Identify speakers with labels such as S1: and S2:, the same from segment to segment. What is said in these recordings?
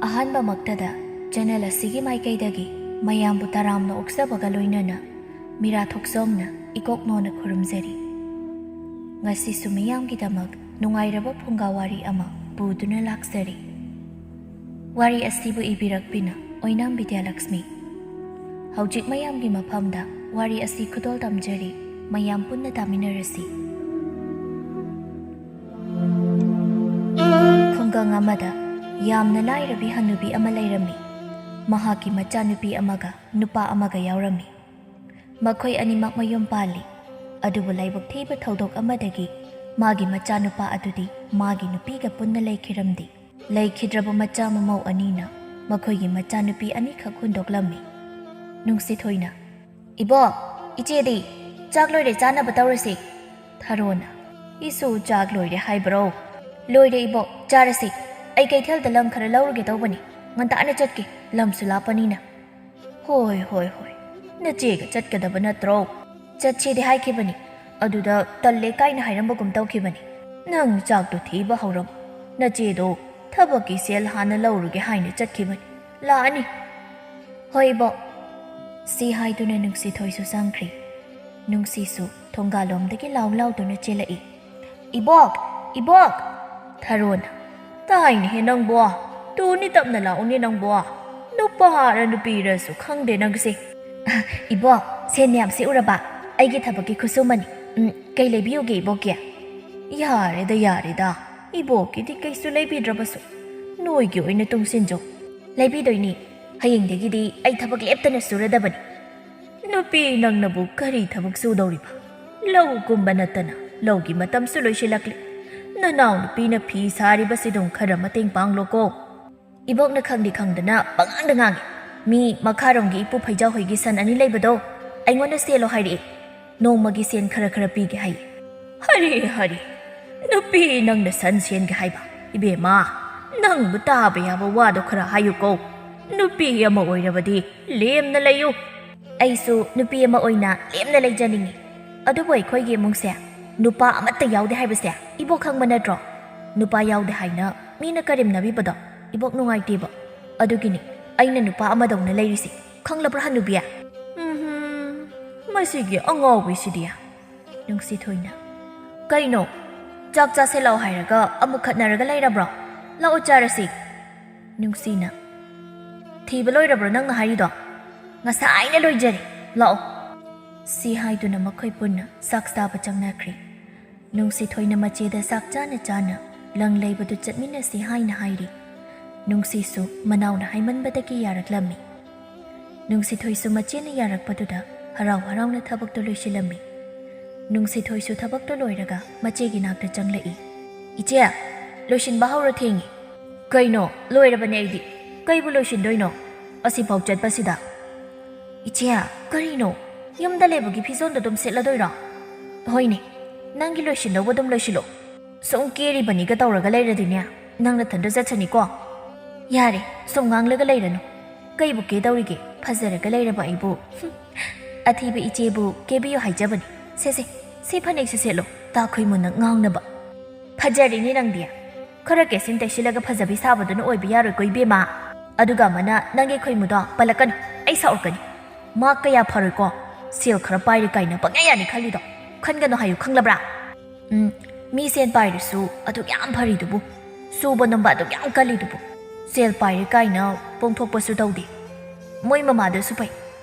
S1: ꯑꯍꯥꯟꯕ ꯃꯛꯇꯗ ꯆꯦꯅꯦꯜ ꯑꯁꯤꯒꯤ ꯃꯥꯏꯀꯩꯗꯒꯤ ꯃꯌꯥꯝꯕꯨ ꯇꯔꯥꯝꯅ ꯑꯣꯛꯆꯕꯒ ꯂꯣꯏꯅꯅ ꯃꯤꯔꯥ ꯊꯣꯛꯆꯣꯝꯅ ꯏꯀꯣꯛꯅꯣꯅ ꯈꯨꯔꯨꯝꯖꯔꯤ꯫ ꯉꯁꯤꯁꯨ ꯃꯤꯌꯥꯝꯒꯤꯗꯃꯛ ꯅꯨꯡꯉꯥꯏꯔꯕ ꯐꯨꯡꯒꯥ ꯋꯥꯔꯤ ꯑꯃ ꯄꯨꯗꯨꯅ ꯂꯥꯛꯆꯔꯤ꯫ ꯋꯥꯔꯤ ꯑꯁꯤꯕꯨ ꯏꯕꯤꯔꯛꯄꯤꯅ ꯑꯣꯏꯅꯥꯝ ꯕꯤꯗ꯭ꯌꯥꯂꯛꯁꯃꯤ꯫ ꯍꯧꯖꯤꯛ ꯃꯌꯥꯝꯒꯤ ꯃꯐꯝꯗ ꯋꯥꯔꯤ ꯑꯁꯤ ꯈꯨꯗꯣꯜ ꯇꯝꯖꯔꯤ, ꯃꯌꯥꯝ ꯄꯨꯟꯅ ꯇꯥꯃꯤꯟꯅꯔꯁꯤ꯫ ꯈꯨꯡꯒꯪ ꯑꯃꯗ ꯌꯥꯝꯅ ꯂꯥꯏꯔꯕꯤ ꯍꯅꯨꯕꯤ ꯑꯃ ꯂꯩꯔꯝꯃꯤ꯫ ꯃꯍꯥꯛꯀꯤ ꯃꯆꯥꯅꯨꯄꯤ ꯑꯃꯒ ꯅꯨꯄꯥ ꯑꯃꯒ ꯌꯥꯎꯔꯝꯃꯤ꯫ ꯃꯈꯣꯏ ꯑꯅꯤꯃꯛ ꯃꯌꯨꯝ ꯄꯥꯜꯂꯤ꯫ ꯑꯗꯨꯕꯨ ꯂꯥꯏꯕꯛ ꯊꯤꯕ ꯊꯧꯗꯣꯛ ꯑꯃꯗꯒꯤ ꯃꯥꯒꯤ ꯃꯆꯥꯅꯨꯄꯥ ꯑꯗꯨꯗꯤ ꯃꯥꯒꯤ ꯅꯨꯄꯤꯒ ꯄꯨꯟꯅ ꯂꯩꯈꯤꯔꯝꯗꯦ꯫ ꯂꯩꯈꯤꯗ꯭ꯔꯕ ꯃꯆꯥ ꯃꯃꯧ ꯑꯅꯤꯅ ꯃꯈꯣꯏꯒꯤ ꯃꯆꯥꯅꯨꯄꯤ ꯑꯅꯤꯈꯛ ꯍꯨꯟꯗꯣꯛꯂꯝꯃꯤ꯫ ꯅꯨꯡꯁꯤꯊꯣꯏꯅ, "ꯏꯕꯣꯛ, ꯏꯆꯦꯗꯤ ꯆꯥꯛ ꯂꯣꯏꯔꯦ, ꯆꯥꯅꯕ ꯇꯧꯔꯁꯤ." ꯊꯥꯔꯣꯅ, "ꯏꯁꯨ ꯆꯥꯛ ꯂꯣꯏꯔꯦ ꯍꯥꯏꯕ꯭ꯔꯣ?" "ꯂꯣꯏꯔꯦ ꯏꯕꯣꯛ, ꯆꯥꯔꯁꯤ꯫ ꯑꯩ ꯀꯩꯊꯦꯜꯗ ꯂꯝ ꯈꯔ ꯂꯧꯔꯨꯒꯦ ꯇꯧꯕꯅꯤ, ꯉꯟꯇꯥꯅ ꯆꯠꯀꯦ, ꯂꯝꯁꯨ ꯂꯥꯞꯄꯅꯤꯅ." "ꯍꯣꯏ ꯍꯣꯏ ꯍꯣꯏ, ꯅꯆꯦꯒ ꯆꯠꯀꯗꯕ ꯅꯠꯇ꯭ꯔꯣ? ꯆꯠꯁꯦꯗꯤ ꯍꯥꯏꯈꯤꯕꯅꯤ, ꯑꯗꯨꯗ ꯇꯜꯂꯦ ꯀꯥꯏꯅ ꯍꯥꯏꯔꯝꯕꯒꯨꯝ ꯇꯧꯈꯤꯕꯅꯤ꯫ ꯅꯪ ꯆꯥꯛꯇꯣ ꯊꯤꯕ ꯍꯧꯔꯝ, ꯅꯆꯦꯗꯣ ꯊꯕꯛꯀꯤ ꯁꯦꯜ ꯍꯥꯟꯅ ꯂꯧꯔꯨꯒꯦ ꯍꯥꯏꯅ ꯆꯠꯈꯤꯕꯅꯤ, ꯂꯥꯛꯑꯅꯤ." "ꯍꯣꯏ ꯏꯕꯣꯛ." ꯁꯤ ꯍꯥꯏꯗꯨꯅ ꯅꯨꯡꯁꯤꯊꯣꯏꯁꯨ ꯆꯪꯈ꯭ꯔꯤ꯫ ꯅꯨꯡꯁꯤꯁꯨ ꯊꯣꯡꯒꯥꯜꯂꯣꯝꯗꯒꯤ ꯂꯥꯎ ꯂꯥꯎꯗꯨꯅ ꯆꯦꯜꯂꯛꯏ꯫ "ꯏꯕꯣꯛ, ꯏꯕꯣꯛ!" ꯊꯥꯔꯣꯅ, "ꯇꯥꯏꯅꯦꯍꯦ ꯅꯪꯕꯣ, ꯇꯨꯅꯤ ꯇꯞꯅ ꯂꯥꯛꯎꯅꯦ ꯅꯪꯕꯣ, ꯅꯨꯄꯥꯔ ꯅꯨꯄꯤꯔꯁꯨ ꯈꯪꯗꯦ ꯅꯪꯁꯦ." "ꯏꯕꯣꯛ, ꯁꯦꯟ ꯃꯌꯥꯝꯁꯤ ꯎꯔꯕ? ꯑꯩꯒꯤ ꯊꯕꯛꯀꯤ ꯈꯨꯠꯁꯨꯃꯅꯤ, ꯀꯩ ꯂꯩꯕꯤꯌꯨꯒꯦ ꯏꯕꯣꯛꯀꯤ?" ꯌꯥꯔꯦꯗ, ꯏꯕꯣꯛꯀꯤꯗꯤ ꯀꯩꯁꯨ ꯂꯩꯕꯤꯗ꯭ꯔꯕꯁꯨ ꯅꯣꯏꯒꯤ ꯑꯣꯏꯅ ꯇꯨꯡꯁꯤꯟꯖꯧ." "ꯂꯩꯕꯤꯗꯣꯏꯅꯤ, ꯍꯌꯦꯡꯗꯒꯤꯗꯤ ꯑꯩ ꯊꯕꯛ ꯂꯦꯞꯇꯅ ꯁꯨꯔꯗꯕꯅꯤ." "ꯅꯨꯄꯤ ꯅꯪꯅꯕꯨ ꯀꯔꯤ ꯊꯕꯛ ꯁꯨꯗꯧꯔꯤꯕ? ꯂꯧꯒꯨꯝꯕ ꯅꯠꯇꯅ ꯂꯧꯒꯤ ꯃꯇꯝꯁꯨ ꯂꯣꯏꯁꯤꯜꯂꯛꯂꯤ. ꯅꯅꯥꯎ ꯅꯨꯄꯤꯅ ꯐꯤ ꯁꯥꯔꯤꯕꯁꯤꯗꯨꯝ ꯈꯔ ꯃꯇꯦꯡ ꯄꯥꯡꯂꯣꯀꯣ." "ꯏꯕꯣꯛꯅ ꯈꯪꯗꯤ ꯈꯪꯗꯅ ꯄꯉꯥꯡꯗ ꯉꯥꯡꯉꯤ. ꯃꯤ ꯃꯈꯥꯔꯣꯝꯒꯤ ꯏꯄꯨ ꯐꯩꯖꯥꯎ ꯍꯣꯏꯒꯤ ꯁꯟ ꯑꯅꯤ ꯂꯩꯕꯗꯣ, ꯑꯩꯉꯣꯟꯗ ꯁꯦꯜꯂꯣ ꯍꯥꯏꯔꯛꯑꯦ. ꯅꯣꯡꯃꯒꯤ ꯁꯦꯟ ꯈꯔ ꯈꯔ ꯄꯤꯒꯦ ꯍꯥꯏꯌꯦ." "ꯍꯔꯤ, ꯅꯨꯄꯤ ꯅꯪꯅ ꯁꯟ ꯁꯦꯟꯒꯦ ꯍꯥꯏꯕ? ꯏꯕꯦꯝꯃ, ꯅꯪꯕꯨ ꯇꯥꯕ ꯌꯥꯕ ꯋꯥꯗꯣ ꯈꯔ ꯍꯥꯏꯌꯨꯀꯣ. ꯅꯨꯄꯤ ꯑꯃ ꯑꯣꯏꯔꯕꯗꯤ ꯂꯦꯝꯅ ꯂꯩꯌꯨ." "ꯑꯩꯁꯨ ꯅꯨꯄꯤ ꯑꯃ ꯑꯣꯏꯅ ꯂꯦꯝꯅ ꯂꯩꯖꯅꯤꯡꯉꯤ. ꯑꯗꯨꯕꯨ ꯑꯩꯈꯣꯏꯒꯤ ꯏꯃꯨꯡꯁꯦ ꯅꯨꯄꯥ ꯑꯃꯠꯇ ꯌꯥꯎꯗꯦ ꯍꯥꯏꯕꯁꯦ ꯏꯕꯣꯛ ꯈꯪꯕ ꯅꯠꯇ꯭ꯔో? ꯅꯨꯄꯥ ꯌꯥꯎꯗꯦ ꯍꯥꯏꯅ ꯃꯤꯅ ꯀꯔꯦꯝꯅꯕꯤꯕꯗꯣ ꯏꯕꯣꯛ ꯅꯨꯡꯉꯥꯏꯇꯦꯕ. ꯑꯗꯨꯒꯤꯅꯤ ꯑꯩꯅ ꯅꯨꯄꯥ ꯑꯃꯗꯧꯅ ꯂꯩꯔꯤꯁꯤ, ꯈꯪꯂꯕ꯭ꯔꯥ ꯍꯅꯨꯕꯤ?" "ꯃꯁꯤꯒꯤ ꯑꯉꯥꯎꯕꯤꯁꯤꯗꯤ." ꯅꯨꯡꯁꯤꯊꯣꯏꯅ, "ꯀꯩꯅꯣ, ꯆꯥꯛ ꯆꯥꯁꯤꯜꯂꯛꯑꯣ ꯍꯥꯏꯔꯒ ꯑꯃꯨꯛ ꯈꯠꯅꯔꯒ ꯂꯩꯔꯕ꯭ꯔꯣ? ꯂꯥꯛꯑꯣ ꯆꯥꯔꯁꯤ." ꯅꯨꯡꯁꯤꯅ, "ꯊꯤꯕ ꯂꯣꯏꯔꯕ꯭ꯔꯣ ꯅꯪꯅ ꯍꯥꯏꯔꯤꯗꯣ?" "ꯉꯁꯥꯏꯅ ꯂꯣꯏꯖꯔꯦ, ꯂꯥꯛꯑꯣ." ꯁꯤ ꯍꯥꯏꯗꯨꯅ ꯃꯈꯣꯏ ꯄꯨꯟꯅ ꯆꯥꯛ ꯆꯥꯕ ꯆꯪꯅꯈ꯭ꯔꯤ꯫ ꯅꯨꯡꯁꯤꯊꯣꯏꯅ ꯃꯆꯦꯗ ꯆꯥꯛ ꯆꯥꯅ ꯆꯥꯅ ꯂꯪ ꯂꯩꯕꯗꯨ ꯆꯠꯃꯤꯟꯅꯁꯤ ꯍꯥꯏꯅ ꯍꯥꯏꯔꯤ꯫ ꯅꯨꯡꯁꯤꯁꯨ ꯃꯅꯥꯎꯅ ꯍꯥꯏꯃꯟꯕꯗꯒꯤ ꯌꯥꯔꯛꯂꯝꯃꯤ꯫ ꯅꯨꯡꯁꯤꯊꯣꯏꯁꯨ ꯃꯆꯦꯅ ꯌꯥꯔꯛꯄꯗꯨꯗ ꯍꯔꯥꯎ ꯍꯔꯥꯎꯅ ꯊꯕꯛꯇꯨ ꯂꯣꯏꯁꯤꯜꯂꯝꯃꯤ꯫ ꯅꯨꯡꯁꯤꯊꯣꯏꯁꯨ ꯊꯕꯛꯇꯨ ꯂꯣꯏꯔꯒ ꯃꯆꯦꯒꯤ ꯅꯥꯛꯇ ꯆꯪꯂꯛꯏ꯫ "ꯏꯆꯦ, ꯂꯣꯏꯁꯤꯟꯕ ꯍꯧꯔꯣ, ꯊꯦꯡꯉꯤ." "ꯀꯩꯅꯣ, ꯂꯣꯏꯔꯕꯅꯦ ꯑꯩꯗꯤ." "ꯀꯩꯕꯨ ꯂꯣꯏꯁꯤꯟꯗꯣꯏꯅꯣ ꯑꯁꯤꯐꯥꯎ ꯆꯠꯄꯁꯤꯗ?" "ꯏꯆꯦ, ꯀꯔꯤꯅꯣ, ꯌꯨꯝꯗ ꯂꯩꯕꯒꯤ ꯐꯤꯖꯣꯟꯗꯣ ꯑꯗꯨꯝ ꯁꯦꯠꯂꯗꯣꯏꯔꯣ?" "ꯍꯣꯏꯅꯦ, ꯅꯪꯒꯤ ꯂꯣꯏꯁꯤꯟꯗꯧꯕ ꯑꯗꯨꯝ ꯂꯣꯏꯁꯤꯜꯂꯣ. ꯁꯨꯝ ꯀꯦꯔꯤꯕꯅꯤꯒ ꯇꯧꯔꯒ ꯂꯩꯔꯗꯤꯅꯦ ꯅꯪ ꯅꯊꯟꯗ ꯆꯠꯁꯅꯤꯀꯣ." "ꯌꯥꯔꯦ, ꯁꯨꯝ ꯉꯥꯡꯂꯒ ꯂꯩꯔꯅꯨ. ꯀꯩꯕꯨ ꯀꯦꯗꯧꯔꯤꯒꯦ, ꯐꯖꯔꯒ ꯂꯩꯔꯕ ꯑꯩꯕꯨ ꯑꯊꯤꯕ ꯏꯆꯦꯕꯨ ꯀꯦꯕꯤꯌꯨ ꯍꯥꯏꯖꯕꯅꯤ. ꯁꯦ, ꯁꯤ ꯐꯅꯦꯛꯁꯤ ꯁꯦꯠꯂꯣ, ꯇꯥꯈꯣꯏ ꯃꯨꯟꯅ ꯉꯥꯡꯅꯕ." "ꯐꯖꯔꯤꯅꯤ ꯅꯪꯗꯤ. ꯈꯔ ꯀꯦꯁꯤꯟ ꯇꯩꯁꯤꯜꯂꯒ ꯐꯖꯕꯤ ꯁꯥꯕꯗꯨꯅ ꯑꯣꯏꯕ ꯌꯥꯔꯣꯏꯀꯣ ꯏꯕꯦꯝꯃ. ꯑꯗꯨꯒ ꯑꯃꯅ ꯅꯪꯒꯤ ꯈꯣꯏꯃꯨꯗꯣ ꯄꯜꯂꯛꯀꯅꯨ, ꯑꯩ ꯁꯥꯎꯔꯛꯀꯅꯤ. ꯃꯥ ꯀꯌꯥ ꯐꯔꯣꯏꯀꯣ, ꯁꯦꯜ ꯈꯔ ꯄꯥꯏꯔꯦ ꯀꯥꯏꯅ ꯄꯪꯌꯥ ꯌꯥꯅꯤ ꯈꯜꯂꯤꯗꯣ. ꯈꯟꯒꯅꯨ ꯍꯥꯏꯌꯨ, ꯈꯪꯂꯕ꯭ꯔꯥ?" "ꯃꯤ ꯁꯦꯜ ꯄꯥꯏꯔꯁꯨ ꯑꯗꯨꯛ ꯌꯥꯝ ꯐꯔꯤꯗꯨꯕꯨ, ꯁꯨꯕ ꯅꯣꯝꯕ ꯑꯗꯨꯛ ꯌꯥꯝ ꯀꯜꯂꯤꯗꯨꯕꯨ, ꯁꯦꯜ ꯄꯥꯏꯔꯦ ꯀꯥꯏꯅ ꯄꯣꯡꯊꯣꯛꯄꯁꯨ ꯇꯧꯗꯦ. ꯃꯣꯏ ꯃꯃꯥꯗꯨꯁꯨ ꯐꯩ,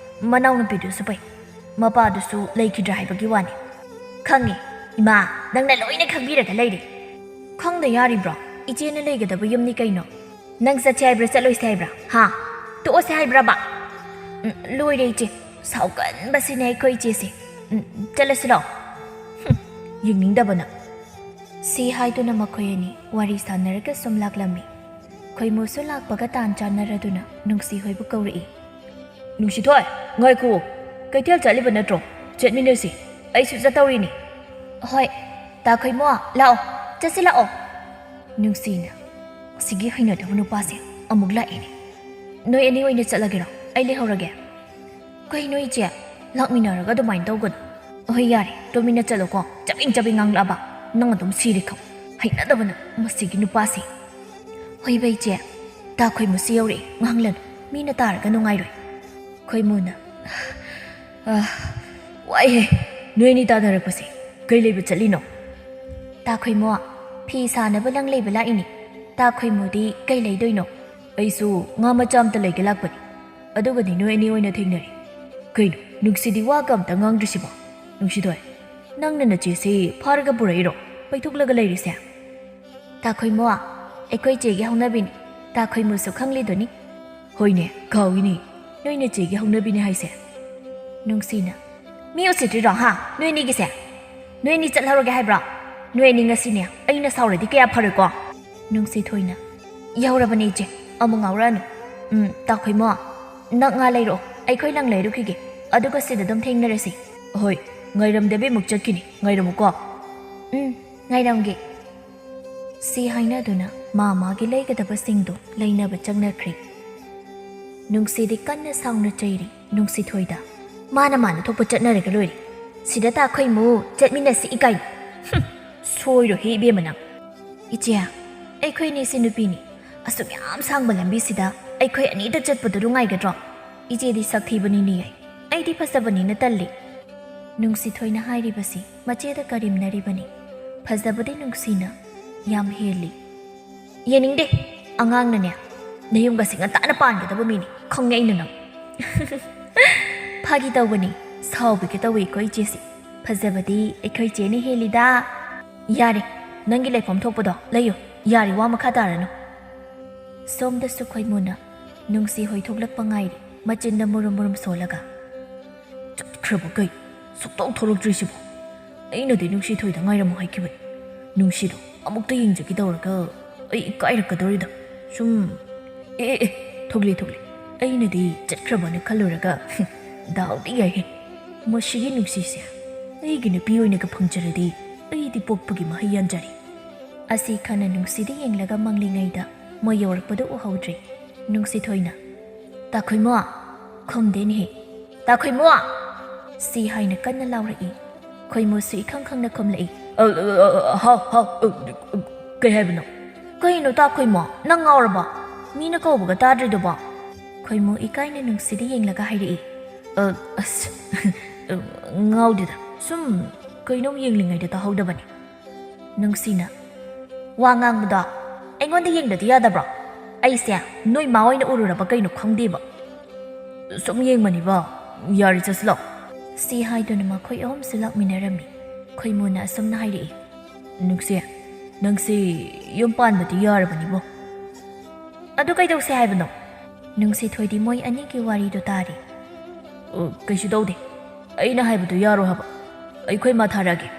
S1: ꯃꯅꯥꯎꯅꯨꯄꯤꯗꯨꯁꯨ ꯐꯩ, ꯃꯄꯥꯗꯨꯁꯨ ꯂꯩꯈꯤꯗ꯭ꯔꯥ ꯍꯥꯏꯕꯒꯤ ꯋꯥꯅꯤ." "ꯈꯪꯉꯤ ꯏꯃꯥ, ꯅꯪꯅ ꯂꯣꯏꯅ ꯈꯪꯕꯤꯔꯒ ꯂꯩꯔꯦ." "ꯈꯪꯗ ꯌꯥꯔꯤꯕ꯭ꯔꯣ? ꯏꯆꯦꯅ ꯂꯩꯒꯗꯕ ꯌꯨꯝꯅꯤ ꯀꯩꯅꯣ. ꯅꯪ ꯆꯠꯁꯦ ꯍꯥꯏꯕ꯭ꯔꯥ ꯆꯠꯂꯣꯏꯁꯦ ꯍꯥꯏꯕ꯭ꯔꯥ? ꯇꯣꯛꯑꯁꯦ ꯍꯥꯏꯕ꯭ꯔꯥꯕ?" "ꯂꯣꯏꯔꯦ ꯏꯆꯦ, ꯁꯥꯎꯒꯟꯕꯁꯤꯅꯦ ꯑꯩꯈꯣই ꯏꯆꯦꯁꯦ. ꯆꯠꯂꯁꯤ ꯂꯥꯛꯑꯣ." "ꯌꯦꯡꯅꯤꯡꯗꯕꯅ." ꯁꯤ ꯍꯥꯏꯗꯨꯅ ꯃꯈꯣꯏ ꯑꯅꯤ ꯋꯥꯔꯤ ꯁꯥꯟꯅꯔꯒ ꯁꯨꯝ ꯂꯥꯛꯂꯝꯃꯤ꯫ ꯈꯣꯏꯃꯨꯁꯨ ꯂꯥꯛꯄꯒ ꯇꯥꯟ ꯆꯥꯟꯅꯔꯗꯨꯅ ꯅꯨꯡꯁꯤ ꯍꯣꯏꯕꯨ ꯀꯧꯔꯛꯏ꯫ "ꯅꯨꯡꯁꯤꯊꯣꯏ, ꯉꯥꯏꯈꯣ, ꯀꯩꯊꯦꯜ ꯆꯠꯂꯤꯕ ꯅꯠꯇ꯭ꯔꯣ? ꯆꯠꯃꯤꯟꯅꯁꯤ, ꯑꯩꯁꯨ ꯆꯠꯇꯧꯔꯤꯅꯤ." "ꯍꯣꯏ, ꯇꯥ ꯈꯣꯏꯃꯣ, ꯂꯥꯛꯑꯣ, ꯆꯠꯁꯤ ꯂꯥꯛꯑꯣ." ꯅꯨꯡꯁꯤꯅ, "ꯑꯁꯤꯒꯤ ꯍꯩꯅꯗꯕ ꯅꯨꯄꯥꯁꯦ ꯑꯃꯨꯛ ꯂꯥꯛꯏꯅꯦ. ꯅꯣꯏ ꯑꯅꯤ ꯑꯣꯏꯅ ꯆꯠꯂꯒꯦꯔꯣ? ꯑꯩ ꯂꯩꯍꯧꯔꯒꯦ." "ꯀꯩꯅꯣ ꯏꯆꯦ, ꯂꯥꯛꯃꯤꯟꯅꯔꯒ ꯑꯗꯨꯃꯥꯏꯅ ꯇꯧꯒꯅꯨ." "ꯍꯣꯏ ꯌꯥꯔꯦ, ꯇꯨꯃꯤꯟꯅ ꯆꯠꯂꯣꯀꯣ. ꯆꯕꯦꯡ ꯉꯥꯡꯂꯛꯑꯕ ꯅꯪ ꯑꯗꯨꯝ ꯁꯤꯔꯦ ꯈꯪ. ꯍꯩꯅꯗꯕꯅ ꯃꯁꯤꯒꯤ ꯅꯨꯄꯥꯁꯦ." "ꯍꯣꯏꯕ ꯏꯆꯦ, ꯇꯥ ꯈꯣꯏꯃꯨꯁꯤ ꯌꯧꯔꯛꯑꯦ ꯉꯥꯡꯂꯅꯨ ꯃꯤꯅ ꯇꯥꯔꯒ ꯅꯨꯡꯉꯥꯏꯔꯣꯏ ꯈꯣꯏꯃꯨꯅ ꯋꯥꯏꯍꯦ ꯅꯣꯏ ꯑꯅꯤ ꯇꯥꯟꯅꯔꯛꯄꯁꯦ ꯀꯩ ꯂꯩꯕ ꯆꯠꯂꯤꯅꯣ ꯇꯥ ꯈꯣꯏꯃꯨ ꯐꯤ ꯁꯥꯅꯕ ꯂꯪ ꯂꯩꯕ ꯂꯥꯛꯏꯅꯤ ꯇꯥ ꯈꯣꯏꯃꯨꯗꯤ ꯀꯩ ꯂꯩꯗꯣꯏꯅꯣ ꯑꯩꯁꯨ ꯉꯥ ꯃꯆꯥ ꯑꯝꯇ ꯂꯩꯒꯦ ꯂꯥꯛꯄꯅꯤ ꯑꯗꯨꯒꯗꯤ ꯅꯣꯏ ꯑꯅꯤ ꯑꯣꯏꯅ ꯊꯦꯡꯅꯔꯦ ꯀꯩꯅꯣ ꯅꯨꯡꯁꯤꯗꯤ ꯋꯥꯒ ꯑꯝꯇ ꯉꯥꯡꯗ꯭ꯔꯤꯁꯤꯕꯣ ꯅꯨꯡꯁꯤꯊꯣꯏ ꯅꯪꯅ ꯅꯆꯦꯁꯤ ꯐꯥꯔꯒ ꯄꯨꯔꯛꯏꯔꯣ ꯄꯩꯊꯣꯛꯂꯒ ꯂꯩꯔꯤꯁꯦ ꯇꯥ ꯈꯣꯏꯃꯨ ꯑꯩꯈꯣꯏ ꯆꯦꯒꯤ ꯍꯧꯅꯕꯤꯅꯤ ꯇꯥ ꯈꯣꯏꯃꯨꯁꯨ ꯈꯪꯂꯤꯗꯨꯅꯤ ꯍꯣꯏꯅꯦ ꯀꯥꯎꯏꯅꯤ ꯅꯣꯏ ꯅꯆꯦꯒꯤ ꯍꯧꯅꯕꯤꯅꯤ ꯍꯥꯏꯁꯦ ꯅꯨꯡꯁꯤꯅ ꯃꯤ ꯎꯁꯤꯠꯇ꯭ꯔꯤꯔꯣ ꯍꯥ ꯅꯣꯏ ꯑꯅꯤꯒꯤꯁꯦ ꯅꯣꯏ ꯑꯅꯤ ꯆꯠꯍꯧꯔꯒꯦ ꯍꯥꯏꯕ꯭ꯔꯣ ꯅꯣꯏ ꯑꯅꯤ ꯉꯁꯤꯅꯦ ꯑꯩꯅ ꯁꯥꯎꯔꯗꯤ ꯀꯌꯥ ꯐꯔꯣꯏꯀꯣ ꯅꯨꯡꯁꯤꯊꯣꯏꯅ ꯌꯧꯔꯕꯅꯦ ꯏꯆꯦ ꯑꯃꯨꯛ ꯉꯥꯎꯔꯛꯑꯅꯨ ꯇꯥ ꯈꯣꯏꯃꯨ ꯅꯪ ꯉꯥ ꯂꯩꯔꯛꯑꯣ ꯑꯩꯈꯣꯏ ꯂꯪ ꯂꯩꯔꯨꯈꯤꯒꯦ ꯑꯗꯨꯒ ꯁꯤꯗ ꯑꯗꯨꯝ ꯊꯦꯡꯅꯔꯁꯤ ꯍꯣꯏ ꯉꯥꯏꯔꯝꯗꯕꯤ ꯑꯃꯨꯛ ꯆꯠꯈꯤꯅꯤ ꯉꯥꯏꯔꯝꯃꯨꯀꯣ ꯉꯥꯏꯔꯝꯒꯦ ꯁꯤ ꯍꯥꯏꯅꯗꯨꯅ ꯃꯥꯒꯤ ꯂꯩꯒꯗꯕꯁꯤꯡꯗꯣ ꯂꯩꯅꯕ ꯆꯪꯅꯈ꯭ꯔꯦ ꯅꯨꯡꯁꯤꯗꯤ ꯀꯟꯅ ꯁꯥꯎꯅ ꯆꯩꯔꯤ ꯅꯨꯡꯁꯤꯊꯣꯏꯗ ꯃꯥꯅ ꯊꯣꯛꯄ ꯆꯠꯅꯔꯒ ꯂꯣꯏꯔꯦ ꯁꯤꯗ ꯇꯥ ꯈꯣꯏꯃꯨ ꯆꯠꯃꯤꯟꯅꯁꯤ ꯏꯀꯥꯏ ꯁꯣꯏꯔꯣꯍꯦ ꯏꯕꯦꯝꯃ ꯅꯪ ꯏꯆꯦ ꯑꯩꯈꯣꯏꯅꯤꯁꯤ ꯅꯨꯄꯤꯅꯤ ꯑꯁꯨꯛ ꯌꯥꯝ ꯁꯥꯡꯕ ꯂꯝꯕꯤꯁꯤꯗ ꯑꯩꯈꯣꯏ ꯑꯅꯤꯗ ꯆꯠꯄꯗꯨ ꯅꯨꯡꯉꯥꯏꯒꯗ꯭ꯔꯣ ꯏꯆꯦꯗꯤ ꯁꯛꯊꯤꯕꯅꯤꯅ ꯌꯥꯏ ꯑꯩꯗꯤ ꯐꯖꯕꯅꯤꯅ ꯇꯜꯂꯤ ꯅꯨꯡꯁꯤꯊꯣꯏꯅ ꯍꯥꯏꯔꯤꯕꯁꯤ ꯃꯆꯦꯗ ꯀꯔꯦꯝꯅꯔꯤꯕꯅꯤ ꯐꯖꯕꯗꯤ ꯅꯨꯡꯁꯤꯅ ꯌꯥꯝ ꯍꯦꯜꯂꯤ ꯌꯦꯡꯅꯤꯡꯗꯦ ꯑꯉꯥꯡꯅꯅꯦ ꯅꯌꯨꯝꯒꯁꯤ ꯉꯟꯇꯥꯅ ꯄꯥꯟꯒꯗꯕ ꯃꯤꯅꯤ ꯈꯪꯉꯦ ꯑꯩꯅ ꯅꯪ ꯐꯥꯒꯤ ꯇꯧꯕꯅꯤ ꯁꯥꯎꯕꯤꯒꯦ ꯇꯧꯏ ꯑꯩꯈꯣꯏ ꯏꯆꯦꯁꯤ ꯐꯖꯕꯗꯤ ꯑꯩꯈꯣꯏ ꯏꯆꯦꯅ ꯍꯦꯜꯂꯤꯗ ꯌꯥꯔꯦ ꯅꯪꯒꯤ ꯂꯩꯐꯝ ꯊꯣꯛꯄꯗꯣ ꯂꯩꯌꯨ ꯌꯥꯔꯦ ꯋꯥ ꯃꯈꯥ ꯇꯥꯔꯅꯨ ꯁꯣꯝꯗꯁꯨ ꯈꯣꯏꯃꯨꯅ ꯅꯨꯡꯁꯤ ꯍꯣꯏ ꯊꯣꯛꯂꯛꯄ ꯉꯥꯏꯔꯤ ꯃꯆꯤꯟꯗ ꯃꯨꯔꯨꯝ ꯁꯣꯜꯂꯒ ꯆꯠꯈ꯭ꯔꯕ ꯀꯩ ꯁꯨꯛꯇꯧ ꯊꯣꯛꯂꯛꯇ꯭ꯔꯤꯁꯤꯕꯣ ꯑꯩꯅꯗꯤ ꯅꯨꯡꯁꯤꯊꯣꯏꯗ ꯉꯥꯏꯔꯝꯃꯨ ꯍꯥꯏꯈꯤꯕꯅꯤ ꯅꯨꯡꯁꯤꯗꯣ ꯑꯃꯨꯛꯇ ꯌꯦꯡꯖꯒꯦ ꯇꯧꯔꯒ ꯑꯩ ꯏꯀꯥꯏꯔꯛꯀꯗꯧꯔꯤꯗ ꯁꯨꯝ ꯊꯣꯛꯂꯤ ꯑꯩꯅꯗꯤ ꯆꯠꯈ꯭ꯔꯕꯅ ꯈꯜꯂꯨꯔꯒ ꯗꯥꯎꯗꯤ ꯌꯥꯏꯍꯦ ꯃꯁꯤꯒꯤ ꯅꯨꯡꯁꯤꯁꯦ ꯑꯩꯒꯤ ꯅꯨꯄꯤ ꯑꯣꯏꯅꯒ ꯐꯪꯖꯔꯗꯤ ꯑꯩꯗꯤ ꯄꯣꯛꯄꯒꯤ ꯃꯍꯩ ꯌꯥꯟꯖꯔꯤ ꯑꯁꯤ ꯈꯟꯅ ꯅꯨꯡꯁꯤꯗ ꯌꯦꯡꯂꯒ ꯃꯪꯂꯤꯉꯩꯗ ꯃꯣꯏ ꯌꯧꯔꯛꯄꯗꯨ ꯎꯍꯧꯗ꯭ꯔꯦ ꯅꯨꯡꯁꯤꯊꯣꯏꯅ ꯇꯥ ꯈꯣꯏꯃꯨ ꯈꯨꯝꯗꯦꯅꯦꯍꯦ ꯇꯥ ꯈꯣꯏꯃꯨ ꯁꯤ ꯍꯥꯏꯅ ꯀꯟꯅ ꯂꯥꯎꯔꯛꯏ ꯈꯣꯏꯃꯨꯁꯨ ꯏꯈꯪ ꯈꯪꯅ ꯈꯨꯝꯂꯛꯏ ꯍꯥꯎ ꯀꯩ ꯍꯥꯏꯕꯅꯣ ꯀꯩꯅꯣ ꯇꯥ ꯈꯣꯏꯃꯨ ꯅꯪ ꯉꯥꯎꯔꯕꯣ ꯃꯤꯅ ꯀꯧꯕꯒ ꯇꯥꯗ꯭ꯔꯤꯗꯨꯕꯣ ꯈꯣꯏꯃꯨ ꯏꯀꯥꯏꯅ ꯅꯨꯡꯁꯤꯗ ꯌꯦꯡꯂꯒ ꯍꯥꯏꯔꯛꯏ ꯑꯁ ꯉꯥꯎꯗꯦꯗ ꯁꯨꯝ ꯀꯩꯅꯣꯝ ꯌꯦꯡꯂꯤꯉꯩꯗ ꯇꯥꯍꯧꯗꯕꯅꯤ ꯅꯨꯡꯁꯤꯅ ꯋꯥ ꯉꯥꯡꯕꯗꯣ ꯑꯩꯉꯣꯟꯗ ꯌꯦꯡꯗꯗꯤ ꯌꯥꯗꯕ꯭ꯔꯣ ꯑꯩꯁꯦ ꯅꯣꯏ ꯃꯥ ꯑꯣꯏꯅ ꯎꯔꯨꯔꯕ ꯀꯩꯅꯣ ꯈꯪꯗꯦꯕ ꯁꯨꯝ ꯌꯦꯡꯕꯅꯤꯕ ꯌꯥꯔꯦ ꯆꯠꯁꯤꯂꯣ ꯁꯤ ꯍꯥꯏꯗꯨꯅ ꯃꯈꯣꯏ ꯑꯍꯨꯝꯁꯨ ꯂꯥꯛꯃꯤꯟꯅꯔꯝꯃꯤ ꯈꯣꯏꯃꯨꯅ ꯑꯁꯨꯝꯅ ꯍꯥꯏꯔꯛꯏ ꯅꯨꯡꯁꯤ ꯅꯪꯁꯤ ꯌꯨꯝ ꯄꯥꯟꯕꯗꯤ ꯌꯥꯔꯕꯅꯤꯕꯣ ꯑꯗꯨ ꯀꯩꯗꯧꯁꯦ ꯍꯥꯏꯕꯅꯣ ꯅꯨꯡꯁꯤꯊꯣꯏꯗꯤ ꯃꯣꯏ ꯑꯅꯤꯒꯤ ꯋꯥꯔꯤꯗꯨ ꯇꯥꯔꯤ ꯀꯩꯁꯨ ꯇꯧꯗꯦ ꯑꯩꯅ ꯍꯥꯏꯕꯗꯨ ꯌꯥꯔꯣ ꯍꯥꯏꯕ ꯑꯩꯈꯣꯏ ꯃꯥ ꯊꯥꯔꯛꯑꯒꯦ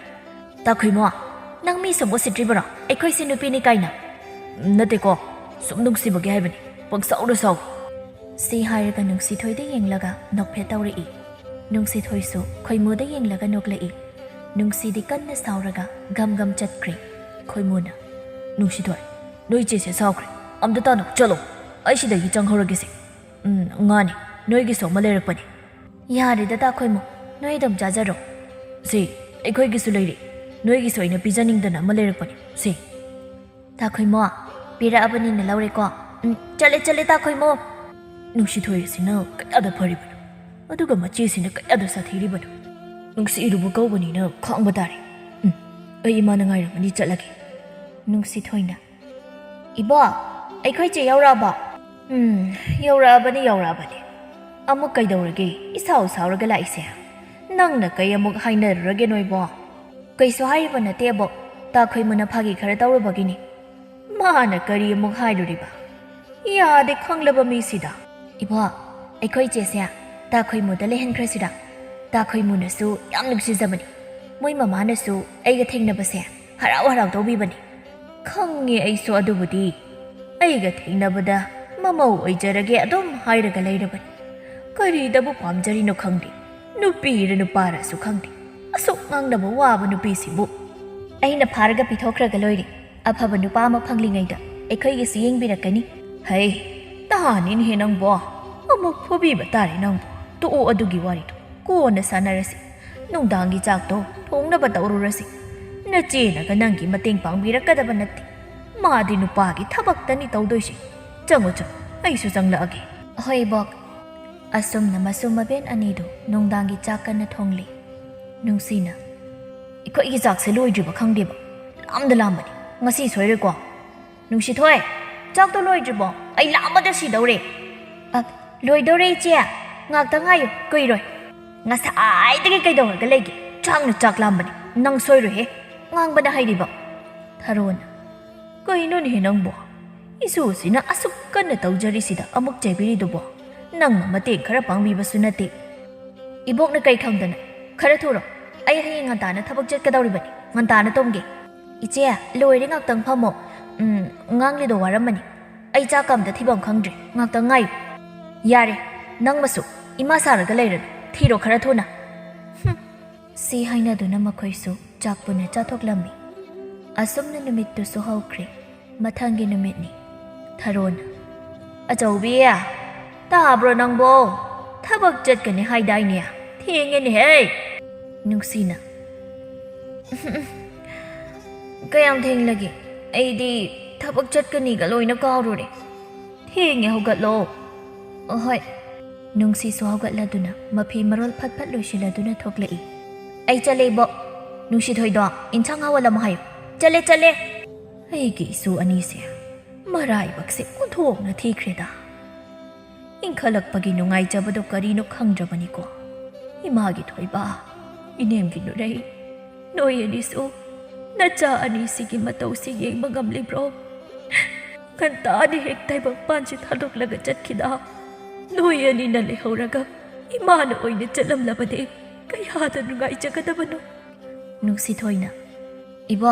S1: ꯇꯥ ꯈꯣꯏꯃꯨ ꯅꯪ ꯃꯤ ꯁꯨꯝ ꯎꯁꯤꯠꯇ꯭ꯔꯤꯕꯔꯣ ꯑꯩꯈꯣꯏꯁꯤ ꯅꯨꯄꯤꯅꯤ ꯀꯥꯏꯅ ꯅꯠꯇꯦꯀꯣ ꯁꯨꯝ ꯅꯨꯡꯁꯤꯕꯒꯤ ꯍꯥꯏꯕꯅꯤ ꯄꯪꯁꯥꯎꯗ ꯁꯥꯎ ꯁꯤ ꯍꯥꯏꯔꯒ ꯅꯨꯡꯁꯤꯊꯣꯏꯗ ꯌꯦꯡꯂꯒ ꯅꯣꯛꯐꯦꯠ ꯇꯧꯔꯛꯏ ꯅꯨꯡꯁꯤꯊꯣꯏꯁꯨ ꯈꯣꯏꯃꯨꯗ ꯌꯦꯡꯂꯒ ꯅꯣꯛꯂꯛꯏ ꯅꯨꯡꯁꯤꯗꯤ ꯀꯟꯅ ꯁꯥꯎꯔꯒ ꯒꯝ ꯆꯠꯈ꯭ꯔꯦ ꯈꯣꯏꯃꯨꯅ ꯅꯨꯡꯁꯤꯊꯣꯏ ꯅꯣꯏ ꯏꯆꯦꯁꯦ ꯁꯥꯎꯈ꯭ꯔꯦ ꯑꯝꯇ ꯇꯥꯅꯣ ꯆꯠꯂꯣ ꯑꯩ ꯁꯤꯗꯒꯤ ꯆꯪꯍꯧꯔꯒꯦꯁꯦ ꯉꯥꯅꯤ ꯅꯣꯏꯒꯤꯁꯨ ꯑꯃ ꯂꯩꯔꯛꯄꯅꯤ ꯌꯥꯔꯦꯗ ꯇꯥ ꯈꯣꯏꯃꯨ ꯅꯣꯏ ꯑꯗꯨꯝ ꯆꯥꯖꯔꯣ ꯁꯤ ꯑꯩꯈꯣꯏꯒꯤꯁꯨ ꯂꯩꯔꯤ ꯅꯣꯏꯒꯤꯁꯨ ꯑꯩꯅ ꯄꯤꯖꯅꯤꯡꯗꯅ ꯑꯃ ꯂꯩꯔꯛꯄꯅꯤ ꯁꯤ ꯇꯥ ꯈꯣꯏꯃꯨ ꯄꯤꯔꯛꯑꯕꯅꯤꯅ ꯂꯧꯔꯦꯀꯣ ꯆꯠꯂꯦ ꯇꯥ ꯈꯣꯏꯃꯨ ꯅꯨꯡꯁꯤꯊꯣꯏꯁꯤꯅ ꯀꯌꯥꯗ ꯐꯔꯤꯕꯅꯣ ꯑꯗꯨꯒ ꯃꯆꯦꯁꯤꯅ ꯀꯌꯥꯗ ꯁꯥꯊꯤꯔꯤꯕꯅꯣ ꯅꯨꯡꯁꯤꯔꯨꯕ ꯀꯧꯕꯅꯤꯅ ꯈꯥꯡꯕ ꯇꯥꯔꯦ ꯑꯩ ꯏꯃꯥꯅ ꯉꯥꯏꯔꯝꯃꯅꯤ ꯆꯠꯂꯒꯦ ꯅꯨꯡꯁꯤꯊꯣꯏꯅ ꯏꯕꯣ ꯑꯩꯈꯣꯏ ꯆꯦ ꯌꯧꯔꯛꯑꯕꯣ ꯌꯧꯔꯛꯑꯕꯅꯤ ꯑꯃꯨꯛ ꯀꯩꯗꯧꯔꯒꯦ ꯏꯁꯥꯎꯔꯒ ꯂꯥꯛꯏꯁꯦ ꯅꯪꯅ ꯀꯩ ꯑꯃꯨꯛ ꯍꯥꯏꯅꯔꯨꯔꯒꯦ ꯅꯣꯏꯕꯣ ꯀꯩꯁꯨ ꯍꯥꯏꯔꯤꯕ ꯅꯠꯇꯦꯕꯣ ꯇꯥ ꯈꯣꯏꯃꯨꯅ ꯐꯥꯒꯤ ꯈꯔ ꯇꯧꯔꯨꯕꯒꯤꯅꯤ ꯃꯥꯅ ꯀꯔꯤ ꯑꯃꯨꯛ ꯍꯥꯏꯔꯨꯔꯤꯕ ꯌꯥꯗꯦ ꯈꯪꯂꯕ ꯃꯤꯁꯤꯗ ꯏꯕꯣ ꯑꯩꯈꯣꯏ ꯆꯦꯁꯦ ꯇꯥ ꯈꯣꯏꯃꯨꯗ ꯂꯩꯍꯟꯈ꯭ꯔꯁꯤꯔ ꯇꯥ ꯈꯣꯏꯃꯨꯅꯁꯨ ꯌꯥꯝ ꯅꯨꯡꯁꯤꯖꯕꯅꯤ ꯃꯣꯏ ꯃꯃꯥꯅꯁꯨ ꯑꯩꯒ ꯊꯦꯡꯅꯕꯁꯦ ꯍꯔꯥꯎ ꯇꯧꯕꯤꯕꯅꯤ ꯈꯪꯉꯦ ꯑꯩꯁꯨ ꯑꯗꯨꯕꯨꯗꯤ ꯑꯩꯒ ꯊꯦꯡꯅꯕꯗ ꯃꯃꯧ ꯑꯣꯏꯖꯔꯒꯦ ꯑꯗꯨꯝ ꯍꯥꯏꯔꯒ ꯂꯩꯔꯕꯅꯤ ꯀꯔꯤꯗꯕꯨ ꯄꯥꯝꯖꯔꯤꯅꯣ ꯈꯪꯗꯦ ꯅꯨꯄꯤꯔ ꯅꯨꯄꯥꯔꯁꯨ ꯈꯪꯗꯦ ꯑꯁꯨꯛ ꯉꯥꯡꯅꯕ ꯋꯥꯕ ꯅꯨꯄꯤꯁꯤꯕꯨ ꯑꯩꯅ ꯐꯥꯔꯒ ꯄꯤꯊꯣꯛꯈ꯭ꯔꯒ ꯂꯣꯏꯔꯦ ꯑꯐꯕ ꯅꯨꯄꯥ ꯑꯃ ꯐꯪꯂꯤꯉꯩꯗ ꯑꯩꯈꯣꯏꯒꯤꯁꯨ ꯌꯦꯡꯕꯤꯔꯛꯀꯅꯤ ꯍꯩ ꯇꯥꯅꯤꯅꯦꯍꯦ ꯅꯪꯕꯣ ꯑꯃꯨꯛ ꯐꯨꯕꯤꯕ ꯇꯥꯔꯦ ꯅꯪꯕꯨ ꯇꯣꯛꯑꯣ ꯑꯗꯨꯒꯤ ꯋꯥꯔꯤꯗꯣ ꯀꯣꯟꯅ ꯁꯥꯟꯅꯔꯁꯤ ꯅꯨꯡꯗꯥꯡꯒꯤ ꯆꯥꯛꯇꯣ ꯊꯣꯡꯅꯕ ꯇꯧꯔꯨꯔꯁꯤ ꯅꯆꯦꯅꯒ ꯅꯪꯒꯤ ꯃꯇꯦꯡ ꯄꯥꯡꯕꯤꯔꯛꯀꯗꯕ ꯅꯠꯇꯦ ꯃꯥꯗꯤ ꯅꯨꯄꯥꯒꯤ ꯊꯕꯛꯇꯅꯤ ꯇꯧꯗꯣꯏꯁꯦ ꯆꯪꯉꯨ ꯑꯩꯁꯨ ꯆꯪꯂꯛꯑꯒꯦ ꯍꯣꯏ ꯕꯣꯛ ꯑꯁꯨꯝꯅ ꯃꯁꯨ ꯃꯕꯦꯟ ꯑꯅꯤꯗꯨ ꯅꯨꯡꯗꯥꯡꯒꯤ ꯆꯥꯛ ꯀꯟꯅ ꯊꯣꯡꯂꯤ ꯅꯨꯡꯁꯤꯅ ꯑꯩꯈꯣꯏꯒꯤ ꯆꯥꯛꯁꯦ ꯂꯣꯏꯗ꯭ꯔꯤꯕ ꯈꯪꯗꯦꯕ ꯂꯥꯝꯕꯅꯤ ꯉꯁꯤ ꯁꯣꯏꯔꯣꯏꯀꯣ ꯅꯨꯡꯁꯤꯊꯣꯏ ꯆꯥꯛꯇꯣ ꯂꯣꯏꯗ꯭ꯔꯤꯕꯣ ꯑꯩ ꯂꯥꯝꯕꯗ ꯁꯤꯗꯧꯔꯦ ꯂꯣꯏꯗꯧꯔꯦ ꯏꯆꯦ ꯉꯥꯛꯇ ꯉꯥꯏꯌꯨ ꯀꯨꯏꯔꯣꯏ ꯉꯁꯥꯏꯗꯒꯤ ꯀꯩꯗꯧꯔꯒ ꯂꯩꯒꯦ ꯆꯥꯛ ꯂꯥꯝꯕꯅꯤ ꯅꯪ ꯁꯣꯏꯔꯣꯏꯍꯦ ꯉꯥꯡꯕꯅ ꯍꯩꯔꯤꯕ ꯊꯔꯣꯅ ꯀꯩꯅꯣꯅꯦꯍꯦ ꯅꯪꯕꯣ ꯏꯁꯨꯁꯤꯅ ꯑꯁꯨꯛ ꯀꯟꯅ ꯇꯧꯖꯔꯤꯁꯤꯗ ꯑꯃꯨꯛ ꯆꯩꯕꯤꯔꯤꯗꯨꯕꯣ ꯅꯪꯅ ꯃꯇꯦꯡ ꯈꯔ ꯄꯥꯡꯕꯤꯕꯁꯨ ꯅꯠꯇꯦ 이복는 ꯀꯩ ꯈꯪꯗꯅ ꯈꯔ ꯊꯨꯔꯣ ꯑꯩ ꯍꯌꯦꯡ ꯉꯟꯇꯥꯅ ꯊꯕꯛ ꯆꯠꯀꯗꯧꯔꯤꯕꯅꯤ ꯉꯟꯇꯥꯅ ꯇꯨꯝꯒꯦ ꯏꯆꯦ ꯂꯣꯏꯔꯦ ꯉꯥꯛꯇꯪ ꯐꯝꯃꯣ ꯉꯥꯡꯂꯤꯗꯣ ꯋꯥꯔꯝꯃꯅꯤ ꯑꯩ ꯆꯥꯛ ꯑꯝꯇ ꯊꯤꯐꯝ ꯈꯪꯗ꯭ꯔꯦ ꯉꯥꯛꯇꯪ ꯉꯥꯏꯌꯨ ꯌꯥꯔꯦ ꯅꯪ ꯃꯁꯨ ꯏꯃꯥ ꯁꯥꯔꯒ ꯂꯩꯔꯅꯨ ꯊꯤꯔꯣ ꯈꯔ ꯊꯨꯅ ꯁꯤ ꯍꯥꯏꯅꯗꯨꯅ ꯃꯈꯣꯏꯁꯨ ꯆꯥꯛ ꯄꯨꯟꯅ ꯆꯥꯊꯣꯛꯂꯝꯃꯤ ꯑꯁꯨꯝꯅ ꯅꯨꯃꯤꯠꯇꯨꯁꯨ ꯍꯧꯈ꯭ꯔꯦ ꯃꯊꯪꯒꯤ ꯅꯨꯃꯤꯠꯅꯤ ꯊꯔꯣꯅ ꯑꯆꯧꯕꯤ ꯇꯥꯕ꯭ꯔꯣ ꯅꯪꯕꯣ ꯊꯕꯛ ꯆꯠꯀꯅꯤ ꯍꯥꯏꯗꯥꯏꯅꯦ ꯊꯦꯡꯉꯦꯅꯦꯍꯦ ꯅꯨꯡꯁꯤꯅ ꯀꯌꯥꯝ ꯊꯦꯡꯂꯒꯦ ꯑꯩꯗꯤ ꯊꯕꯛ ꯆꯠꯀꯅꯤꯒ ꯂꯣꯏꯅ ꯀꯥꯎꯔꯨꯔꯦ ꯊꯦꯡꯉꯦ ꯍꯧꯒꯠꯂꯣ ꯍꯣꯏ ꯅꯨꯡꯁꯤꯁꯨ ꯍꯧꯒꯠꯂꯗꯨꯅ ꯃꯐꯤ ꯃꯔꯣꯜ ꯐꯠ ꯐꯠ ꯂꯣꯏꯁꯤꯜꯂꯗꯨꯅ ꯊꯣꯛꯂꯛꯏ ꯑꯩ ꯆꯠꯂꯦꯕꯣ ꯅꯨꯡꯁꯤꯊꯣꯏꯗꯣ ꯏꯟꯁꯥꯡ ꯍꯥꯋꯜꯂꯝꯃꯣ ꯍꯥꯏꯌꯨ ꯆꯠꯂꯦ ꯑꯩꯒꯤ ꯏꯁꯨ ꯑꯅꯤꯁꯦ ꯃꯔꯥꯏꯕꯛꯁꯦ ꯑꯣꯟꯊꯣꯛꯅ ꯊꯤꯈ꯭ꯔꯦꯗ ꯏꯟꯈꯠꯂꯛꯄꯒꯤ ꯅꯨꯡꯉꯥꯏꯖꯕꯗꯣ ꯀꯔꯤꯅꯣ ꯈꯪꯗ꯭ꯔꯕꯅꯤꯀꯣ 이마기 토이바 이nem기 누레이 너희 애니수 나짜 아니시기 마타우시 예망감리브로 간단히 핵타이방 반지 타독라가 짰기다 너희 애니나 레호라가 이마는 오이는 짤람라바데 그야다 누가 이자가다바노 눅시토이나 이봐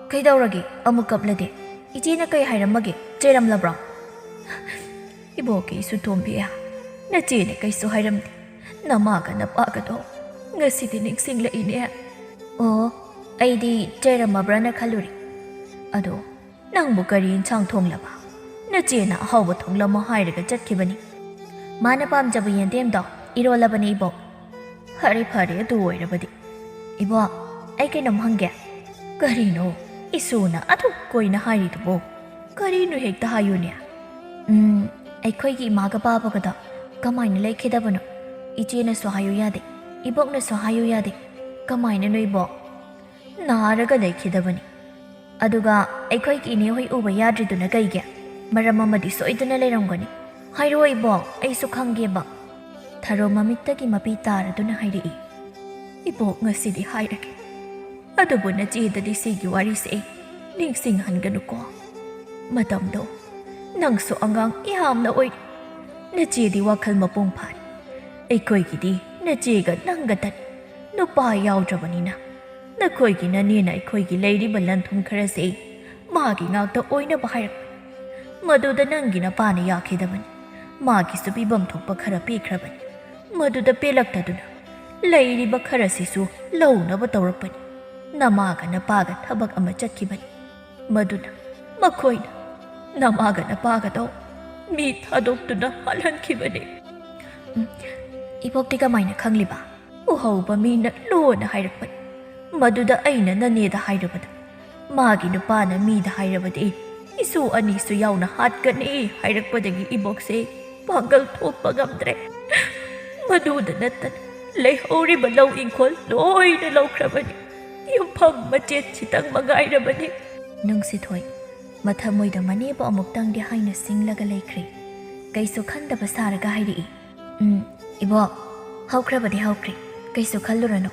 S1: 그이다우라기 아무깝라데 이제나 그이 하이람마게 째람라브라 이보게 이수톰비야 나 째네 그이수 하이람데 namaga napagado ngasidi ningsinglaine aidi cherama na khaluri ado nangbu kari inchang thonglaba nachena hawba thonglama hairaga chatkibani mana pamjaba yendem do irolabani ibo hari adu oirabadi ibo ai kainam hangge karino isuna adu koina hairidubo karino hekta hayune aikhoigi imaga babagada kamaina lekhidabano 이제는 소하여야 돼. 이복는 소하여야 돼. 그만이는 너희복. 나라가 내키다보니. 아두가 아이코이기 이네 호이 우바 야드리도나 가이게. 마라마마디 소이드나 레랑거니. 하이로 이복. 아이소 칸게바. 타로 마미따기 마비 따라도나 하이리. 이복 ngasi디 하이라게. 아두보나 지다디 시기 와리세. 닝싱한가누고. 마담도. 낭소 안강 이함나 오이. 나지디 와칼 마뽕판. ꯑꯩꯈꯣꯏꯒꯤꯗꯤ ꯅꯆꯦꯒ ꯅꯪꯒꯇ ꯅꯨꯄꯥ ꯌꯥꯎꯗ꯭ꯔꯕꯅꯤꯅ ꯅꯈꯣꯏꯒꯤꯅ ꯅꯦꯅ ꯑꯩꯈꯣꯏꯒꯤ ꯂꯩꯔꯤꯕ ꯂꯟꯊꯨꯝ ꯈꯔꯁꯦ ꯃꯥꯒꯤ ꯉꯥꯛꯇ ꯑꯣꯏꯅꯕ ꯍꯥꯏꯔꯛꯄ ꯃꯗꯨꯗ ꯅꯪꯒꯤ ꯅꯄꯥꯅ ꯌꯥꯈꯤꯗꯕꯅꯤ ꯃꯥꯒꯤꯁꯨ ꯄꯤꯐꯝ ꯊꯣꯛꯄ ꯈꯔ ꯄꯤꯈ꯭ꯔꯕꯅꯤ ꯃꯗꯨꯗ ꯄꯦꯜꯂꯛꯇꯗꯨꯅ ꯂꯩꯔꯤꯕ ꯈꯔꯁꯤꯁꯨ ꯂꯧꯅꯕ ꯇꯧꯔꯛꯄꯅꯤ ꯅꯃꯥꯒ ꯅꯄꯥꯒ ꯊꯕꯛ ꯑꯃ ꯆꯠꯈꯤꯕꯅꯤ ꯃꯗꯨꯅ ꯃꯈꯣꯏꯅ ꯅꯃꯥꯒ ꯅꯄꯥꯒꯗꯣ ꯃꯤ ꯊꯥꯗꯣꯛꯇꯨꯅ ꯍꯜꯍꯟꯈꯤꯕꯅꯤ 이복디 그마이나 ꯈꯪꯂꯤꯕ 우ꯍꯧꯕ ꯃꯤꯅ ꯂꯣꯟꯅ ꯍꯥꯏꯔꯛꯄꯅꯤ ꯃꯗꯨꯗ ꯑꯩꯅ ꯅꯅꯦꯗ ꯍꯥꯏꯔꯕꯗ ꯃꯥꯒꯤ ꯅꯨꯄꯥꯅ ꯃꯤꯗ ꯍꯥꯏꯔꯕꯗꯤ 이수 ꯑꯅꯤꯁꯨ ꯌꯥꯎꯅ ꯍꯥꯠꯀꯅꯤ ꯍꯥꯏꯔꯛꯄꯗꯒꯤ 이복ꯁꯦ ꯄꯥꯡꯒꯜ ꯊꯣꯛꯄ ꯉꯝꯗ꯭ꯔꯦ ꯃꯗꯨꯗ ꯅꯠꯇꯅ ꯂꯩꯍꯧꯔꯤꯕ ꯂꯧ ꯏꯪꯈꯣꯜ ꯂꯣꯏꯅ ꯂꯧꯈ꯭ꯔꯕꯅꯤ ꯌꯨꯝꯐꯝ ꯃꯆꯦꯠ ꯈꯤꯇꯪ ꯃꯉꯥꯏꯔꯕꯅꯤ ꯅꯨꯡꯁꯤꯊꯣꯏ ꯃꯊꯃꯣꯏꯗ ꯃꯅꯦꯕꯨ ꯑꯃꯨꯛꯇꯪꯗꯤ ꯍꯥꯏꯅ ꯁꯤꯡꯂꯒ ꯂꯩꯈ꯭ꯔꯦ ꯀꯩꯁꯨ ꯈꯟꯗꯕ ꯁꯥꯔꯒ ꯍꯥꯏꯔꯛꯏ 이보 ꯍꯧꯈ꯭ꯔꯕꯗꯤ ꯍꯧꯈ꯭ꯔꯦ ꯀꯩꯁꯨ ꯈꯜꯂꯨꯔꯅꯨ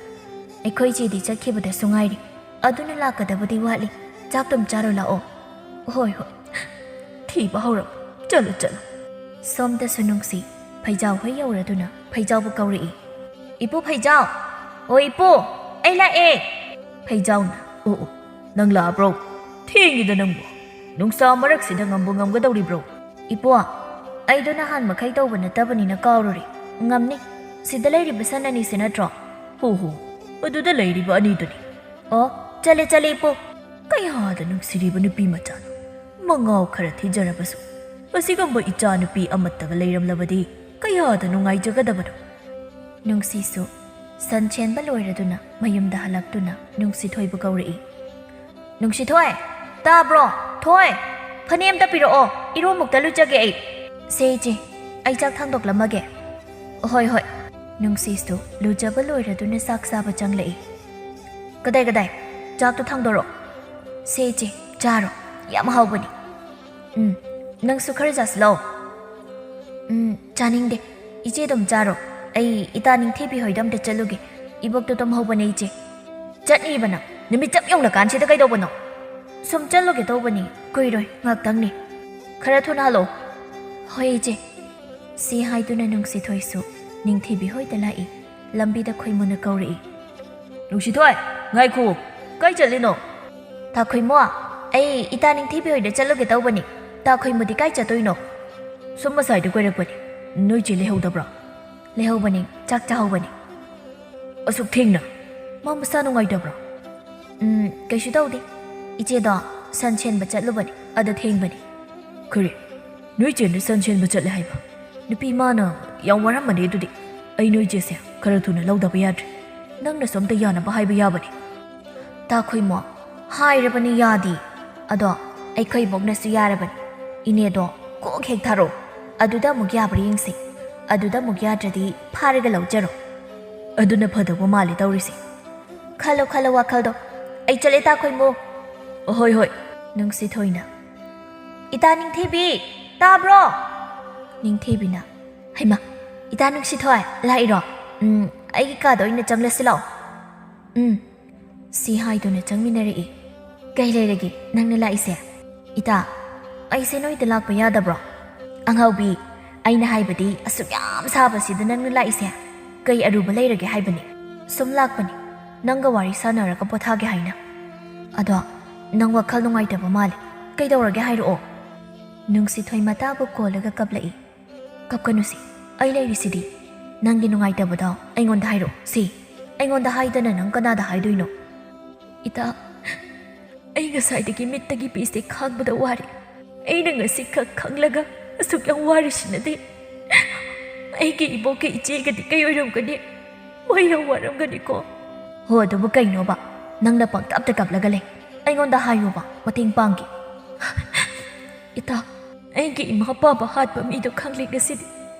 S1: ꯑꯩꯈꯣꯏ ꯆꯦꯗꯤ ꯆꯠꯈꯤꯕꯗꯁꯨ ꯉꯥꯏꯔꯤ ꯑꯗꯨꯅ ꯂꯥꯛꯀꯗꯕꯗꯤ ꯋꯥꯠꯂꯤ ꯆꯥꯛꯇꯨꯝ ꯆꯥꯔꯣ ꯂꯥꯛꯑꯣ ꯍꯣꯏ ꯊꯤꯕ ꯍꯧꯔꯕ ꯆꯠꯂꯣ ꯁꯣꯝꯗꯁꯨ ꯅꯨꯡꯁꯤ ꯐꯩꯖꯥꯎ ꯍꯣꯏ ꯌꯧꯔꯗꯨꯅ ꯐꯩꯖꯥꯎꯕꯨ ꯀꯧꯔꯛꯏ ꯏꯄꯨ ꯐꯩꯖꯥꯎ ꯏꯄꯨ ꯑꯩ ꯂꯥꯛꯑꯦ ꯐꯩꯖꯥꯎꯅ ꯅꯪ ꯂꯥꯛꯑꯕ꯭ꯔꯣ ꯊꯦꯡꯉꯤꯗ ꯅꯪꯕꯨ ꯅꯨꯡꯁꯥ ꯃꯔꯛꯁꯤꯗ ꯉꯝꯒꯗꯧꯔꯤꯕ꯭ꯔꯣ ꯏꯄꯨ ꯑꯩꯗꯣ ꯅꯍꯥꯟ ꯃꯈꯩ ꯇꯧꯕ ꯅꯠꯇꯕꯅꯤꯅ ꯀꯥꯎꯔꯨꯔꯦ ꯉꯝꯅꯤ ꯁꯤꯗ ꯂꯩꯔꯤꯕ ꯁꯟ ꯑꯅꯤꯁꯤ ꯅꯠꯇ꯭ꯔꯣ ꯑꯗꯨꯗ ꯂꯩꯔꯤꯕ ꯑꯅꯤꯗꯨꯅꯤ ꯆꯠꯂꯦ ꯏꯄꯨ ꯀꯌꯥꯗ ꯅꯨꯡꯁꯤꯔꯤꯕ ꯅꯨꯄꯤ ꯃꯆꯥꯅꯣ ꯃꯉꯥꯎ ꯈꯔ ꯊꯤꯖꯔꯕꯁꯨ ꯑꯁꯤꯒꯨꯝꯕ ꯏꯆꯥ ꯅꯨꯄꯤ ꯑꯃꯠꯇꯒ ꯂꯩꯔꯝꯂꯕꯗꯤ ꯀꯌꯥꯗ ꯅꯨꯡꯉꯥꯏꯖꯒꯗꯕꯅꯣ ꯅꯨꯡꯁꯤꯁꯨ ꯁꯟ ꯆꯦꯟꯕ ꯂꯣꯏꯔꯗꯨꯅ ꯃꯌꯨꯝꯗ ꯍꯜꯂꯛꯇꯨꯅ ꯅꯨꯡꯁꯤꯊꯣꯏꯕꯨ ꯀꯧꯔꯛꯏ ꯅꯨꯡꯁꯤꯊꯣꯏ ꯇꯥꯕ꯭ꯔꯣ ꯊꯣꯏ ꯐꯅꯦꯛ ꯑꯝꯇ ꯄꯤꯔꯛꯑꯣ ꯏꯔꯨꯃꯨꯛꯇ ꯂꯨꯖꯒꯦ ꯑꯩ ꯁꯦ ꯏꯆꯦ ꯑꯩ ꯆꯥꯛ ꯊꯥꯡꯗꯣꯛꯂꯝꯃꯒꯦ ꯍꯣꯏ ꯍꯣꯏ ꯅꯨꯡꯁꯤꯁꯨ ꯂꯨꯖꯕ ꯂꯣꯏꯔꯗꯨꯅ ꯆꯥꯛ ꯆꯥꯕ ꯆꯪꯂꯛꯏ ꯀꯗꯥꯏ ꯆꯥꯛꯇꯣ ꯊꯥꯡꯗꯣꯔꯛꯑꯣ ꯁꯦ ꯏꯆꯦ ꯆꯥꯔꯣ ꯌꯥꯝ ꯍꯥꯎꯕꯅꯤ ꯅꯪꯁꯨ ꯈꯔ ꯆꯥꯁꯤꯜꯂꯛꯑꯣ ꯆꯥꯅꯤꯡꯗꯦ ꯏꯆꯦ ꯑꯗꯨꯝ ꯆꯥꯔꯣ ꯑꯩ ꯏꯇꯥ ꯅꯤꯡꯊꯤꯕꯤ ꯍꯣꯏꯗ ꯑꯝꯇ ꯆꯠꯂꯨꯒꯦ ꯏꯕꯣꯛꯇꯣ ꯇꯨꯝꯍꯧꯕꯅꯦ ꯏꯆꯦ ꯆꯠꯅꯤꯕ ꯅꯪ ꯅꯨꯃꯤꯠ ꯆꯞ ꯌꯧꯅꯀꯥꯟꯁꯤꯗ ꯀꯩꯗꯧꯕꯅꯣ ꯁꯨꯝ ꯆꯠꯂꯨꯒꯦ ꯇꯧꯕꯅꯤ ꯀꯨꯏꯔꯣꯏ ꯉꯥꯛꯇꯪꯅꯤ ꯈꯔ ꯊꯨꯅ ꯍꯜꯂꯣ ꯍꯣꯏ ꯏꯆꯦ ꯁꯤ ꯍꯥꯏꯗꯨꯅ ꯅꯨꯡꯁꯤꯊꯣꯏꯁꯨ ꯅꯤꯡꯊꯤꯕꯤ ꯍꯣꯏꯗ ꯂꯥꯛꯏ ꯂꯝꯕꯤꯗ ꯈꯣꯏꯃꯨꯅ ꯀꯧꯔꯛꯏ ꯅꯨꯡꯁꯤꯊꯣꯏ ꯉꯥꯏꯈꯣ ꯀꯥꯏ ꯆꯠꯂꯤꯅꯣ ꯇꯥ ꯈꯣꯏꯃꯨ ꯑꯩ ꯏꯇꯥ ꯅꯤꯡꯊꯤꯕꯤ ꯍꯣꯏꯗ ꯆꯠꯂꯨꯒꯦ ꯇꯧꯕꯅꯤ ꯇꯥ ꯈꯣꯏꯃꯨꯗꯤ ꯀꯥꯏ ꯆꯠꯇꯣꯏꯅꯣ ꯁꯨꯝ ꯃꯁꯥꯏꯗ ꯀꯣꯏꯔꯛꯄꯅꯤ ꯅꯣꯏ ꯆꯦ ꯂꯩꯍꯧꯗꯕ꯭ꯔꯣ ꯂꯩꯍꯧꯕꯅꯤ ꯆꯥꯛ ꯆꯥꯍꯧꯕꯅꯤ ꯑꯁꯨꯛ ꯊꯦꯡꯅ ꯃꯥ ꯃꯁꯥ ꯅꯨꯡꯉꯥꯏꯇꯕ꯭ꯔꯣ ꯀꯩꯁꯨ ꯇꯧꯗꯦ ꯏꯆꯦꯗꯣ ꯁꯟ ꯁꯦꯟꯕ ꯆꯠꯂꯨꯕꯅꯤ ꯑꯗ ꯊꯦꯡꯕꯅꯤ ꯀꯔꯤ ꯅꯣꯏ ꯆꯦꯅ ꯁꯟ ꯁꯦꯟꯕ ꯆꯠꯂꯦ ꯍꯥꯏꯕ ꯅꯨꯄꯤ ꯃꯥꯅ ꯌꯥꯝ ꯋꯥꯔꯝꯃꯅꯤ ꯑꯗꯨꯗꯤ ꯑꯩ ꯅꯣꯏ ꯆꯦꯁꯦ ꯈꯔ ꯊꯨꯅ ꯂꯧꯗꯕ ꯌꯥꯗ꯭ꯔꯦ ꯅꯪꯅꯁꯨ ꯑꯝꯇ ꯌꯥꯅꯕ ꯍꯥꯏꯕ ꯌꯥꯕꯅꯤ ꯇꯥ ꯈꯣꯏꯃꯨ ꯍꯥꯏꯔꯕꯅꯤ ꯌꯥꯗꯤ ꯑꯗꯣ ꯑꯩꯈꯣꯏ ꯕꯣꯛꯅꯁꯨ ꯌꯥꯔꯕꯅꯤ ꯏꯅꯦꯗꯣ ꯀꯣꯛ ꯍꯦꯛ ꯊꯥꯔꯛꯑꯣ ꯑꯗꯨꯗ ꯑꯃꯨꯛ ꯌꯥꯕ꯭ꯔꯥ ꯌꯦꯡꯁꯤ ꯑꯗꯨꯗ ꯑꯃꯨꯛ ꯌꯥꯗ꯭ꯔꯗꯤ ꯐꯥꯔꯒ ꯂꯧꯖꯔꯣ ꯑꯗꯨꯅ ꯐꯗꯧꯕ ꯃꯥꯜꯂꯤ ꯇꯧꯔꯤꯁꯤ ꯈꯜꯂꯣ ꯋꯥꯈꯜꯗꯣ ꯑꯩ ꯆꯠꯂꯦ ꯇꯥ ꯈꯣꯏꯃꯨ ꯍꯣꯏ ꯅꯨꯡꯁꯤꯊꯣꯏꯅ ꯏꯇꯥ ꯅꯤꯡꯊꯤꯕꯤ ꯇꯥꯕ꯭ꯔꯣ ꯅꯤꯡꯊꯤꯕꯤꯅ ꯍꯩꯃꯥ ꯏꯇꯥ ꯅꯨꯡꯁꯤꯊꯣꯏ ꯂꯥꯛꯏꯔꯣ ꯑꯩꯒꯤ ꯀꯥꯗ ꯑꯣꯏꯅ ꯆꯪꯂꯁꯤ ꯂꯥꯛꯑꯣ ꯁꯤ ꯍꯥꯏꯗꯨꯅ ꯆꯪꯃꯤꯟꯅꯔꯛꯏ ꯀꯩ ꯂꯩꯔꯒꯦ ꯅꯪꯅ ꯂꯥꯛꯏꯁꯦ ꯏꯇꯥ ꯑꯩꯁꯦ ꯅꯣꯏꯗ ꯂꯥꯛꯄ ꯌꯥꯗꯕ꯭ꯔꯣ ꯑꯉꯥꯎꯕꯤ ꯑꯩꯅ ꯍꯥꯏꯕꯗꯤ ꯑꯁꯨꯛ ꯌꯥꯝ ꯁꯥꯕꯁꯤꯗ ꯅꯪꯅ ꯂꯥꯛꯏꯁꯦ ꯀꯩ ꯑꯔꯨꯕ ꯂꯩꯔꯒꯦ ꯍꯥꯏꯕꯅꯤ ꯁꯨꯝ ꯂꯥꯛꯄꯅꯤ ꯅꯪꯒ ꯋꯥꯔꯤ ꯁꯥꯟꯅꯔꯒ ꯄꯣꯊꯥꯒꯦ ꯍꯥꯏꯅ ꯑꯗꯣ ꯅꯪ ꯋꯥꯈꯜ ꯅꯨꯡꯉꯥꯏꯇꯕ ꯃꯥꯜꯂꯤ ꯀꯩꯗꯧꯔꯒꯦ ꯍꯥꯏꯔꯛꯑꯣ ꯅꯨꯡꯁꯤꯊꯣꯏ ꯃꯇꯥꯕꯨ ꯀꯣꯜꯂꯒ ꯀꯞꯂꯛꯏ ꯀꯞꯀꯅꯨꯁꯤ ꯑꯩ ꯂꯩꯔꯤꯁꯤꯗꯤ ꯅꯪꯒꯤ ꯅꯨꯡꯉꯥꯏꯇꯕꯗꯣ ꯑꯩꯉꯣꯟꯗ ꯍꯥꯏꯔꯛꯑꯣ ꯁꯤ ꯑꯩꯉꯣꯟꯗ ꯍꯥꯏꯗꯅ ꯅꯪ ꯀꯅꯥꯗ ꯍꯥꯏꯗꯣꯏꯅꯣ ꯏꯇꯥ ꯑꯩ ꯉꯁꯥꯏꯗꯒꯤ ꯃꯤꯠꯇꯒꯤ ꯄꯤꯁꯦ ꯈꯥꯡꯕꯗ ꯋꯥꯔꯤ ꯑꯩꯅ ꯉꯁꯤ ꯈꯛ ꯈꯪꯂꯒ ꯑꯁꯨꯛ ꯌꯥꯝ ꯋꯥꯔꯤꯁꯤꯅꯗꯤ ꯑꯩꯒꯤ ꯏꯕꯣꯛꯀ ꯏꯆꯦꯒꯗꯤ ꯀꯩ ꯑꯣꯏꯔꯝꯒꯅꯤ ꯃꯣꯏ ꯌꯥꯝ ꯋꯥꯔꯝꯒꯅꯤꯀꯣ ꯍꯣ ꯑꯗꯨꯕꯨ ꯀꯩꯅꯣꯕ ꯅꯪꯅ ꯄꯪꯀꯞꯇ ꯀꯞꯂꯒ ꯂꯩ ꯑꯩꯉꯣꯟꯗ ꯍꯥꯏꯌꯨꯕ ꯃꯇꯦꯡ ꯄꯥꯡꯒꯦ ꯏꯇꯥ ꯑꯩꯒꯤ ꯏꯃꯥ ꯄꯥꯕ ꯍꯥꯠꯄ ꯃꯤꯗꯣ ꯈꯪꯂꯦ ꯉꯁꯤꯗꯤ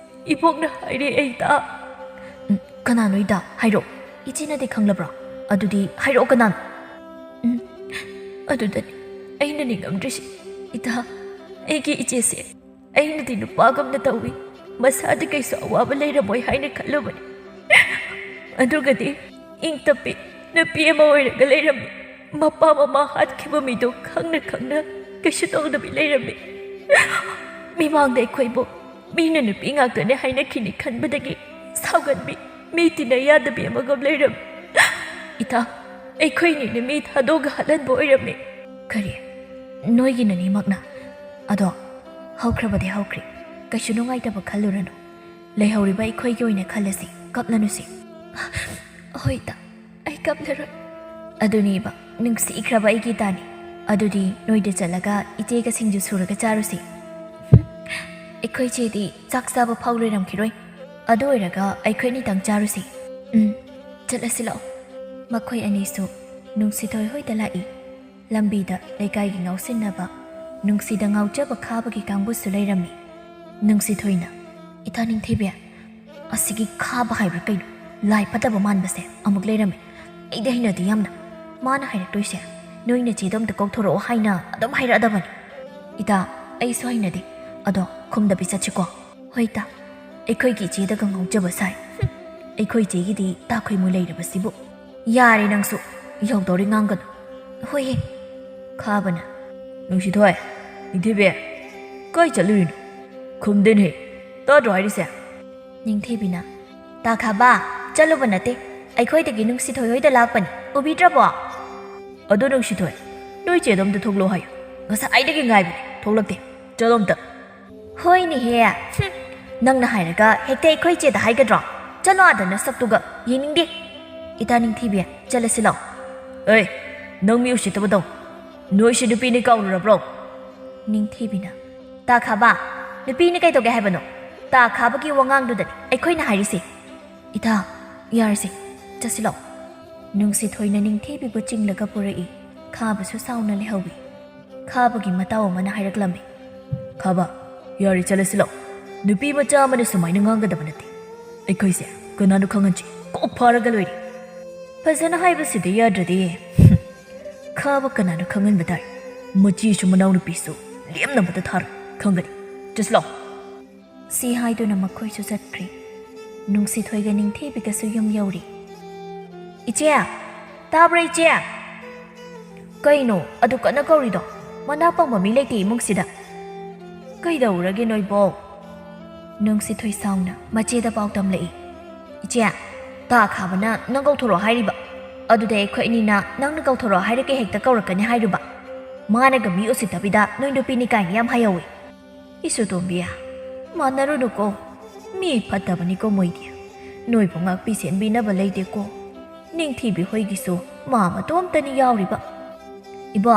S1: ꯏꯕꯣꯛꯅ ꯍꯥꯏꯔꯦ ꯑꯩ ꯏꯇꯥ ꯀꯅꯥꯅꯣ ꯏꯇꯥ ꯍꯥꯏꯔꯛꯑꯣ ꯏꯆꯦꯅꯗꯤ ꯈꯪꯂꯕ꯭ꯔꯣ ꯑꯗꯨꯗꯤ ꯍꯥꯏꯔꯛꯑꯣ ꯀꯅꯥꯅꯣ ꯑꯗꯨꯗꯅꯤ ꯑꯩꯅ ꯅꯤꯡꯉꯝꯗ꯭ꯔꯤꯁꯤ ꯏꯇꯥ ꯑꯩꯒꯤ ꯏꯆꯦꯁꯦ ꯑꯩꯅꯗꯤ ꯅꯨꯄꯥꯒꯨꯝꯅ ꯇꯧꯏ ꯃꯁꯥꯗꯤ ꯀꯩꯁꯨ ꯑꯋꯥꯕ ꯂꯩꯔꯝꯃꯣꯏ ꯍꯥꯏꯅ ꯈꯜꯂꯨꯕꯅꯤ ꯑꯗꯨꯒꯗꯤ ꯏꯪ ꯇꯞꯄꯤ ꯅꯨꯄꯤ ꯑꯃ ꯑꯣꯏꯔꯒ ꯂꯩꯔꯝꯃꯤ ꯃꯄꯥ ꯃꯃꯥ ꯍꯥꯠꯈꯤꯕ ꯃꯤꯗꯣ ꯈꯪꯅ ꯀꯩꯁꯨ ꯇꯧꯗꯕꯤ ꯂꯩꯔꯝꯃꯤ ꯃꯤꯃꯥꯡꯗ ꯑꯩꯈꯣꯏꯕꯨ ꯃꯤꯅ ꯅꯨꯄꯤ ꯉꯥꯛꯇꯅꯦ ꯍꯥꯏꯅꯈꯤꯅꯤ ꯈꯟꯕꯗꯒꯤ ꯁꯥꯎꯒꯟꯕꯤ ꯃꯤ ꯇꯤꯟꯅ ꯌꯥꯗꯕꯤ ꯑꯃꯒ ꯂꯩꯔꯝꯃꯤ ꯏꯇꯥ ꯑꯩꯈꯣꯏꯅꯤꯅ ꯃꯤ ꯊꯥꯗꯣꯛꯑꯒ ꯍꯠꯍꯟꯕ ꯑꯣꯏꯔꯝꯃꯤ ꯀꯔꯤ ꯅꯣꯏꯒꯤꯅꯅꯤꯃꯛꯅ ꯑꯗꯣ ꯍꯧꯈ꯭ꯔꯕꯗꯤ ꯍꯧꯈ꯭ꯔꯦ ꯀꯩꯁꯨ ꯅꯨꯡꯉꯥꯏꯇꯕ ꯈꯜꯂꯨꯔꯅꯨ ꯂꯩꯍꯧꯔꯤꯕ ꯑꯩꯈꯣꯏꯒꯤ ꯑꯣꯏꯅ ꯈꯜꯂꯁꯤ ꯀꯞꯂꯅꯨꯁꯤ ꯍꯣꯏ ꯏꯇꯥ ꯑꯩ ꯀꯞꯂꯔꯣꯏ ꯑꯗꯨꯅꯦꯕ ꯅꯨꯡꯁꯤꯈ꯭ꯔꯕ ꯑꯩꯒꯤ ꯏꯇꯥꯅꯤ ꯑꯗꯨꯗꯤ ꯅꯣꯏꯗ ꯆꯠꯂꯒ ꯏꯆꯦꯒ ꯁꯤꯡꯖꯨ ꯁꯨꯔꯒ ꯆꯥꯔꯨꯁꯤ ꯑꯩꯈꯣꯏ ꯆꯦꯗꯤ ꯆꯥꯛ ꯆꯥꯕ ꯐꯥꯎ ꯂꯣꯏꯔꯝꯈꯤꯔꯣꯏ ꯑꯗꯨ ꯑꯣꯏꯔꯒ ꯑꯩꯈꯣꯏꯅꯤꯇꯪ ꯆꯥꯔꯨꯁꯤ ꯆꯠꯂꯁꯤ ꯂꯥꯛꯑꯣ ꯃꯈꯣꯏ ꯑꯅꯤꯁꯨ ꯅꯨꯡꯁꯤꯊꯣꯏ ꯍꯣꯏꯗ ꯂꯥꯛꯏ ꯂꯝꯕꯤꯗ ꯂꯩꯀꯥꯏꯒꯤ ꯉꯥꯎꯁꯤꯟꯅꯕ ꯅꯨꯡꯁꯤꯗ ꯉꯥꯎꯖꯕ ꯈꯥꯕꯒꯤ ꯀꯥꯡꯕꯨꯁꯨ ꯂꯩꯔꯝꯃꯤ ꯅꯨꯡꯁꯤꯊꯣꯏꯅ ꯏꯇꯥ ꯅꯤꯡꯊꯤꯕꯤ ꯑꯁꯤꯒꯤ ꯈꯥꯕ ꯍꯥꯏꯕ꯭ꯔꯥ ꯀꯩꯅꯣ ꯂꯥꯏ ꯐꯠꯇꯕ ꯃꯥꯟꯕꯁꯦ ꯑꯃꯨꯛ ꯂꯩꯔꯝꯃꯤ ꯑꯩꯗꯤ ꯍꯩꯅꯗꯤ ꯌꯥꯝꯅ ꯃꯥꯅ ꯍꯥꯏꯔꯛꯇꯣꯏꯁꯦ ꯅꯣꯏꯅ ꯆꯦꯗꯣ ꯑꯝꯇ ꯀꯧꯊꯣꯔꯛꯑꯣ ꯍꯥꯏꯅ ꯑꯗꯨꯝ ꯍꯥꯏꯔꯛꯑꯗꯕꯅꯤ ꯏꯇꯥ ꯑꯩꯁꯨ ꯍꯩꯅꯗꯦ ꯑꯗꯣ ꯈꯨꯝꯗꯕꯤ ꯆꯠꯁꯤꯀꯣ ꯍꯣꯏ ꯏꯇꯥ ꯑꯩꯈꯣꯏꯒꯤ ꯏꯆꯦꯗꯒ ꯉꯥꯎꯖꯕ ꯁꯥꯏ ꯑꯩꯈꯣꯏ ꯆꯦꯒꯤꯗꯤ ꯇꯥꯈꯣꯏꯃꯨ ꯂꯩꯔꯕꯁꯤꯕꯨ ꯌꯥꯔꯦ ꯅꯪꯁꯨ ꯌꯧꯗꯧꯔꯤ ꯉꯥꯡꯒꯅꯨ ꯍꯣꯏꯍꯦ ꯈꯥꯕꯅ ꯅꯨꯡꯁꯤꯊꯣꯏ ꯅꯤꯡꯊꯤꯕꯤ ꯀꯥꯏ ꯆꯠꯂꯨꯔꯤꯅꯣ ꯈꯨꯝꯗꯦꯅꯦ ꯇꯥꯗ꯭ꯔꯣ ꯍꯥꯏꯔꯤꯁꯦ ꯅꯤꯡꯊꯤꯕꯤꯅ ꯇꯥꯈꯥꯕ ꯆꯠꯂꯨꯕ ꯅꯠꯇꯦ ꯑꯩꯈꯣꯏꯗꯒꯤ ꯅꯨꯡꯁꯤꯊꯣꯏ ꯍꯣꯏꯗ ꯂꯥꯛꯄꯅꯤ ꯎꯕꯤꯗ꯭ꯔꯕꯣ ꯑꯗꯣ ꯅꯨꯡꯁꯤꯊꯣꯏ ꯅꯣꯏ ꯆꯦꯗꯣ ꯑꯝꯇ ꯊꯣꯛꯂꯛꯑꯣ ꯍꯥꯏꯌꯨ ꯉꯁꯥꯏꯗꯒꯤ ꯉꯥꯏꯕꯅꯤ ꯊꯣꯛꯂꯛꯇꯦ ꯆꯠꯂꯣ ꯑꯝꯇ ꯍꯣꯏꯅꯦꯍꯦ ꯅꯪꯅ ꯍꯥꯏꯔꯒ ꯍꯦꯛꯇ ꯑꯩꯈꯣꯏ ꯆꯦꯗ ꯍꯥꯏꯒꯗ꯭ꯔꯣ ꯆꯠꯂꯣ ꯑꯥꯗ ꯅꯁꯛꯇꯨꯒ ꯌꯦꯡꯅꯤꯡꯗꯦ ꯏꯇꯥ ꯅꯤꯡꯊꯤꯕꯤ ꯆꯠꯂꯁꯤ ꯂꯥꯛꯑꯣ ꯅꯪ ꯃꯤ ꯎꯁꯤꯠꯇꯕꯗꯣ ꯅꯣꯏꯁꯤ ꯅꯨꯄꯤꯅꯤ ꯀꯥꯎꯔꯨꯔꯕ꯭ꯔꯣ ꯅꯤꯡꯊꯤꯕꯤꯅ ꯇꯥꯈꯥꯕ ꯅꯨꯄꯤꯅꯤ ꯀꯩꯗꯧꯒꯦ ꯍꯥꯏꯕꯅꯣ ꯇꯥꯈꯥꯕꯒꯤ ꯋꯥꯉꯥꯡꯗꯨꯗꯅꯤ ꯑꯩꯈꯣꯏꯅ ꯍꯥꯏꯔꯤꯁꯤ ꯏꯇꯥ ꯌꯥꯔꯁꯤ ꯆꯠꯁꯤ ꯂꯥꯛꯑꯣ ꯅꯨꯡꯁꯤꯊꯣꯏꯅ ꯅꯤꯡꯊꯤꯕꯤꯕꯨ ꯆꯤꯡꯂꯒ ꯄꯨꯔꯛꯏ ꯈꯥꯕꯁꯨ ꯁꯥꯎꯅ ꯂꯩꯍꯧꯏ ꯈꯥꯕꯒꯤ ꯃꯇꯥꯎ ꯑꯃꯅ ꯍꯥꯏꯔꯛꯂꯝꯃꯤ꯫ ꯈꯥꯕ, ꯌꯥꯔꯦ ꯆꯠꯂꯁꯤ ꯂꯥꯎ꯫ ꯅꯨꯄꯤ ꯃꯆꯥ ꯑꯃꯅ ꯁꯨꯃꯥꯏꯅ ꯉꯥꯡꯒꯗꯕ ꯅꯠꯇꯦ꯫ ꯑꯩꯈꯣꯏꯁꯦ ꯀꯅꯥꯅꯣ ꯈꯪꯍꯟꯁꯤ, ꯀꯣꯛ ꯐꯥꯔꯒ ꯂꯣꯏꯔꯦ꯫ ꯐꯖꯅ ꯍꯥꯏꯕꯁꯤꯗꯤ ꯌꯥꯗ꯭ꯔꯗꯤ ꯈꯥꯕ ꯀꯅꯥꯅꯣ ꯈꯪꯍꯟꯕ ꯇꯥꯔꯦ꯫ ꯃꯆꯦꯁꯨ ꯃꯅꯥꯎꯅꯨꯄꯤꯁꯨ ꯂꯦꯝꯅꯕꯗ ꯊꯥꯔꯣꯏ, ꯈꯪꯒꯅꯤ꯫ ꯆꯠꯁꯤ ꯂꯥꯎ꯫ ꯁꯤ ꯍꯥꯏꯗꯨꯅ ꯃꯈꯣꯏꯁꯨ ꯆꯠꯈ꯭ꯔꯦ꯫ ꯅꯨꯡꯁꯤꯊꯣꯏꯒ ꯅꯤꯡꯊꯤꯕꯤꯒꯁꯨ ꯌꯨꯝ ꯌꯧꯔꯤ꯫ ꯏꯆꯦ, ꯇꯥꯕ꯭ꯔꯥ ꯏꯆꯦ? ꯀꯩꯅꯣ ꯑꯗꯨ ꯀꯟꯅ ꯀꯧꯔꯤꯗꯣ? ꯃꯅꯥ ꯄꯪꯕ ꯃꯤ ꯂꯩꯇꯦ ꯏꯃꯨꯡꯁꯤꯗ꯫ ꯀꯩꯗꯧꯔꯒꯦ ꯅꯣꯏꯕꯣ? ꯅꯨꯡꯁꯤꯊꯣꯏ ꯁꯥꯎꯅ ꯃꯆꯦꯗ ꯄꯥꯎ ꯇꯝꯂꯛꯏ꯫ ꯏꯆꯦ, ꯇꯥ ꯈꯥꯕꯅ ꯅꯪ ꯀꯧꯊꯣꯔꯛꯑꯣ ꯍꯥꯏꯔꯤꯕ꯫ ꯑꯗꯨꯗ ꯑꯩꯈꯣꯏ ꯑꯅꯤꯅ ꯅꯪꯅ ꯀꯧꯊꯣꯔꯛꯑꯣ ꯍꯥꯏꯔꯛꯀꯦ ꯍꯦꯛꯇ ꯀꯧꯔꯛꯀꯅꯤ ꯍꯥꯏꯔꯨꯕ꯫ ꯃꯥꯅꯒ ꯃꯤ ꯎꯁꯤꯠꯇꯕꯤꯗ ꯅꯣꯏ ꯅꯨꯄꯤꯅꯤ ꯀꯥꯏꯅ ꯌꯥꯝ ꯍꯥꯏꯍꯧꯋꯤ꯫ ꯏꯁꯨ ꯇꯣꯝꯕꯤꯌꯥ, ꯃꯥꯟꯅꯔꯨꯅꯨꯀꯣ, ꯃꯤ ꯐꯠꯇꯕꯅꯤꯀꯣ ꯃꯣꯏꯗꯤ꯫ ꯅꯣꯏꯕꯨ ꯉꯥꯛꯄꯤ ꯁꯦꯟꯕꯤꯅꯕ ꯂꯩꯇꯦꯀꯣ꯫ ꯅꯤꯡꯊꯤꯕꯤ ꯍꯣꯏꯒꯤꯁꯨ ꯃꯥ ꯃꯇꯣꯝꯇꯅꯤ ꯌꯥꯎꯔꯤꯕ꯫ ꯏꯕꯣ,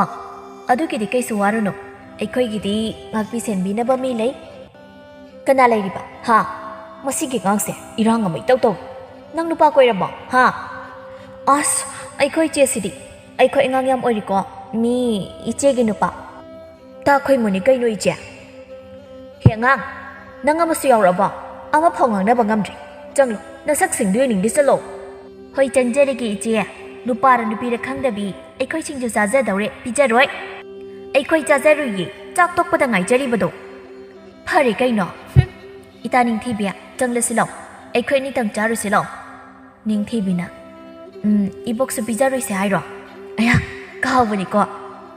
S1: ꯑꯗꯨꯒꯤꯗꯤ ꯀꯩꯁꯨ ꯋꯥꯔꯨꯅꯨ, ꯑꯩꯈꯣꯏꯒꯤꯗꯤ ꯉꯥꯛꯄꯤ ꯁꯦꯟꯕꯤꯅꯕ ꯃꯤ ꯂꯩ꯫ ꯀꯅꯥ ꯂꯩꯔꯤꯕ? ꯍꯥ? ꯃꯁꯤꯒꯤ ꯉꯥꯡꯁꯦ ꯏꯔꯥꯡ ꯑꯃ ꯏꯇꯧ ꯇꯧꯏ꯫ ꯅꯪ ꯅꯨꯄꯥ ꯀꯣꯏꯔꯕꯣ? ꯍꯥ? ꯑꯁ, ꯑꯩꯈꯣꯏ ꯏꯆꯦꯁꯤꯗꯤ ꯑꯩꯈꯣꯏ ꯑꯉꯥꯡ ꯌꯥꯝ ꯑꯣꯏꯔꯤꯀꯣ, ꯃꯤ ꯏꯆꯦꯒꯤ ꯅꯨꯄꯥ꯫ ꯇꯥꯈꯣꯏꯃꯨꯅꯤ ꯀꯩꯅꯣ ꯏꯆꯦ? ꯍꯦ ꯑꯉꯥꯡ, ꯅꯪ ꯑꯃꯁꯨ ꯌꯥꯎꯔꯛꯑꯕꯣ? ꯑꯃ ꯐꯥꯎ ꯉꯥꯡꯅꯕ ꯉꯝꯗ꯭ꯔꯤ꯫ ꯆꯪꯂꯣ, ꯅꯁꯛꯁꯤꯡꯗꯨ ꯌꯦꯡꯅꯤꯡꯗꯦ, ꯆꯠꯂꯣ꯫ ꯍꯣꯏ ꯆꯪꯖꯔꯒꯦ ꯏꯆꯦ꯫ ꯅꯨꯄꯥꯔ ꯅꯨꯄꯤꯔ ꯈꯪꯗꯕꯤ ꯑꯩꯈꯣꯏ ꯁꯤꯡꯖꯨ ꯆꯥꯖꯗꯧꯔꯦ, ꯄꯤꯖꯔꯣꯏ꯫ ꯑꯩꯈꯣꯏ ꯆꯥꯖꯔꯨꯏꯌꯦ, ꯆꯥꯛ ꯇꯣꯛꯄꯗ ꯉꯥꯏꯖꯔꯤꯕꯗꯣ꯫ ꯐꯔꯦ ꯀꯩꯅꯣ꯫ ꯏꯇꯥ ꯅꯤꯡꯊꯤꯕꯤ, ꯆꯪꯂꯁꯤ ꯂꯥꯎ, ꯑꯩꯈꯣꯏ ꯑꯅꯤꯇꯪ ꯆꯥꯔꯨꯁꯤ ꯂꯥꯎ꯫ ꯅꯤꯡꯊꯤꯕꯤꯅ ꯏꯕꯣꯛꯁꯨ ꯄꯤꯖꯔꯣꯏꯁꯦ ꯍꯥꯏꯔꯣ? ꯑꯌꯥ, ꯀꯥꯎꯕꯅꯤꯀꯣ,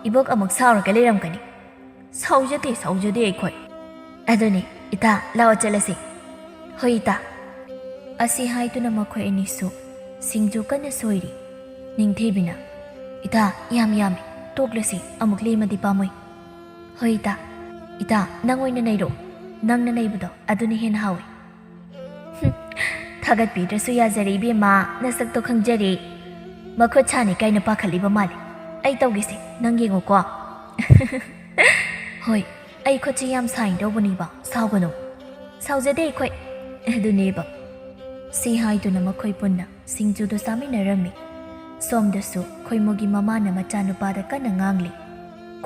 S1: ꯏꯕꯣꯛ ꯑꯃꯨꯛ ꯁꯥꯎꯔꯒ ꯂꯩꯔꯝꯒꯅꯤ꯫ ꯁꯥꯎꯖꯗꯦ ꯑꯩꯈꯣꯏ꯫ ꯑꯗꯨꯅꯤ ꯏꯇꯥ, ꯂꯥꯛꯑꯣ ꯆꯠꯂꯁꯤ꯫ ꯍꯣꯏ ꯏꯇꯥ꯫ ꯑꯁꯤ ꯍꯥꯏꯗꯨꯅ ꯃꯈꯣꯏ ꯑꯅꯤꯁꯨ ꯁꯤꯡꯖꯨ ꯀꯟꯅ ꯁꯣꯏꯔꯤ꯫ ꯅꯤꯡꯊꯤꯕꯤꯅ, ꯏꯇꯥ ꯌꯥꯝ ꯌꯥꯝꯃꯤ, ꯇꯣꯛꯂꯁꯤ, ꯑꯃꯨꯛ ꯂꯦꯝꯃꯗꯤ ꯄꯥꯝꯃꯣꯏ꯫ ꯍꯣꯏ ꯏꯇꯥ꯫ ꯏꯇꯥ, ꯅꯪ ꯑꯣꯏꯅ ꯅꯩꯔꯣ, ꯅꯪꯅ ꯅꯩꯕꯗꯣ ꯑꯗꯨꯅ ꯍꯦꯟꯅ ꯍꯥꯎꯏ꯫ ꯊꯥꯒꯠꯄꯤꯗ꯭ꯔꯁꯨ ꯌꯥꯖꯔꯦ ꯏꯕꯦꯝꯃ, ꯅꯁꯛꯇꯣ ꯈꯪꯖꯔꯦ꯫ ꯃꯈꯨꯠ ꯁꯥꯅꯤ ꯀꯥꯏꯅ ꯄꯥꯈꯠꯂꯤꯕ ꯃꯥꯜꯂꯤ꯫ ꯑꯩ ꯇꯧꯒꯦꯁꯦ, ꯅꯪ ꯌꯦꯡꯉꯨꯀꯣ꯫ ꯍꯣꯏ, ꯑꯩ ꯈꯨꯠꯁꯤ ꯌꯥꯝ ꯁꯥꯏꯟ ꯇꯧꯕꯅꯤꯕ, ꯁꯥꯎꯒꯅꯨ꯫ ꯁꯥꯎꯖꯗꯦ ꯑꯩꯈꯣꯏ, ꯑꯗꯨꯅꯦꯕ꯫ ꯁꯤ ꯍꯥꯏꯗꯨꯅ ꯃꯈꯣꯏ ꯄꯨꯟꯅ ꯁꯤꯡꯖꯨꯗꯣ ꯆꯥꯃꯤꯟꯅꯔꯝꯃꯤ꯫ ꯁꯣꯝꯗꯁꯨ ꯈꯣꯏꯃꯨꯒꯤ ꯃꯃꯥꯅ ꯃꯆꯥꯅꯨꯄꯥꯗ ꯀꯟꯅ ꯉꯥꯡꯂꯤ꯫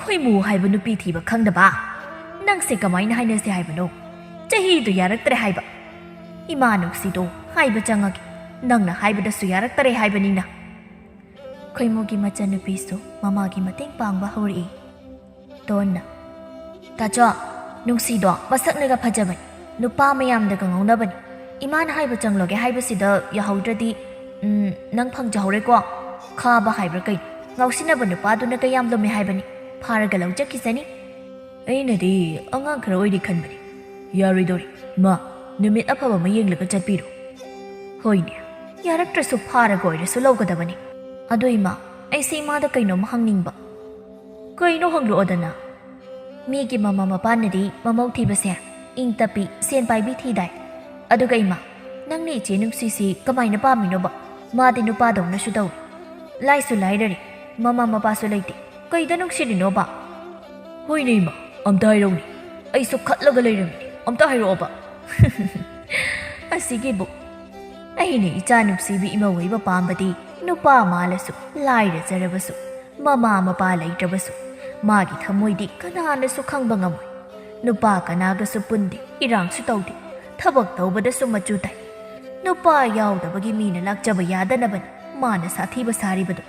S1: ꯈꯣꯏꯃꯨ ꯍꯥꯏꯕ ꯅꯨꯄꯤ ꯊꯤꯕ ꯈꯪꯗꯕ? ꯅꯪꯁꯦ ꯀꯃꯥꯏꯅ ꯍꯥꯏꯅꯁꯦ ꯍꯥꯏꯕꯅꯣ? ꯆꯍꯤꯗꯨ ꯌꯥꯔꯛꯇ꯭ꯔꯦ ꯍꯥꯏꯕ꯫ ꯏꯃꯥ ꯅꯨꯡꯁꯤꯗꯣ ꯍꯥꯏꯕ ꯆꯪꯉꯒꯦ, ꯅꯪꯅ ꯍꯥꯏꯕꯗꯁꯨ ꯌꯥꯔꯛꯇꯔꯦ ꯍꯥꯏꯕꯅꯤꯅ꯫ ꯈꯣꯏꯃꯨꯒꯤ ꯃꯆꯥꯅꯨꯄꯤꯁꯨ ꯃꯃꯥꯒꯤ ꯃꯇꯦꯡ ꯄꯥꯡꯕ ꯍꯧꯔꯛꯏ꯫ ꯇꯣꯟꯅ, ꯇꯥꯆꯣ, ꯅꯨꯡꯁꯤꯗꯣ ꯃꯁꯛꯅꯒ ꯐꯖꯕꯅꯤ, ꯅꯨꯄꯥ ꯃꯌꯥꯝꯗꯒ ꯉꯥꯎꯅꯕꯅꯤ꯫ ꯏꯃꯥꯅ ꯍꯥꯏꯕ ꯆꯪꯂꯒꯦ ꯍꯥꯏꯕꯁꯤꯗ ꯌꯥꯍꯧꯗ꯭ꯔꯗꯤ ꯅꯪ ꯐꯪꯖꯍꯧꯔꯦꯀꯣ꯫ ꯈꯥꯕ ꯍꯥꯏꯕ꯭ꯔꯥ ꯀꯩꯅꯣ, ꯉꯥꯎꯁꯤꯟꯅꯕ ꯅꯨꯄꯥꯗꯨꯅ ꯀꯌꯥꯝ ꯂꯨꯝꯃꯦ ꯍꯥꯏꯕꯅꯤ, ꯐꯥꯔꯒ ꯂꯧꯖꯈꯤꯁꯅꯤ꯫ ꯑꯩꯅꯗꯤ ꯑꯉꯥꯡ ꯈꯔ ꯑꯣꯏꯔꯤ ꯈꯟꯕꯅꯤ꯫ ꯌꯥꯔꯣꯏꯗꯧꯔꯤ, ꯃꯥ, ꯅꯨꯃꯤꯠ ꯑꯐꯕ ꯑꯃ ꯌꯦꯡꯂꯒ ꯆꯠꯄꯤꯔꯣ꯫ ꯍꯣꯏꯅꯦ, ꯌꯥꯔꯛꯇ꯭ꯔꯁꯨ ꯐꯥꯔꯒ ꯑꯣꯏꯔꯁꯨ ꯂꯧꯒꯗꯕꯅꯤ꯫ ꯑꯗꯣ ꯏꯃꯥ, ꯑꯩꯁꯦ ꯏꯃꯥꯗ ꯀꯩꯅꯣꯝ ꯍꯪꯅꯤꯡꯕ꯫ ꯀꯩꯅꯣ ꯍꯪꯂꯛꯑꯣꯗꯅ꯫ ꯃꯤꯒꯤ ꯃꯃꯥ ꯃꯄꯥꯅꯗꯤ ꯃꯃꯧ ꯊꯤꯕꯁꯦ ꯏꯪ ꯇꯞꯄꯤ, ꯁꯦꯟ ꯄꯥꯏꯕꯤ ꯊꯤꯗꯥꯏ꯫ ꯑꯗꯨꯒ ꯏꯃꯥ, ꯅꯪꯅ ꯏꯆꯦ ꯅꯨꯡꯁꯤꯁꯤ ꯀꯃꯥꯏꯅ ꯄꯥꯝꯃꯤꯅꯣꯕ? ꯃꯥꯗꯤ ꯅꯨꯄꯥꯗꯧꯅꯁꯨ ꯇꯧꯏ, ꯂꯥꯏꯁꯨ ꯂꯥꯏꯔꯔꯤ, ꯃꯃꯥ ꯃꯄꯥꯁꯨ ꯂꯩꯇꯦ, ꯀꯩꯗ ꯅꯨꯡꯁꯤꯔꯤꯅꯣꯕ? ꯍꯣꯏꯅꯦ ꯏꯃꯥ, ꯑꯝꯇ ꯍꯥꯏꯔꯧꯅꯦ, ꯑꯩꯁꯨ ꯈꯠꯂꯒ ꯂꯩꯔꯝꯃꯤꯅꯦ, ꯑꯝꯇ ꯍꯥꯏꯔꯛꯑꯣꯕ꯫ ꯑꯁꯤꯒꯤꯕꯨ ꯑꯩꯅ ꯏꯆꯥ ꯅꯨꯡꯁꯤꯕꯤ ꯏꯃꯧꯍꯣꯏꯕ ꯄꯥꯝꯕꯗꯤ ꯅꯨꯄꯥ ꯃꯥꯜꯂꯁꯨ, ꯂꯥꯏꯔꯖꯔꯕꯁꯨ, ꯃꯃꯥ ꯃꯄꯥ ꯂꯩꯇ꯭ꯔꯕꯁꯨ, ꯃꯥꯒꯤ ꯊꯃꯣꯏꯗꯤ ꯀꯅꯥꯅꯁꯨ ꯈꯪꯕ ꯉꯝꯃꯣꯏ꯫ ꯅꯨꯄꯥ ꯀꯅꯥꯒꯁꯨ ꯄꯨꯟꯗꯦ, ꯏꯔꯥꯡꯁꯨ ꯇꯧꯗꯦ, ꯊꯕꯛ ꯇꯧꯕꯗꯁꯨ ꯃꯆꯨ ꯇꯥꯏ꯫ ꯅꯨꯄꯥ ꯌꯥꯎꯗꯕꯒꯤ ꯃꯤꯅ ꯂꯥꯛꯆꯕ ꯌꯥꯗꯅꯕꯅꯤ ꯃꯥꯅ ꯁꯥꯊꯤꯕ ꯁꯥꯔꯤꯕꯗꯣ꯫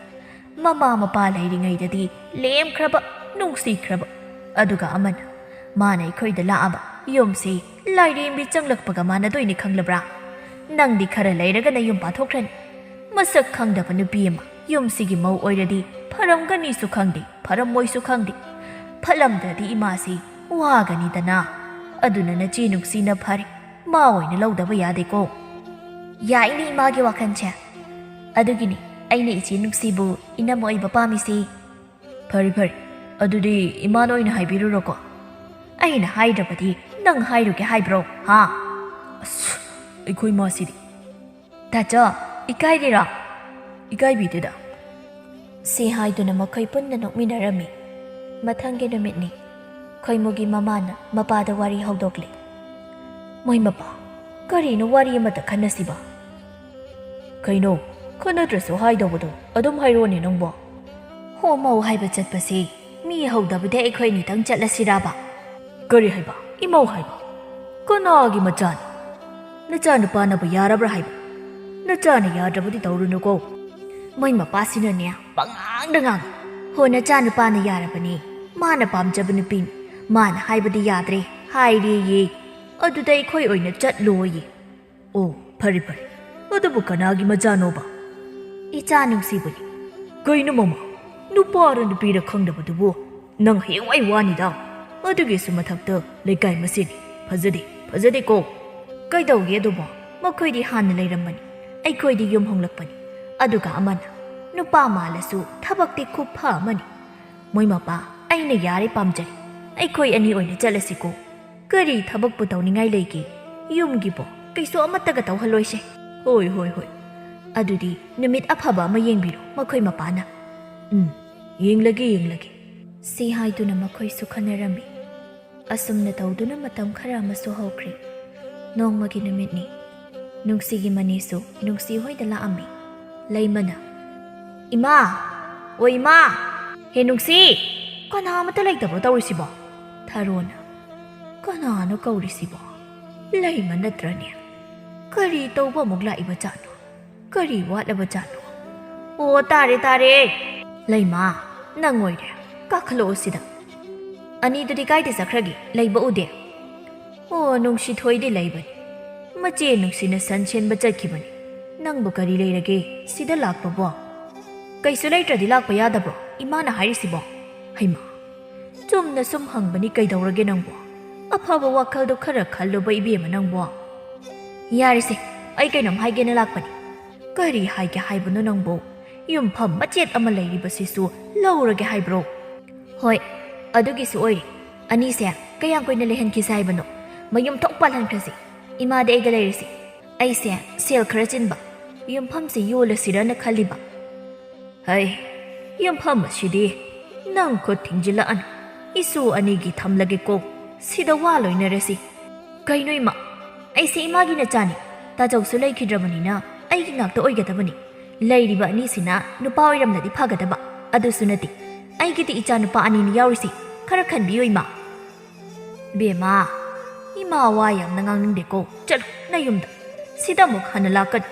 S1: ꯃꯃꯥ ꯃꯄꯥ ꯂꯩꯔꯤꯉꯩꯗꯗꯤ ꯂꯦꯝꯈ꯭ꯔꯕ, ꯅꯨꯡꯁꯤꯈ꯭ꯔꯕ, ꯑꯗꯨꯒ ꯑꯃꯅ ꯃꯥꯅ ꯑꯩꯈꯣꯏꯗ ꯂꯥꯛꯑꯕ ꯌꯨꯝꯁꯤ ꯂꯥꯏꯔꯦꯝꯕꯤ ꯆꯪꯂꯛꯄꯒ ꯃꯥꯟꯅꯗꯣꯏꯅꯤ ꯈꯪꯂꯕ꯭ꯔꯥ? ꯅꯪꯗꯤ ꯈꯔ ꯂꯩꯔꯒꯅ ꯌꯨꯝ ꯄꯥꯊꯣꯛꯈ꯭ꯔꯅꯤ꯫ ꯃꯁꯛ ꯈꯪꯗꯕ ꯅꯨꯄꯤ ꯑꯃ ꯌꯨꯝꯁꯤꯒꯤ ꯃꯧ ꯑꯣꯏꯔꯗꯤ ꯐꯔꯝꯒꯅꯤꯁꯨ ꯈꯪꯗꯦ, ꯐꯔꯝꯃꯣꯏꯁꯨ ꯈꯪꯗꯦ꯫ ꯐꯠꯂꯝꯗ꯭ꯔꯗꯤ ꯏꯃꯥꯁꯤ ꯋꯥꯒꯅꯤꯗꯅ꯫ ꯑꯗꯨꯅ ꯅꯆꯦ ꯅꯨꯡꯁꯤꯅ ꯐꯔꯦ, ꯃꯥ ꯑꯣꯏꯅ ꯂꯧꯗꯕ ꯌꯥꯗꯦꯀꯣ꯫ ꯌꯥꯏꯅꯦ ꯏꯃꯥꯒꯤ ꯋꯥꯈꯜꯁꯦ, ꯑꯗꯨꯒꯤꯅꯤ ꯑꯩꯅ ꯏꯆꯦ ꯅꯨꯡꯁꯤꯕꯨ ꯏꯅꯝ ꯑꯣꯏꯕ ꯄꯥꯝꯃꯤꯁꯤ꯫ ꯐꯔꯦ, ꯑꯗꯨꯗꯤ ꯏꯃꯥꯅ ꯑꯣꯏꯅ ꯍꯥꯏꯕꯤꯔꯨꯔꯣꯀꯣ꯫ ꯑꯩꯅ ꯍꯥꯏꯗ꯭ꯔꯕꯗꯤ ꯅꯪ ꯍꯥꯏꯔꯨꯒꯦ ꯍꯥꯏꯕ꯭ꯔꯣ? ꯍꯥ? ꯑꯁ, ꯑꯩꯈꯣꯏ ꯃꯥꯁꯤꯗꯤ꯫ ꯇꯥꯆꯣ, ꯏꯀꯥꯏꯔꯤꯔꯣ? ꯏꯀꯥꯏꯕꯤꯗꯦꯗ꯫ ꯁꯤ ꯍꯥꯏꯗꯨꯅ ꯃꯈꯣꯏ ꯄꯨꯟꯅ ꯅꯣꯛꯃꯤꯟꯅꯔꯝꯃꯤ꯫ ꯃꯊꯪꯒꯤ ꯅꯨꯃꯤꯠꯅꯤ꯫ ꯈꯣꯏꯃꯨꯒꯤ ꯃꯃꯥꯅ ꯃꯄꯥꯗ ꯋꯥꯔꯤ ꯍꯧꯗꯣꯛꯂꯤ꯫ ꯃꯣꯏ ꯃꯄꯥ, ꯀꯔꯤꯅꯣ ꯋꯥꯔꯤ ꯑꯃꯇ ꯈꯟꯅꯁꯤꯕ? ꯀꯩꯅꯣ, ꯈꯟꯅꯗ꯭ꯔꯁꯨ ꯍꯥꯏꯗꯧꯕꯗꯣ ꯑꯗꯨꯝ ꯍꯥꯏꯔꯣꯅꯦ ꯅꯪꯕꯣ꯫ ꯍꯣꯃꯧ ꯍꯥꯏꯕ ꯆꯠꯄꯁꯤ ꯃꯤ ꯍꯧꯗꯕꯗꯤ ꯑꯩꯈꯣꯏ ꯅꯤꯇꯪ ꯆꯠꯂꯁꯤꯔꯕ ꯀꯔꯤ ꯍꯥꯏꯕ ꯏꯃꯧ ꯍꯥꯏꯕ ꯀꯅꯥꯒꯤ ꯃꯆꯥꯅꯤ ꯅꯆꯥꯅꯨꯄꯥꯅꯕꯨ ꯌꯥꯔꯕ꯭ꯔꯥ ꯍꯥꯏꯕ ꯅꯆꯥꯅ ꯌꯥꯗ꯭ꯔꯕꯗꯤ ꯇꯧꯔꯨꯅꯨꯀꯣ ꯃꯣꯏ ꯃꯄꯥꯁꯤꯅꯅꯦ ꯄꯉꯥꯡꯗ ꯉꯥꯡ ꯍꯣ ꯅꯆꯥꯅꯨꯄꯥꯅ ꯌꯥꯔꯕꯅꯤ ꯃꯥꯅ ꯄꯥꯝꯖꯕ ꯅꯨꯄꯤꯅꯤ ꯃꯥꯅ ꯍꯥꯏꯕꯗꯤ ꯌꯥꯗ꯭ꯔꯦ ꯍꯥꯏꯔꯦꯌꯦ ꯑꯗꯨꯗ ꯑꯩꯈꯣꯏ ꯑꯣꯏꯅ ꯆꯠꯂꯣꯌꯦ ꯑꯣ ꯐꯔꯦ ꯐꯔꯦ ꯑꯗꯨꯕꯨ ꯀꯅꯥꯒꯤ ꯃꯆꯥꯅꯣꯕ ꯏꯆꯥ ꯅꯨꯡꯁꯤꯕꯅꯤ ꯀꯩꯅꯣ ꯃꯃꯥ ꯅꯨꯄꯥꯔ ꯅꯨꯄꯤꯔ ꯈꯪꯗꯕꯗꯨꯕꯨ ꯅꯪ ꯍꯌꯦꯡꯋꯥꯏ ꯋꯥꯅꯤꯗ ꯑꯗꯨꯒꯤꯁꯨ ꯃꯊꯛꯇ ꯂꯩꯀꯥꯏ ꯃꯁꯦꯅꯤ ꯐꯖꯗꯦꯀꯣ ꯀꯩꯗꯧꯒꯦ ꯑꯗꯨꯕꯣ ꯃꯈꯣꯏꯗꯤ ꯍꯥꯟꯅ ꯂꯩꯔꯝꯕꯅꯤ ꯑꯩꯈꯣꯏꯗꯤ ꯌꯨꯝ ꯍꯣꯡꯂꯛꯄꯅꯤ ꯑꯗꯨꯒ ꯑꯃꯅ ꯅꯨꯄꯥ ꯃꯥꯜꯂꯁꯨ ꯊꯕꯛꯇꯤ ꯈꯨꯐ ꯑꯃꯅꯤ ꯃꯣꯏ ꯃꯄꯥ ꯑꯩꯅ ꯌꯥꯔꯦ ꯄꯥꯝꯖꯔꯦ ꯑꯩꯈꯣꯏ ꯑꯅꯤ ꯑꯣꯏꯅ ꯆꯠꯂꯁꯤꯀꯣ ꯀꯔꯤ ꯊꯕꯛꯄꯨ ꯇꯧꯅꯤꯡꯉꯥꯏ ꯂꯩꯒꯦ ꯌꯨꯝꯒꯤꯕꯣ ꯀꯩꯁꯨ ꯑꯃꯠꯇꯒ ꯇꯧꯍꯜꯂꯣꯏꯁꯦ ꯍꯣꯏ ꯑꯗꯨꯗꯤ ꯅꯨꯃꯤꯠ ꯑꯐꯕ ꯑꯃ ꯌꯦꯡꯕꯤꯔꯣ ꯃꯈꯣꯏ ꯃꯄꯥꯅ ꯌꯦꯡꯂꯒꯦ ꯁꯤ ꯍꯥꯏꯗꯨꯅ ꯃꯈꯣꯏꯁꯨ ꯈꯟꯅꯔꯝꯃꯤ ꯑꯁꯨꯝꯅ ꯇꯧꯗꯨꯅ ꯃꯇꯝ ꯈꯔ ꯑꯃꯁꯨ ꯍꯧꯈ꯭ꯔꯦ ꯅꯣꯡꯃꯒꯤ ꯅꯨꯃꯤꯠꯅꯤ ꯅꯨꯡꯁꯤꯒꯤ ꯃꯅꯦꯁꯨ ꯅꯨꯡꯁꯤ ꯍꯣꯏꯗ ꯂꯥꯛꯑꯝꯃꯤ ꯂꯩꯃꯅ ꯏꯃꯥ ꯑꯣ ꯏꯃꯥ ꯍꯦ ꯅꯨꯡꯁꯤ ꯀꯅꯥ ꯑꯃꯠꯇ ꯂꯩꯇꯕ꯭ꯔꯣ ꯇꯧꯔꯤꯁꯤꯕꯣ ꯊꯥꯔꯣꯅ ꯀꯅꯥꯅꯣ ꯀꯧꯔꯤꯁꯤꯕꯣ ꯂꯩꯃ ꯅꯠꯇ꯭ꯔꯅꯦ ꯀꯔꯤ ꯇꯧꯕ ꯑꯃꯨꯛ ꯂꯥꯛꯏꯕ ꯖꯥꯠꯅꯣ ꯀꯔꯤ ꯋꯥꯠꯂꯕ ꯖꯥꯠꯅꯣ ꯑꯣ ꯇꯥꯔꯦ ꯂꯩꯃ ꯅꯪ ꯑꯣꯏꯔꯦ ꯀꯥꯈꯠꯂꯛꯑꯣ ꯁꯤꯗ ꯑꯅꯤꯗꯨꯗꯤ ꯀꯥꯏꯗ ꯆꯠꯈ꯭ꯔꯒꯦ ꯂꯩꯕ ꯎꯗꯦ ꯑꯣ ꯅꯨꯡꯁꯤꯊꯣꯏꯗꯤ ꯂꯩꯕꯅꯤ ꯃꯆꯦ ꯅꯨꯡꯁꯤꯅ ꯁꯟ ꯁꯦꯟꯕ ꯆꯠꯈꯤꯕꯅꯤ ꯅꯪꯕꯨ ꯀꯔꯤ ꯂꯩꯔꯒꯦ ꯁꯤꯗ ꯂꯥꯛꯄꯕꯣ ꯀꯩꯁꯨ ꯂꯩꯇ꯭ꯔꯗꯤ ꯂꯥꯛꯄ ꯌꯥꯗꯕ꯭ꯔꯣ ꯏꯃꯥꯅ ꯍꯥꯏꯔꯤꯁꯤꯕꯣ ꯍꯩꯃꯥ ꯆꯨꯝꯅ ꯁꯨꯝ ꯍꯪꯕꯅꯤ ꯀꯩꯗꯧꯔꯒꯦ ꯅꯪꯕꯣ ꯑꯐꯕ ꯋꯥꯈꯜꯗꯣ ꯈꯔ ꯈꯜꯂꯨꯕ ꯏꯕꯦꯝꯃ ꯅꯪꯕꯣ ꯌꯥꯔꯤꯁꯦ ꯑꯩ ꯀꯩꯅꯣꯝ ꯍꯥꯏꯒꯦꯅ ꯂꯥꯛꯄꯅꯤ ꯀꯔꯤ ꯍꯥꯏꯒꯦ ꯍꯥꯏꯕꯅꯣ ꯅꯪꯕꯣ ꯌꯨꯝꯐꯝ ꯃꯆꯦꯠ ꯑꯃ ꯂꯩꯔꯤꯕꯁꯤꯁꯨ ꯂꯧꯔꯒꯦ ꯍꯥꯏꯕ꯭ꯔో ꯍꯣꯏ ꯑꯗꯨꯒꯤꯁꯨ ꯑꯣꯏꯔꯦ ꯑꯅꯤꯁꯦ ꯀꯌꯥꯝ ꯀꯨꯏꯅ ꯂꯩꯍꯟꯈꯤꯁꯦ ꯍꯥꯏꯕꯅꯣ ꯃꯌꯨꯝ ꯊꯣꯛ ꯄꯥꯜꯍꯟꯈ꯭ꯔꯁꯤ ꯏꯃꯥꯗꯤ ꯑꯩꯒ ꯂꯩꯔꯤꯁꯤ ꯑꯩꯁꯦ ꯁꯦꯜ ꯈꯔ ꯆꯤꯟꯕ ꯌꯨꯝꯐꯝꯁꯦ ꯌꯣꯜꯂꯁꯤꯔꯅ ꯈꯜꯂꯤꯕ ꯍꯩ ꯌꯨꯝꯐꯝ ꯑꯁꯤꯗꯤ ꯅꯪ ꯈꯨꯠ ꯊꯤꯡꯖꯤꯜꯂꯛꯑꯅꯨ ꯏꯁꯨ ꯑꯅꯤꯒꯤ ꯊꯝꯂꯒꯦꯀꯣ ꯁꯤꯗ ꯋꯥ ꯂꯣꯏꯅꯔꯁꯤ ꯀꯩꯅꯣ ꯏꯃꯥ ꯑꯩꯁꯦ ꯏꯃꯥꯒꯤ ꯅꯆꯥꯅꯤ ꯇꯥꯆꯧꯁꯨ ꯂꯩꯈꯤꯗ꯭ꯔꯕꯅꯤꯅ ꯑꯩꯒꯤ ꯉꯥꯛꯇ ꯑꯣꯏꯒꯗꯕꯅꯤ ꯂꯩꯔꯤꯕ ꯑꯅꯤꯁꯤꯅ ꯅꯨꯄꯥ ꯑꯣꯏꯔꯝꯂꯗꯤ ꯐꯒꯗꯕ ꯑꯗꯨꯁꯨ ꯅꯠꯇꯦ ꯑꯩꯒꯤꯗꯤ ꯏꯆꯥ ꯅꯨꯄꯥ ꯑꯅꯤꯅꯤ ꯌꯥꯎꯔꯤꯁꯤ ꯈꯔ ꯈꯟꯕꯤꯌꯨ ꯏꯃꯥ ꯕꯦꯝꯃ ꯏꯃꯥ ꯋꯥ ꯌꯥꯝꯅ ꯉꯥꯡꯅꯤꯡꯗꯦꯀꯣ ꯆꯠꯂꯣ ꯅꯌꯨꯝꯗ ꯁꯤꯗ ꯑꯃꯨꯛ ꯍꯟꯅ ꯂꯥꯛꯀꯅꯤ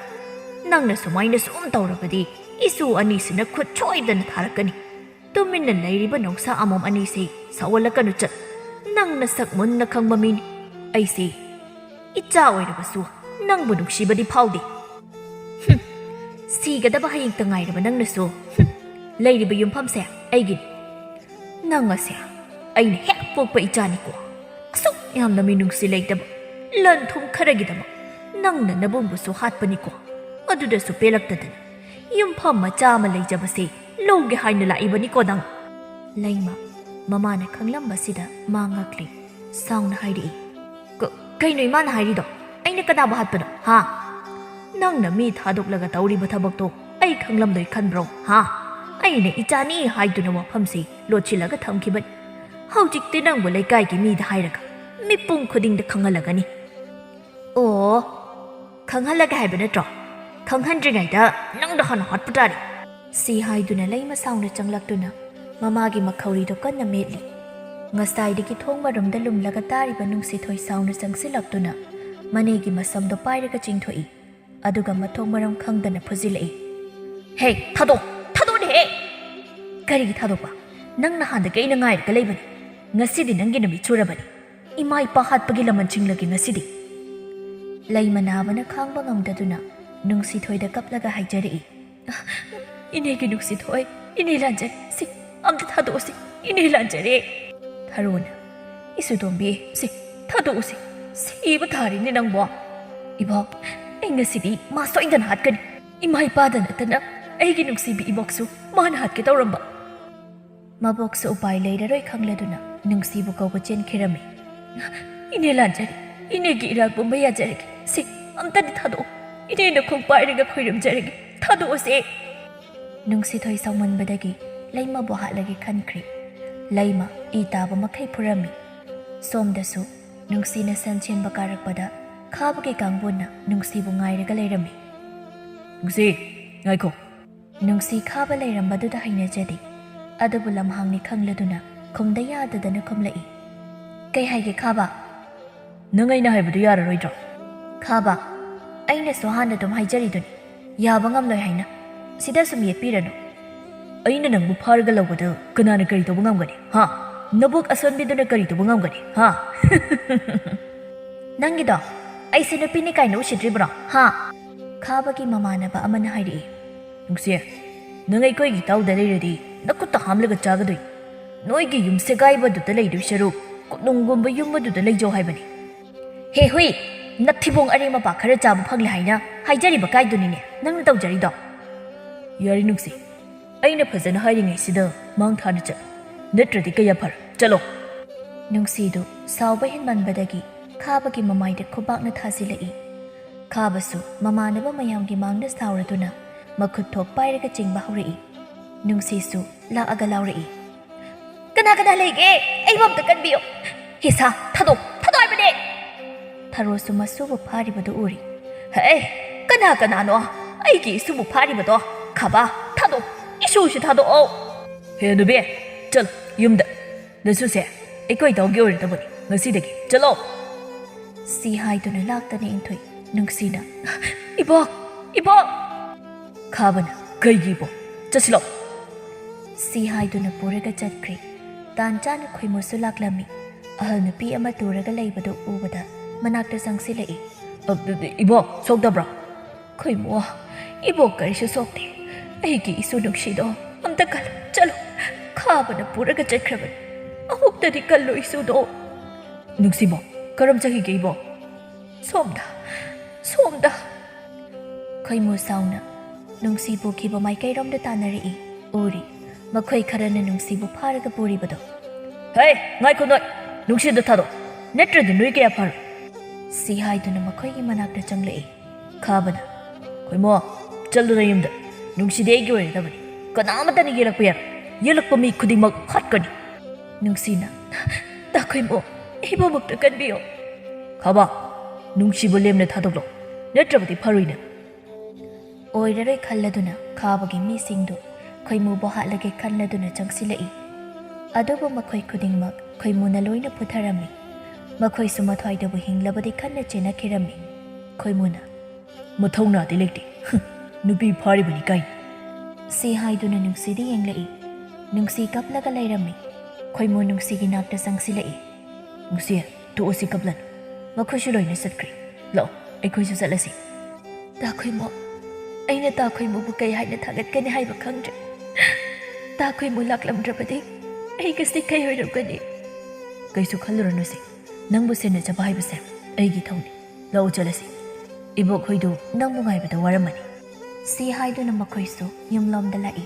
S1: ꯅꯪꯅ ꯁꯨꯃꯥꯏꯅ ꯁꯨꯝ ꯇꯧꯔꯕꯗꯤ ꯏꯁꯨ ꯑꯅꯤꯁꯤꯅ ꯈꯨꯠ ꯁꯣꯏꯗꯅ ꯊꯥꯔꯛꯀꯅꯤ ꯇꯨꯃꯤꯟꯅ ꯂꯩꯔꯤꯕ ꯅꯨꯡꯁꯥ ꯑꯃꯣꯝ ꯑꯅꯤꯁꯤ ꯁꯥꯎꯍꯜꯂꯛꯀꯅꯨ ꯆꯠ ꯅꯪꯅ ꯁꯛ ꯃꯨꯟꯅ ꯈꯪꯕ ꯃꯤꯅꯤ ꯑꯩꯁꯦ ꯏꯆꯥ ꯑꯣꯏꯔꯕꯁꯨ ꯅꯪꯕꯨ ꯅꯨꯡꯁꯤꯕꯗꯤ ꯐꯥꯎꯗꯦ ꯁꯤꯒꯗꯕ ꯍꯌꯦꯡꯇ ꯉꯥꯏꯔꯕ ꯅꯪꯅꯁꯨ ꯂꯩꯔꯤꯕ ꯌꯨꯝꯐꯝꯁꯦ ꯑꯩꯒꯤꯅꯤ ꯅꯪ ꯑꯁꯦ ꯑꯩꯅ ꯍꯦꯛ ꯄꯣꯛꯄ ꯏꯆꯥꯅꯤꯀꯣ ꯑꯁꯨꯛ ꯌꯥꯝꯅ ꯃꯤꯅꯨꯡꯁꯤ ꯂꯩꯇꯕ ꯂꯟ ꯊꯨꯝ ꯈꯔꯒꯤꯗꯃꯛ ꯅꯪꯅ ꯅꯕꯨꯡꯕꯨꯁꯨ ꯍꯥꯠꯄꯅꯤꯀꯣ ꯑꯗꯨꯗꯁꯨ ꯄꯦꯜꯂꯛꯇꯗꯅ ꯌꯨꯝꯐꯝ ꯃꯆꯥ ꯑꯃ ꯂꯩꯖꯕꯁꯦ ꯂꯧꯒꯦ ꯍꯥꯏꯅ ꯂꯥꯛꯏꯕꯅꯤꯀꯣ ꯅꯪ ꯂꯩꯃ ꯃꯃꯥꯅ ꯈꯪꯂꯝꯕꯁꯤꯗ ꯃꯥ ꯉꯛꯂꯤ ꯁꯥꯎꯅ ꯍꯥꯏꯔꯛꯏ ꯀꯩꯅꯣ ꯏꯃꯥꯅ ꯍꯥꯏꯔꯤꯗꯣ ꯑꯩꯅ ꯀꯅꯥꯕꯨ ꯍꯥꯠꯄꯅꯣ ꯍꯥ ꯅꯪꯅ ꯃꯤ ꯊꯥꯗꯣꯛꯂꯒ ꯇꯧꯔꯤꯕ ꯊꯕꯛꯇꯣ ꯑꯩ ꯈꯪꯂꯝꯗꯣꯏ ꯈꯟꯕ꯭ꯔꯣ ꯍꯥ ꯑꯩꯅ ꯏꯆꯥꯅꯤ ꯍꯥꯏꯗꯨꯅ ꯋꯥꯐꯝꯁꯤ ꯂꯣꯠꯁꯤꯜꯂꯒ ꯊꯝꯈꯤꯕꯅꯤ ꯍꯧꯖꯤꯛꯇꯤ ꯅꯪꯕꯨ ꯂꯩꯀꯥꯏꯒꯤ ꯃꯤꯗ ꯍꯥꯏꯔꯒ ꯃꯤꯄꯨꯝ ꯈꯨꯗꯤꯡꯗ ꯈꯪꯍꯜꯂꯒꯅꯤ ꯑꯣ ꯈꯪꯍꯜꯂꯒꯦ ꯍꯥꯏꯕ ꯅꯠꯇ꯭ꯔꯣ ꯈꯪꯍꯟꯗ꯭ꯔꯤꯉꯩꯗ ꯅꯪꯗ ꯍꯥꯟꯅ ꯍꯥꯠꯄ ꯇꯥꯔꯦ ꯁꯤ ꯍꯥꯏꯗꯨꯅ ꯂꯩꯃ ꯁꯥꯎꯅ ꯆꯪꯂꯛꯇꯨꯅ ꯃꯃꯥꯒꯤ ꯃꯈꯧꯔꯤꯗꯣ ꯀꯟꯅ ꯃꯦꯠꯂꯤ ꯉꯁꯥꯏꯗꯒꯤ ꯊꯣꯡ ꯃꯔꯨꯝꯗ ꯂꯨꯝꯂꯒ ꯇꯥꯔꯤꯕ ꯅꯨꯡꯁꯤꯊꯣꯏ ꯁꯥꯎꯅ ꯆꯪꯁꯤꯜꯂꯛꯇꯨꯅ ꯃꯅꯦꯒꯤ ꯃꯁꯝꯗꯣ ꯄꯥꯏꯔꯒ ꯆꯤꯡꯊꯣꯛꯏ ꯑꯗꯨꯒ ꯃꯊꯣꯡ ꯃꯔꯝ ꯈꯪꯗꯅ ꯐꯨꯖꯤꯜꯂꯛꯏ ꯍꯦ ꯊꯥꯗꯣꯛꯑꯣꯅꯦ ꯍꯦ ꯀꯔꯤꯒꯤ ꯊꯥꯗꯣꯛꯄ ꯅꯪ ꯅꯍꯥꯟꯗꯒꯤ ꯑꯩꯅ ꯉꯥꯏꯔꯒ ꯂꯩꯕꯅꯤ ꯉꯁꯤꯗꯤ ꯅꯪꯒꯤ ꯅꯨꯃꯤꯠ ꯁꯨꯔꯕꯅꯤ ꯏꯃꯥ ꯏꯄꯥ ꯍꯥꯠꯄꯒꯤ ꯂꯃꯟ ꯆꯤꯡꯂꯒꯦ ꯉꯁꯤꯗꯤ ꯂꯩꯃ ꯅꯥꯕꯅ ꯈꯥꯡꯕ ꯉꯝꯗꯗꯨꯅ ꯅꯨꯡꯁꯤꯊꯣꯏꯗ ꯀꯞꯂꯒ ꯍꯥꯏꯖꯔꯛꯏ ꯏꯅꯦꯒꯤ ꯅꯨꯡꯁꯤꯊꯣꯏ ꯏꯅꯦ ꯂꯥꯟꯖꯔꯦ ꯁꯤ ꯑꯝꯇ ꯊꯥꯗꯣꯛꯑꯣꯁꯤ ꯏꯅꯦ ꯂꯥꯟꯖꯔꯦ ꯊꯥꯔꯣꯅ ꯏꯁꯨꯇꯣꯝꯕꯤ ꯁꯤ ꯊꯥꯗꯣꯛꯎꯁꯤ ꯁꯤꯕ ꯊꯥꯔꯤꯅꯦ ꯅꯪꯕꯣ ꯏꯕꯣꯛ ꯑꯩ ꯉꯁꯤꯗꯤ ꯃꯥ ꯁꯣꯏꯗꯅ ꯍꯥꯠꯀꯅꯤ ꯏꯃꯥ ꯏꯄꯥꯗ ꯅꯠꯇꯅ ꯑꯩꯒꯤ ꯅꯨꯡꯁꯤꯕꯤ ꯏꯕꯣꯛꯁꯨ ꯃꯥꯅ ꯍꯥꯠꯀꯦ ꯇꯧꯔꯝꯕ ꯃꯕꯣꯛꯁꯨ ꯎꯄꯥꯏ ꯂꯩꯔꯔꯣꯏ ꯈꯪꯂꯗꯨꯅ ꯅꯨꯡꯁꯤꯕꯨ ꯀꯧꯕ ꯆꯦꯟꯈꯤꯔꯝꯃꯤ ꯏꯅꯦ ꯂꯥꯟꯖꯔꯦ ꯏꯅꯦꯒꯤ ꯏꯔꯥꯜ ꯄꯨꯝꯕ ꯌꯥꯖꯔꯒꯦ ꯁꯤ ꯑꯝꯇꯗꯤ ꯊꯥꯗꯣꯛꯑꯣ ꯏꯅꯦꯅ ꯈꯣꯡ ꯄꯥꯏꯔꯒ ꯈꯣꯏꯔꯝꯖꯔꯒꯦ ꯊꯥꯗꯣꯛꯑꯣꯁꯦ ꯅꯨꯡꯁꯤꯊꯣꯏ ꯁꯥꯎꯃꯟꯕꯗꯒꯤ ꯂꯩꯃꯕꯨ ꯍꯥꯠꯂꯒꯦ ꯈꯟꯈ꯭ꯔꯦ ꯂꯩꯃ ꯏ ꯇꯥꯕ ꯃꯈꯩ ꯐꯨꯔꯝꯃꯤ ꯁꯣꯝꯗꯁꯨ ꯅꯨꯡꯁꯤꯅ ꯁꯟ ꯁꯦꯟꯕ ꯀꯥꯔꯛꯄꯗ ꯈꯥꯕꯒꯤ ꯀꯥꯡꯕꯨꯅ ꯅꯨꯡꯁꯤꯕꯨ ꯉꯥꯏꯔꯒ ꯂꯩꯔꯝꯃꯤ ꯅꯨꯡꯁꯤ ꯉꯥꯏꯈꯣ ꯅꯨꯡꯁꯤ ꯈꯥꯕ ꯂꯩꯔꯝꯕꯗꯨꯗ ꯍꯩꯅꯖꯗꯦ ꯑꯗꯨꯕꯨ ꯂꯝꯍꯥꯡꯅꯤ ꯈꯪꯂꯗꯨꯅ ꯈꯨꯝꯗ ꯌꯥꯗꯗꯅ ꯈꯨꯝꯂꯛꯏ꯫ ꯀꯩ ꯍꯥꯏꯒꯦ ꯈꯥꯕ?
S2: ꯅꯪ ꯑꯩꯅ ꯍꯥꯏꯕꯗꯨ ꯌꯥꯔꯔꯣꯏꯗ꯭ꯔꯣ?
S1: ꯈꯥꯕ, ꯑꯩꯅꯁꯨ ꯍꯥꯟꯅ ꯑꯗꯨꯝ ꯍꯥꯏꯖꯔꯤꯗꯨꯅꯤ, ꯌꯥꯕ ꯉꯝꯂꯣꯏ ꯍꯥꯏꯅ꯫ ꯁꯤꯗ ꯁꯨꯝ ꯌꯦꯠꯄꯤꯔꯅꯨ꯫
S2: ꯑꯩꯅ ꯅꯪꯕꯨ ꯐꯥꯔꯒ ꯂꯧꯕꯗ ꯀꯅꯥꯅ ꯀꯔꯤ ꯇꯧꯕ ꯉꯝꯒꯅꯤ? ꯍꯥ? ꯅꯕꯨꯛ ꯑꯁꯣꯟꯕꯤꯗꯨꯅ ꯀꯔꯤ ꯇꯧꯕ ꯉꯝꯒꯅꯤ? ꯍꯥ?
S1: ꯅꯪꯒꯤꯗꯣ ꯑꯩꯁꯦ ꯅꯨꯄꯤꯅꯤ ꯀꯥꯏꯅ ꯎꯁꯤꯠꯇ꯭ꯔꯤꯕ꯭ꯔꯣ? ꯍꯥ? ꯈꯥꯕꯒꯤ ꯃꯃꯥꯟꯅꯕ ꯑꯃꯅ ꯍꯥꯏꯔꯛꯏ꯫
S2: ꯅꯨꯡꯁꯤ, ꯅꯪ ꯑꯩꯈꯣꯏꯒꯤ ꯇꯥꯎꯗ ꯂꯩꯔꯗꯤ ꯅꯈꯨꯠꯇ ꯍꯥꯝꯂꯒ ꯆꯥꯒꯗꯣꯏ꯫ ꯅꯣꯏꯒꯤ ꯌꯨꯝ ꯁꯦꯒꯥꯏꯕꯗꯨꯗ ꯂꯩꯗꯣꯏ ꯁꯔꯨꯛ ꯀꯣꯅꯨꯡꯒꯨꯝꯕ ꯌꯨꯝ ꯑꯗꯨꯗ ꯂꯩꯖꯧ ꯍꯥꯏꯕꯅꯤ꯫
S1: ꯍꯦ ꯍꯨꯏ, ꯅꯊꯤꯕꯣꯡ ꯑꯔꯦꯝ ꯃꯄꯥ ꯈꯔ ꯆꯥꯕ ꯐꯪꯂꯦ ꯍꯥꯏꯅ ꯍꯥꯏꯖꯔꯤꯕ ꯀꯥꯏꯗꯨꯅꯤꯅꯦ ꯅꯪꯅ ꯇꯧꯖꯔꯤꯗꯣ꯫
S2: ꯌꯥꯔꯤ ꯅꯨꯡꯁꯤ, ꯑꯩꯅ ꯐꯖꯅ ꯍꯥꯏꯔꯤꯉꯩꯁꯤꯗ ꯃꯥꯡ ꯊꯥꯅ ꯆꯠꯂꯨ, ꯅꯠꯇ꯭ꯔꯗꯤ ꯀꯌꯥ ꯐꯔ ꯆꯠꯂꯣ꯫
S1: ꯅꯨꯡꯁꯤꯗꯨ ꯁꯥꯎꯕ ꯍꯦꯟꯃꯟꯕꯗꯒꯤ ꯈꯥꯕꯒꯤ ꯃꯃꯥꯏꯗ ꯈꯨꯕꯥꯛꯅ ꯊꯥꯖꯤꯜꯂꯛꯏ꯫ ꯈꯥꯕꯁꯨ ꯃꯃꯥꯟꯅꯕ ꯃꯌꯥꯝꯒꯤ ꯃꯥꯡꯗ ꯁꯥꯎꯔꯗꯨꯅ ꯃꯈꯨꯠ ꯊꯣꯛ ꯄꯥꯏꯔꯒ ꯆꯤꯡꯕ ꯍꯧꯔꯛꯏ꯫ ꯅꯨꯡꯁꯤꯁꯨ ꯂꯥꯛꯑꯒ ꯂꯥꯎꯔꯛꯏ꯫ ꯀꯅꯥ ꯀꯅꯥ ꯂꯩꯒꯦ? ꯑꯩꯕꯨ ꯑꯝꯇ ꯀꯟꯕꯤꯌꯨ꯫ ꯍꯦꯁꯥ, ꯊꯥꯗꯣꯛ ꯍꯥꯏꯕꯅꯦ꯫ ꯊꯔꯣꯁꯨ ꯃꯁꯨꯕꯨ ꯐꯥꯔꯤꯕꯗꯨ ꯎꯔꯤ꯫ ꯍꯦ, ꯀꯅꯥꯅꯣ ꯑꯩꯒꯤ ꯏꯁꯨꯕꯨ ꯐꯥꯔꯤꯕꯗꯣ? ꯈꯥꯕ, ꯊꯥꯗꯣꯛ, ꯏꯁꯨꯁꯤ ꯊꯥꯗꯣꯛꯑꯣ꯫
S2: ꯍꯦ ꯅꯨꯕꯤ, ꯆꯠꯂꯣ ꯌꯨꯝꯗ꯫ ꯅꯁꯨꯁꯦ ꯑꯩꯈꯣꯏ ꯇꯥꯎꯒꯤ ꯑꯣꯏꯔꯗꯕꯅꯤ ꯉꯁꯤꯗꯒꯤ, ꯆꯠꯂꯣ꯫
S1: ꯁꯤ ꯍꯥꯏꯗꯨꯅ ꯂꯥꯛꯇꯅ ꯏꯟꯊꯣꯏ꯫ ꯅꯨꯡꯁꯤꯅ ꯏꯕꯣꯛ!
S2: ꯈꯥꯕꯅ ꯀꯩꯒꯤ ꯏꯕꯣꯛ? ꯆꯠꯁꯤꯂꯣ꯫
S1: ꯁꯤ ꯍꯥꯏꯗꯨꯅ ꯄꯨꯔꯒ ꯆꯠꯈ꯭ꯔꯦ꯫ ꯇꯥꯟ ꯆꯥꯅ ꯈꯣꯏꯃꯨꯁꯨ ꯂꯥꯛꯂꯝꯃꯤ꯫ ꯑꯍꯜ ꯅꯨꯄꯤ ꯑꯃ ꯇꯨꯔꯒ ꯂꯩꯕꯗꯨ ꯎꯕꯗ ꯃꯅꯥꯛꯇ ꯆꯪꯁꯤꯜꯂꯛꯏ꯫
S2: ꯏꯕꯣꯛ ꯁꯣꯛꯇꯕ꯭ꯔꯣ?
S1: ꯈꯣꯏꯃꯨ, ꯏꯕꯣꯛ ꯀꯔꯤꯁꯨ ꯁꯣꯛꯇꯦ꯫ ꯑꯩꯒꯤ ꯏꯁꯨ ꯅꯨꯡꯁꯤꯗꯣ ꯑꯝꯇ ꯀꯜꯂꯨ, ꯆꯠꯂꯣ꯫ ꯈꯥꯕꯅ ꯄꯨꯔꯒ ꯆꯠꯈ꯭ꯔꯕꯅꯤ, ꯑꯃꯨꯛꯇꯗꯤ ꯀꯜꯂꯨ ꯏꯁꯨꯗꯣ꯫
S2: ꯅꯨꯡꯁꯤꯕꯣ, ꯀꯔꯝ ꯆꯠꯈꯤꯒꯦ ꯏꯕꯣꯛ?
S1: ꯁꯣꯝꯗ꯫ ꯈꯣꯏꯃꯨ ꯁꯥꯎꯅ ꯅꯨꯡꯁꯤ ꯄꯨꯈꯤꯕ ꯃꯥꯏꯀꯩꯔꯣꯝꯗ ꯇꯥꯟꯅꯔꯛꯏ꯫ ꯎꯔꯤ ꯃꯈꯣꯏ ꯈꯔꯅ ꯅꯨꯡꯁꯤꯕꯨ ꯐꯥꯔꯒ ꯄꯨꯔꯤꯕꯗꯣ꯫
S2: ꯍꯦ, ꯉꯥꯏꯈꯣ ꯅꯣꯏ, ꯅꯨꯡꯁꯤꯗ ꯊꯥꯗꯣꯛ, ꯅꯠꯇ꯭ꯔꯗꯤ ꯅꯣꯏ ꯀꯌꯥ ꯐꯔꯣꯏ꯫
S1: ꯁꯤ ꯍꯥꯏꯗꯨꯅ ꯃꯈꯣꯏꯒꯤ ꯃꯅꯥꯛꯇ ꯆꯪꯂꯛꯏ꯫
S2: ꯈꯥꯕꯅ ꯈꯣꯏꯃꯣ, ꯆꯠꯂꯨꯅ ꯌꯨꯝꯗ, ꯅꯨꯡꯁꯤꯗꯤ ꯑꯩꯒꯤ ꯑꯣꯏꯔꯗꯕꯅꯤ, ꯀꯅꯥꯃꯠꯇꯅ ꯌꯦꯜꯂꯛꯄ ꯌꯥꯔꯣꯏ, ꯌꯦꯜꯂꯛꯄ ꯃꯤ ꯈꯨꯗꯤꯡꯃꯛ ꯍꯥꯠꯀꯅꯤ꯫
S1: ꯅꯨꯡꯁꯤꯅ ꯇꯥ ꯈꯣꯏꯃꯨ, ꯑꯩꯕꯨ ꯑꯃꯨꯛꯇ ꯀꯟꯕꯤꯌꯨ꯫
S2: ꯈꯥꯕ, ꯅꯨꯡꯁꯤꯕꯨ ꯂꯦꯝꯅ ꯊꯥꯗꯣꯛꯂꯣ, ꯅꯠꯇ꯭ꯔꯕꯗꯤ ꯐꯔꯣꯏꯅ꯫
S1: ꯑꯣꯏꯔꯔꯣꯏ ꯈꯜꯂꯗꯨꯅ ꯈꯥꯕꯒꯤ ꯃꯤꯁꯤꯡꯗꯨ ꯈꯣꯏꯃꯨꯕꯨ ꯍꯥꯠꯂꯒꯦ ꯈꯜꯂꯗꯨꯅ ꯆꯪꯁꯤꯜꯂꯛꯏ꯫ ꯑꯗꯨꯕꯨ ꯃꯈꯣꯏ ꯈꯨꯗꯤꯡꯃꯛ ꯈꯣꯏꯃꯨꯅ ꯂꯣꯏꯅ ꯐꯨꯊꯔꯝꯃꯤ꯫ ꯃꯈꯣꯏꯁꯨ ꯃꯊ꯭ꯋꯥꯏꯗꯕꯨ ꯍꯤꯡꯂꯕꯗꯤ ꯈꯟꯅ ꯆꯦꯟꯅꯈꯤꯔꯝꯃꯤ꯫ ꯈꯣꯏꯃꯨꯅ
S2: ꯃꯊꯧꯅꯥꯗꯤ ꯂꯩꯇꯦ, ꯅꯨꯄꯤ ꯐꯥꯔꯤꯕꯅꯤ ꯀꯥꯏꯅ꯫
S1: ꯁꯤ ꯍꯥꯏꯗꯨꯅ ꯅꯨꯡꯁꯤꯗ ꯌꯦꯡꯂꯛꯏ꯫ ꯅꯨꯡꯁꯤ ꯀꯞꯂꯒ ꯂꯩꯔꯝꯃꯤ꯫ ꯈꯣꯏꯃꯨ ꯅꯨꯡꯁꯤꯒꯤ ꯅꯥꯛꯇ ꯆꯪꯁꯤꯜꯂꯛꯏ꯫
S2: ꯅꯨꯡꯁꯤ, ꯇꯣꯛꯑꯁꯤ ꯀꯞꯂꯅꯨ, ꯃꯈꯣꯏꯁꯨ ꯂꯣꯏꯅ ꯆꯠꯈ꯭ꯔꯦ, ꯂꯥꯛꯑꯣ ꯑꯩꯈꯣꯏꯁꯨ ꯆꯠꯂꯁꯤ꯫
S1: ꯇꯥ ꯈꯣꯏꯃꯨ, ꯑꯩꯅ ꯇꯥ ꯈꯣꯏꯃꯨꯕꯨ ꯀꯩ ꯍꯥꯏꯅ ꯊꯥꯒꯠꯀꯅꯤ ꯍꯥꯏꯕ ꯈꯪꯗ꯭ꯔꯦ꯫ ꯇꯥ ꯈꯣꯏꯃꯨ ꯂꯥꯛꯂꯝꯗ꯭ꯔꯕꯗꯤ ꯑꯩꯒꯁꯤ ꯀꯩ ꯑꯣꯏꯔꯝꯒꯅꯤ?
S2: ꯀꯩꯁꯨ ꯈꯜꯂꯨꯔꯅꯨꯁꯤ, ꯅꯪꯕꯨ ꯁꯦꯟꯅꯖꯕ ꯍꯥꯏꯕꯁꯦ ꯑꯩꯒꯤ ꯊꯧꯅꯤ, ꯂꯥꯛꯑꯣ ꯆꯠꯂꯁꯤ꯫ ꯏꯕꯣꯛ ꯍꯣꯏꯗꯨ ꯅꯪꯕꯨ ꯉꯥꯏꯕꯗ ꯋꯥꯔꯝꯃꯅꯤ꯫
S1: ꯁꯤ ꯍꯥꯏꯗꯨꯅ ꯃꯈꯣꯏꯁꯨ ꯌꯨꯝꯂꯣꯝꯗ ꯂꯥꯛꯏ꯫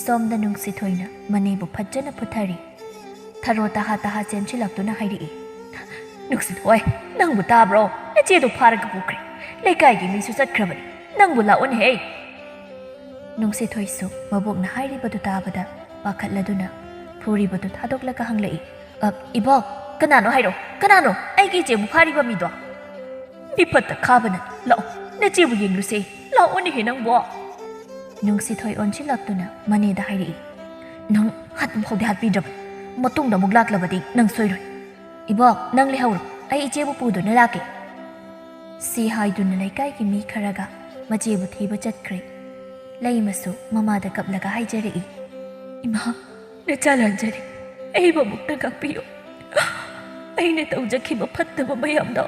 S1: ꯁꯣꯝꯗ ꯅꯨꯡꯁꯤꯊꯣꯏꯅ ꯃꯅꯦꯕꯨ ꯐꯖꯅ ꯐꯨꯊꯔꯤ꯫ ꯊꯔꯣ ꯇꯍꯥ ꯆꯦꯟꯁꯤꯜꯂꯛꯇꯨꯅ ꯍꯥꯏꯔꯛꯏ꯫ ꯅꯨꯡꯁꯤꯊꯣꯏ, ꯅꯪꯕꯨ ꯇꯥꯕ꯭ꯔꯣ? ꯅꯆꯦꯗꯨ ꯐꯥꯔꯒ ꯄꯨꯈ꯭ꯔꯦ, ꯂꯩꯀꯥꯏꯒꯤ ꯃꯤꯁꯨ ꯆꯠꯈ꯭ꯔꯕꯅꯤ, ꯅꯪꯕꯨ ꯂꯥꯛꯑꯣꯅꯦꯍꯦ꯫ ꯅꯨꯡꯁꯤꯊꯣꯏꯁꯨ ꯃꯕꯣꯛꯅ ꯍꯥꯏꯔꯤꯕꯗꯨ ꯇꯥꯕꯗ ꯄꯥꯈꯠꯂꯗꯨꯅ ꯐꯨꯔꯤꯕꯗꯨ ꯊꯥꯗꯣꯛꯂꯒ ꯍꯪꯂꯛꯏ꯫ ꯏꯕꯣꯛ, ꯀꯅꯥꯅꯣ ꯍꯥꯏꯔꯣ, ꯀꯅꯥꯅꯣ ꯑꯩꯒꯤ ꯏꯆꯦꯕꯨ ꯐꯥꯔꯤꯕ ꯃꯤꯗꯣ? ꯃꯤꯐꯠꯇ ꯈꯥꯕꯅ, ꯂꯥꯛꯑꯣ ꯅꯆꯦꯕꯨ ꯌꯦꯡꯂꯨꯁꯦ, ꯂꯥꯛꯑꯣꯅꯦꯍꯦ ꯅꯪꯕꯣ꯫ ꯅꯨꯡꯁꯤꯊꯣꯏ ꯑꯣꯟꯁꯤꯜꯂꯛꯇꯨꯅ ꯃꯅꯦꯗ ꯍꯥꯏꯔꯛꯏ꯫ ꯅꯪ ꯍꯥꯠꯄ ꯐꯥꯎꯗꯤ ꯍꯥꯠꯄꯤꯗ꯭ꯔꯕꯅꯤ, ꯃꯇꯨꯡꯗ ꯑꯃꯨꯛ ꯂꯥꯛꯂꯕꯗꯤ ꯅꯪ ꯁꯣꯏꯔꯣꯏ꯫ ꯏꯕꯣꯛ, ꯅꯪ ꯂꯩꯍꯧꯔꯣ, ꯑꯩ ꯏꯆꯦꯕꯨ ꯄꯨꯗꯨꯅ ꯂꯥꯛꯀꯦ꯫ ꯁꯤ ꯍꯥꯏꯗꯨꯅ ꯂꯩꯀꯥꯏꯒꯤ ꯃꯤ ꯈꯔꯒ ꯃꯆꯦꯕꯨ ꯊꯤꯕ ꯆꯠꯈ꯭ꯔꯦ꯫ ꯂꯩꯃꯁꯨ ꯃꯃꯥꯗ ꯀꯞꯂꯒ ꯍꯥꯏꯖꯔꯛꯏ꯫ ꯏꯃꯥ, ꯅꯆꯥ ꯂꯥꯟꯖꯔꯦ, ꯑꯩꯕꯨ ꯑꯃꯨꯛꯇ ꯉꯥꯛꯄꯤꯌꯨ꯫ ꯑꯩꯅ ꯇꯧꯖꯈꯤꯕ ꯐꯠꯇꯕ ꯃꯌꯥꯝꯗꯣ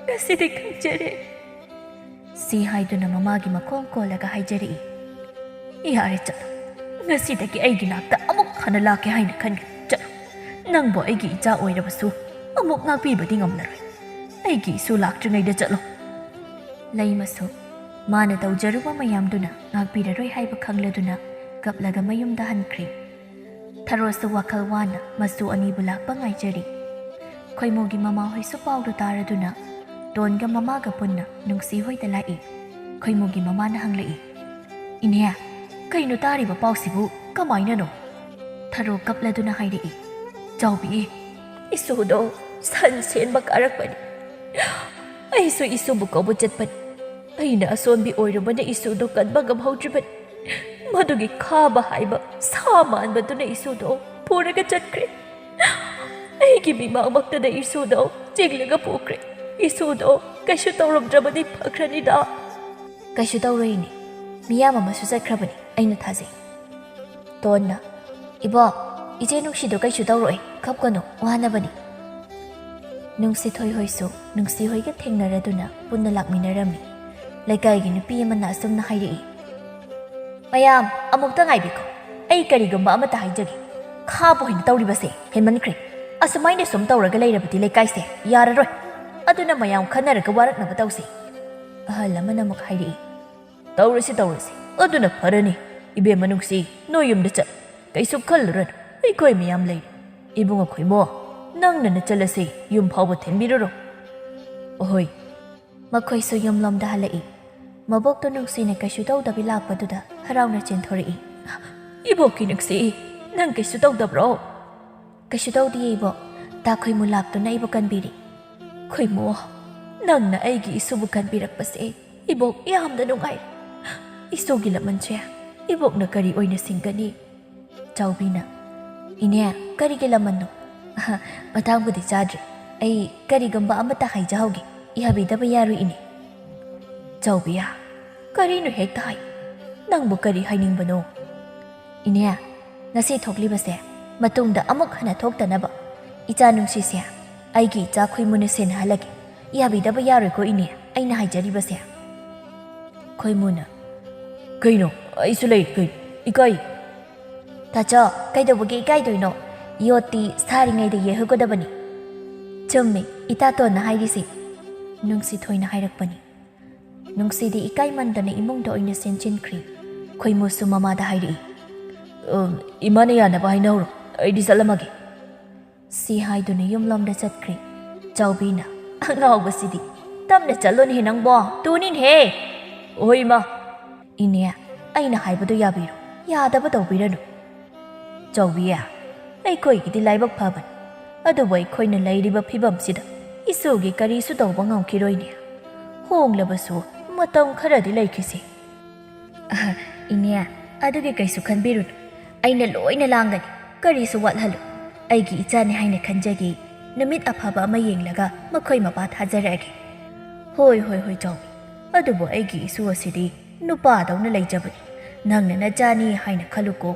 S1: ꯉꯁꯤꯗꯤ ꯈꯪꯖꯔꯦ꯫ ꯁꯤ ꯍꯥꯏꯗꯨꯅ ꯃꯃꯥꯒꯤ ꯃꯈꯣꯡ ꯀꯣꯜꯂꯒ ꯍꯥꯏꯖꯔꯛꯏ꯫ ꯌꯥꯔꯦ ꯆꯠꯂꯣ, ꯉꯁꯤꯗꯒꯤ ꯑꯩꯒꯤ ꯅꯥꯛꯇ ꯑꯃꯨꯛ ꯍꯟꯅ ꯂꯥꯛꯀꯦ ꯍꯥꯏꯅ ꯈꯟꯒꯦ, ꯆꯠꯂꯣ꯫ ꯅꯪꯕꯨ ꯑꯩꯒꯤ ꯏꯆꯥ ꯑꯣꯏꯔꯕꯁꯨ ꯑꯃꯨꯛ ꯉꯥꯛꯄꯤꯕꯗꯤ ꯉꯝꯂꯔꯣꯏ, ꯑꯩꯒꯤ ꯏꯁꯨ ꯂꯥꯛꯇ꯭ꯔꯤꯉꯩꯗ ꯆꯠꯂꯣ꯫ ꯂꯩꯃꯁꯨ ꯃꯥꯅ ꯇꯧꯖꯔꯨꯕ ꯃꯌꯥꯝꯗꯨꯅ ꯉꯥꯛꯄꯤꯔꯔꯣꯏ ꯍꯥꯏꯕ ꯈꯪꯂꯗꯨꯅ ꯀꯞꯂꯒ ꯃꯌꯨꯝꯗ ꯍꯟꯈ꯭ꯔꯦ꯫ ꯊꯔꯣꯁꯨ ꯋꯥꯈꯜ ꯋꯥꯅ ꯃꯆꯨ ꯑꯅꯤꯕꯨ ꯂꯥꯛꯄ ꯉꯥꯏꯖꯔꯤ꯫ ꯈꯣꯏꯃꯨꯒꯤ ꯃꯃꯥꯍꯣꯏꯁꯨ ꯄꯥꯎꯗꯨ ꯇꯥꯔꯗꯨꯅ ꯇꯣꯟꯒ ꯃꯃꯥꯒ ꯄꯨꯟꯅ ꯅꯨꯡꯁꯤ ꯍꯣꯏꯗ ꯂꯥꯛꯏ꯫ ꯈꯣꯏꯃꯨꯒꯤ ꯃꯃꯥꯅ ꯍꯪꯂꯛꯏ꯫ ꯏꯅꯦ, ꯀꯩꯅꯣ ꯇꯥꯔꯤꯕ ꯄꯥꯎꯁꯤꯕꯨ ꯀꯃꯥꯏꯅꯅꯣ? ꯊꯔꯣ ꯀꯞꯂꯗꯨꯅ ꯍꯥꯏꯔꯛꯏ꯫ ꯆꯥꯎꯕꯤ, ꯏꯁꯨꯗꯣ ꯁꯟ ꯁꯦꯟꯕ ꯀꯥꯔꯛꯄꯅꯤ, ꯑꯩꯁꯨ ꯏꯁꯨꯕꯨ ꯀꯧꯕ ꯆꯠꯄꯅꯤ꯫ ꯑꯩꯅ ꯑꯁꯣꯟꯕꯤ ꯑꯣꯏꯔꯨꯕꯅ ꯏꯁꯨꯗꯣ ꯀꯟꯕ ꯉꯝꯍꯧꯗ꯭ꯔꯤꯕꯅꯤ,
S2: ꯃꯗꯨꯒꯤ ꯈꯥꯕ ꯍꯥꯏꯕ ꯁꯥ ꯃꯥꯟꯕꯗꯨꯅ ꯏꯁꯨꯗꯣ ꯄꯨꯔꯒ ꯆꯠꯈ꯭ꯔꯦ꯫ ꯑꯩꯒꯤ ꯃꯤꯃꯥꯡꯃꯛꯇꯗ ꯏꯁꯨꯗꯣ ꯆꯤꯡꯂꯒ ꯄꯨꯈ꯭ꯔꯦ꯫ ꯏꯁꯨꯗꯣ ꯀꯩꯁꯨ ꯇꯧꯔꯝꯗ꯭ꯔꯕꯗꯤ ꯐꯈ꯭ꯔꯅꯤꯗ꯫
S1: ꯀꯩꯁꯨ ꯇꯧꯔꯣꯏꯅꯦ, ꯃꯤꯌꯥꯝ ꯑꯃꯁꯨ ꯆꯠꯈ꯭ꯔꯕꯅꯤ, ꯑꯩꯅ ꯊꯥꯖꯩ꯫ ꯇꯣꯟꯅ, ꯏꯕꯣꯛ, ꯏꯆꯦ ꯅꯨꯡꯁꯤꯗꯣ ꯀꯩꯁꯨ ꯇꯧꯔꯣꯏ, ꯀꯞꯀꯅꯨ, ꯋꯥꯅꯕꯅꯤ꯫ ꯅꯨꯡꯁꯤꯊꯣꯏ ꯍꯣꯏꯁꯨ ꯅꯨꯡꯁꯤ ꯍꯣꯏꯒ ꯊꯦꯡꯅꯔꯗꯨꯅ ꯄꯨꯟꯅ ꯂꯥꯛꯃꯤꯟꯅꯔꯝꯃꯤ꯫ ꯂꯩꯀꯥꯏꯒꯤ ꯅꯨꯄꯤ ꯑꯃꯅ ꯑꯁꯨꯝꯅ ꯍꯥꯏꯔꯛꯏ, ꯃꯌꯥꯝ ꯑꯃꯨꯛꯇ ꯉꯥꯏꯕꯤꯈꯣ, ꯑꯩ ꯀꯔꯤꯒꯨꯝꯕ ꯑꯃꯇ ꯍꯥꯏꯖꯒꯦ꯫ ꯈꯥꯕ ꯑꯣꯏꯅ ꯇꯧꯔꯤꯕꯁꯦ ꯍꯦꯟꯃꯟꯈ꯭ꯔꯦ꯫ ꯑꯁꯨꯃꯥꯏꯅ ꯁꯨꯝ ꯇꯧꯔꯒ ꯂꯩꯔꯕꯗꯤ ꯂꯩꯀꯥꯏꯁꯦ ꯌꯥꯔꯔꯣꯏ꯫ ꯑꯗꯨꯅ ꯃꯌꯥꯝ ꯈꯟꯅꯔꯒ ꯋꯥꯔꯛꯅꯕ ꯇꯧꯁꯤ꯫ ꯑꯍꯜ ꯑꯃꯅ ꯑꯃꯨꯛ ꯍꯥꯏꯔꯛꯏ, ꯇꯧꯔꯁꯤ ꯇꯧꯔꯁꯤ, ꯑꯗꯨꯅ ꯐꯔꯅꯤ꯫ ꯏꯕꯦꯝꯃ ꯅꯨꯡꯁꯤ, ꯅꯣꯏ ꯌꯨꯝꯗ ꯆꯠ, ꯀꯩꯁꯨ ꯈꯜꯂꯨꯔꯅꯨ, ꯑꯩꯈꯣꯏ ꯃꯌꯥꯝ ꯂꯩꯔꯤ꯫ ꯏꯕꯨꯡ ꯈꯣꯏꯃꯣ, ꯅꯪꯅ ꯆꯠꯂꯁꯤ, ꯌꯨꯝ ꯐꯥꯎꯕ ꯊꯤꯟꯕꯤꯔꯨꯔꯣ꯫ ꯑꯍꯣꯏ꯫ ꯃꯈꯣꯏꯁꯨ ꯌꯨꯝꯂꯣꯝꯗ ꯍꯜꯂꯛꯏ꯫ ꯃꯕꯣꯛꯇꯣ ꯅꯨꯡꯁꯤꯅ ꯀꯩꯁꯨ ꯇꯧꯗꯕꯤ ꯂꯥꯛꯄꯗꯨꯗ ꯍꯔꯥꯎꯅ ꯆꯦꯟꯊꯣꯔꯛꯏ꯫ ꯏꯕꯣꯛꯀꯤ ꯅꯨꯡꯁꯤ, ꯅꯪ ꯀꯩꯁꯨ ꯇꯧꯗꯕ꯭ꯔꯣ? ꯀꯩꯁꯨ ꯇꯧꯗꯤꯌꯦ ꯏꯕꯣꯛ, ꯇꯥ ꯈꯣꯏꯃꯨ ꯂꯥꯛꯇꯨꯅ ꯑꯩꯕꯨ ꯀꯟꯕꯤꯔꯤ꯫ ꯈꯣꯏꯃꯣ, ꯅꯪꯅ ꯑꯩꯒꯤ ꯏꯁꯨꯕꯨ ꯀꯟꯕꯤꯔꯛꯄꯁꯦ ꯏꯕꯣꯛ ꯌꯥꯝꯅ ꯅꯨꯡꯉꯥꯏ꯫ ꯏꯁꯨꯒꯤ ꯂꯃꯟꯁꯦ ꯏꯕꯣꯛꯅ ꯀꯔꯤ ꯑꯣꯏꯅ ꯁꯤꯡꯒꯅꯤ? ꯆꯥꯎꯕꯤꯅ, ꯏꯅꯦ, ꯀꯔꯤꯒꯤ ꯂꯃꯟꯅꯣ? ꯃꯇꯥꯡꯕꯨꯗꯤ ꯆꯥꯗ꯭ꯔꯤ, ꯑꯩ ꯀꯔꯤꯒꯨꯝꯕ ꯑꯃꯠꯇ ꯍꯥꯏꯖꯍꯧꯒꯦ, ꯌꯥꯕꯤꯗꯕ ꯌꯥꯔꯣꯏ ꯏꯅꯦ꯫ ꯆꯥꯎꯕꯤꯌꯥ, ꯀꯔꯤꯅꯣ ꯍꯦꯛꯇ ꯍꯥꯏ, ꯅꯪꯕꯨ ꯀꯔꯤ ꯍꯥꯏꯅꯤꯡꯕꯅꯣ? ꯏꯅꯦ, ꯉꯁꯤ ꯊꯣꯛꯂꯤꯕꯁꯦ ꯃꯇꯨꯡꯗ ꯑꯃꯨꯛ ꯍꯟꯅ ꯊꯣꯛꯇꯅꯕ ꯏꯆꯥ ꯅꯨꯡꯁꯤꯁꯦ ꯑꯩꯒꯤ ꯏꯆꯥ ꯈꯣꯏꯃꯨꯅ ꯁꯦꯟꯅꯍꯜꯂꯒꯦ꯫ ꯌꯥꯕꯤꯗꯕ ꯌꯥꯔꯣꯏꯀꯣ ꯏꯅꯦ, ꯑꯩꯅ ꯍꯥꯏꯖꯔꯤꯕꯁꯦ꯫ ꯈꯣꯏꯃꯨꯅ, ꯀꯩꯅꯣ, ꯑꯩꯁꯨ ꯂꯩ, ꯀꯩꯅꯣ, ꯏꯀꯥꯏ꯫ ꯇꯥꯆꯧ, ꯀꯩꯗꯧꯕꯒꯤ ꯏꯀꯥꯏꯗꯣꯏꯅꯣ? ꯌꯣꯠꯇꯤ ꯁꯥꯔꯤꯉꯩꯗ ꯌꯦꯍꯧꯒꯗꯕꯅꯤ꯫ ꯆꯨꯝꯃꯤ, ꯏꯇꯥꯇꯣꯟꯅ ꯍꯥꯏꯔꯤꯁꯤ, ꯅꯨꯡꯁꯤꯊꯣꯏꯅ ꯍꯥꯏꯔꯛꯄꯅꯤ꯫ ꯅꯨꯡꯁꯤꯗꯤ ꯏꯀꯥꯏꯃꯟꯗꯅ ꯏꯃꯨꯡꯗ ꯑꯣꯏꯅ ꯆꯦꯟꯁꯤꯟꯈ꯭ꯔꯤ꯫ ꯈꯣꯏꯃꯨꯁꯨ ꯃꯃꯥꯗ ꯍꯥꯏꯔꯛꯏ, ꯏꯃꯥꯅ ꯌꯥꯅꯕ ꯍꯥꯏꯅꯍꯧꯔꯣ, ꯑꯩꯗꯤ ꯆꯠꯂꯝꯃꯒꯦ꯫ ꯁꯤ ꯍꯥꯏꯗꯨꯅ ꯌꯨꯝꯂꯣꯝꯗ ꯆꯠꯈ꯭ꯔꯤ꯫ ꯆꯥꯎꯕꯤꯅ, ꯑꯉꯥꯎꯕꯁꯤꯗꯤ, ꯇꯞꯅ ꯆꯠꯂꯣꯅꯦꯍꯦ ꯅꯪꯕꯣ, ꯇꯨꯅꯤꯅꯦꯍꯦ꯫ ꯍꯣꯏ ꯏꯃꯥ꯫ ꯏꯅꯦ, ꯑꯩꯅ ꯍꯥꯏꯕꯗꯣ ꯌꯥꯕꯤꯔꯣ, ꯌꯥꯗꯕ ꯇꯧꯕꯤꯔꯅꯨ꯫ ꯆꯥꯎꯕꯤ, ꯑꯩꯈꯣꯏꯒꯤꯗꯤ ꯂꯥꯏꯕꯛ ꯐꯕꯅꯤ, ꯑꯗꯨꯕꯨ ꯑꯩꯈꯣꯏꯅ ꯂꯩꯔꯤꯕ ꯐꯤꯕꯝꯁꯤꯗ ꯏꯁꯨꯒꯤ ꯀꯔꯤꯁꯨ ꯇꯧꯕ ꯉꯝꯈꯤꯔꯣꯏꯅꯦ꯫ ꯍꯣꯡꯂꯕꯁꯨ ꯃꯇꯝ ꯈꯔꯗꯤ ꯂꯩꯈꯤꯁꯤ꯫ ꯏꯅꯦ, ꯑꯗꯨꯒꯤ ꯀꯩꯁꯨ ꯈꯟꯕꯤꯔꯨꯅꯨ, ꯑꯩꯅ ꯂꯣꯏꯅ ꯂꯥꯡꯒꯅꯤ, ꯀꯔꯤꯁꯨ ꯋꯥꯠꯍꯜꯂꯨ꯫ ꯑꯩꯒꯤ ꯏꯆꯥꯅꯤ ꯍꯥꯏꯅ ꯈꯟꯖꯒꯦ, ꯅꯨꯃꯤꯠ ꯑꯐꯕ ꯑꯃ ꯌꯦꯡꯂꯒ ꯃꯈꯣꯏ ꯃꯄꯥ ꯊꯥꯖꯔꯛꯑꯒꯦ꯫ ꯍꯣꯏ ꯍꯣꯏ ꯍꯣꯏ ꯆꯥꯎꯕꯤ, ꯑꯗꯨꯕꯨ ꯑꯩꯒꯤ ꯏꯁꯨ ꯑꯁꯤꯗꯤ ꯅꯨꯄꯥꯗꯧꯅ ꯂꯩꯖꯕꯅꯤ, ꯅꯪꯅ ꯅꯆꯥꯅꯤ ꯍꯥꯏꯅ ꯈꯜꯂꯨꯀꯣ꯫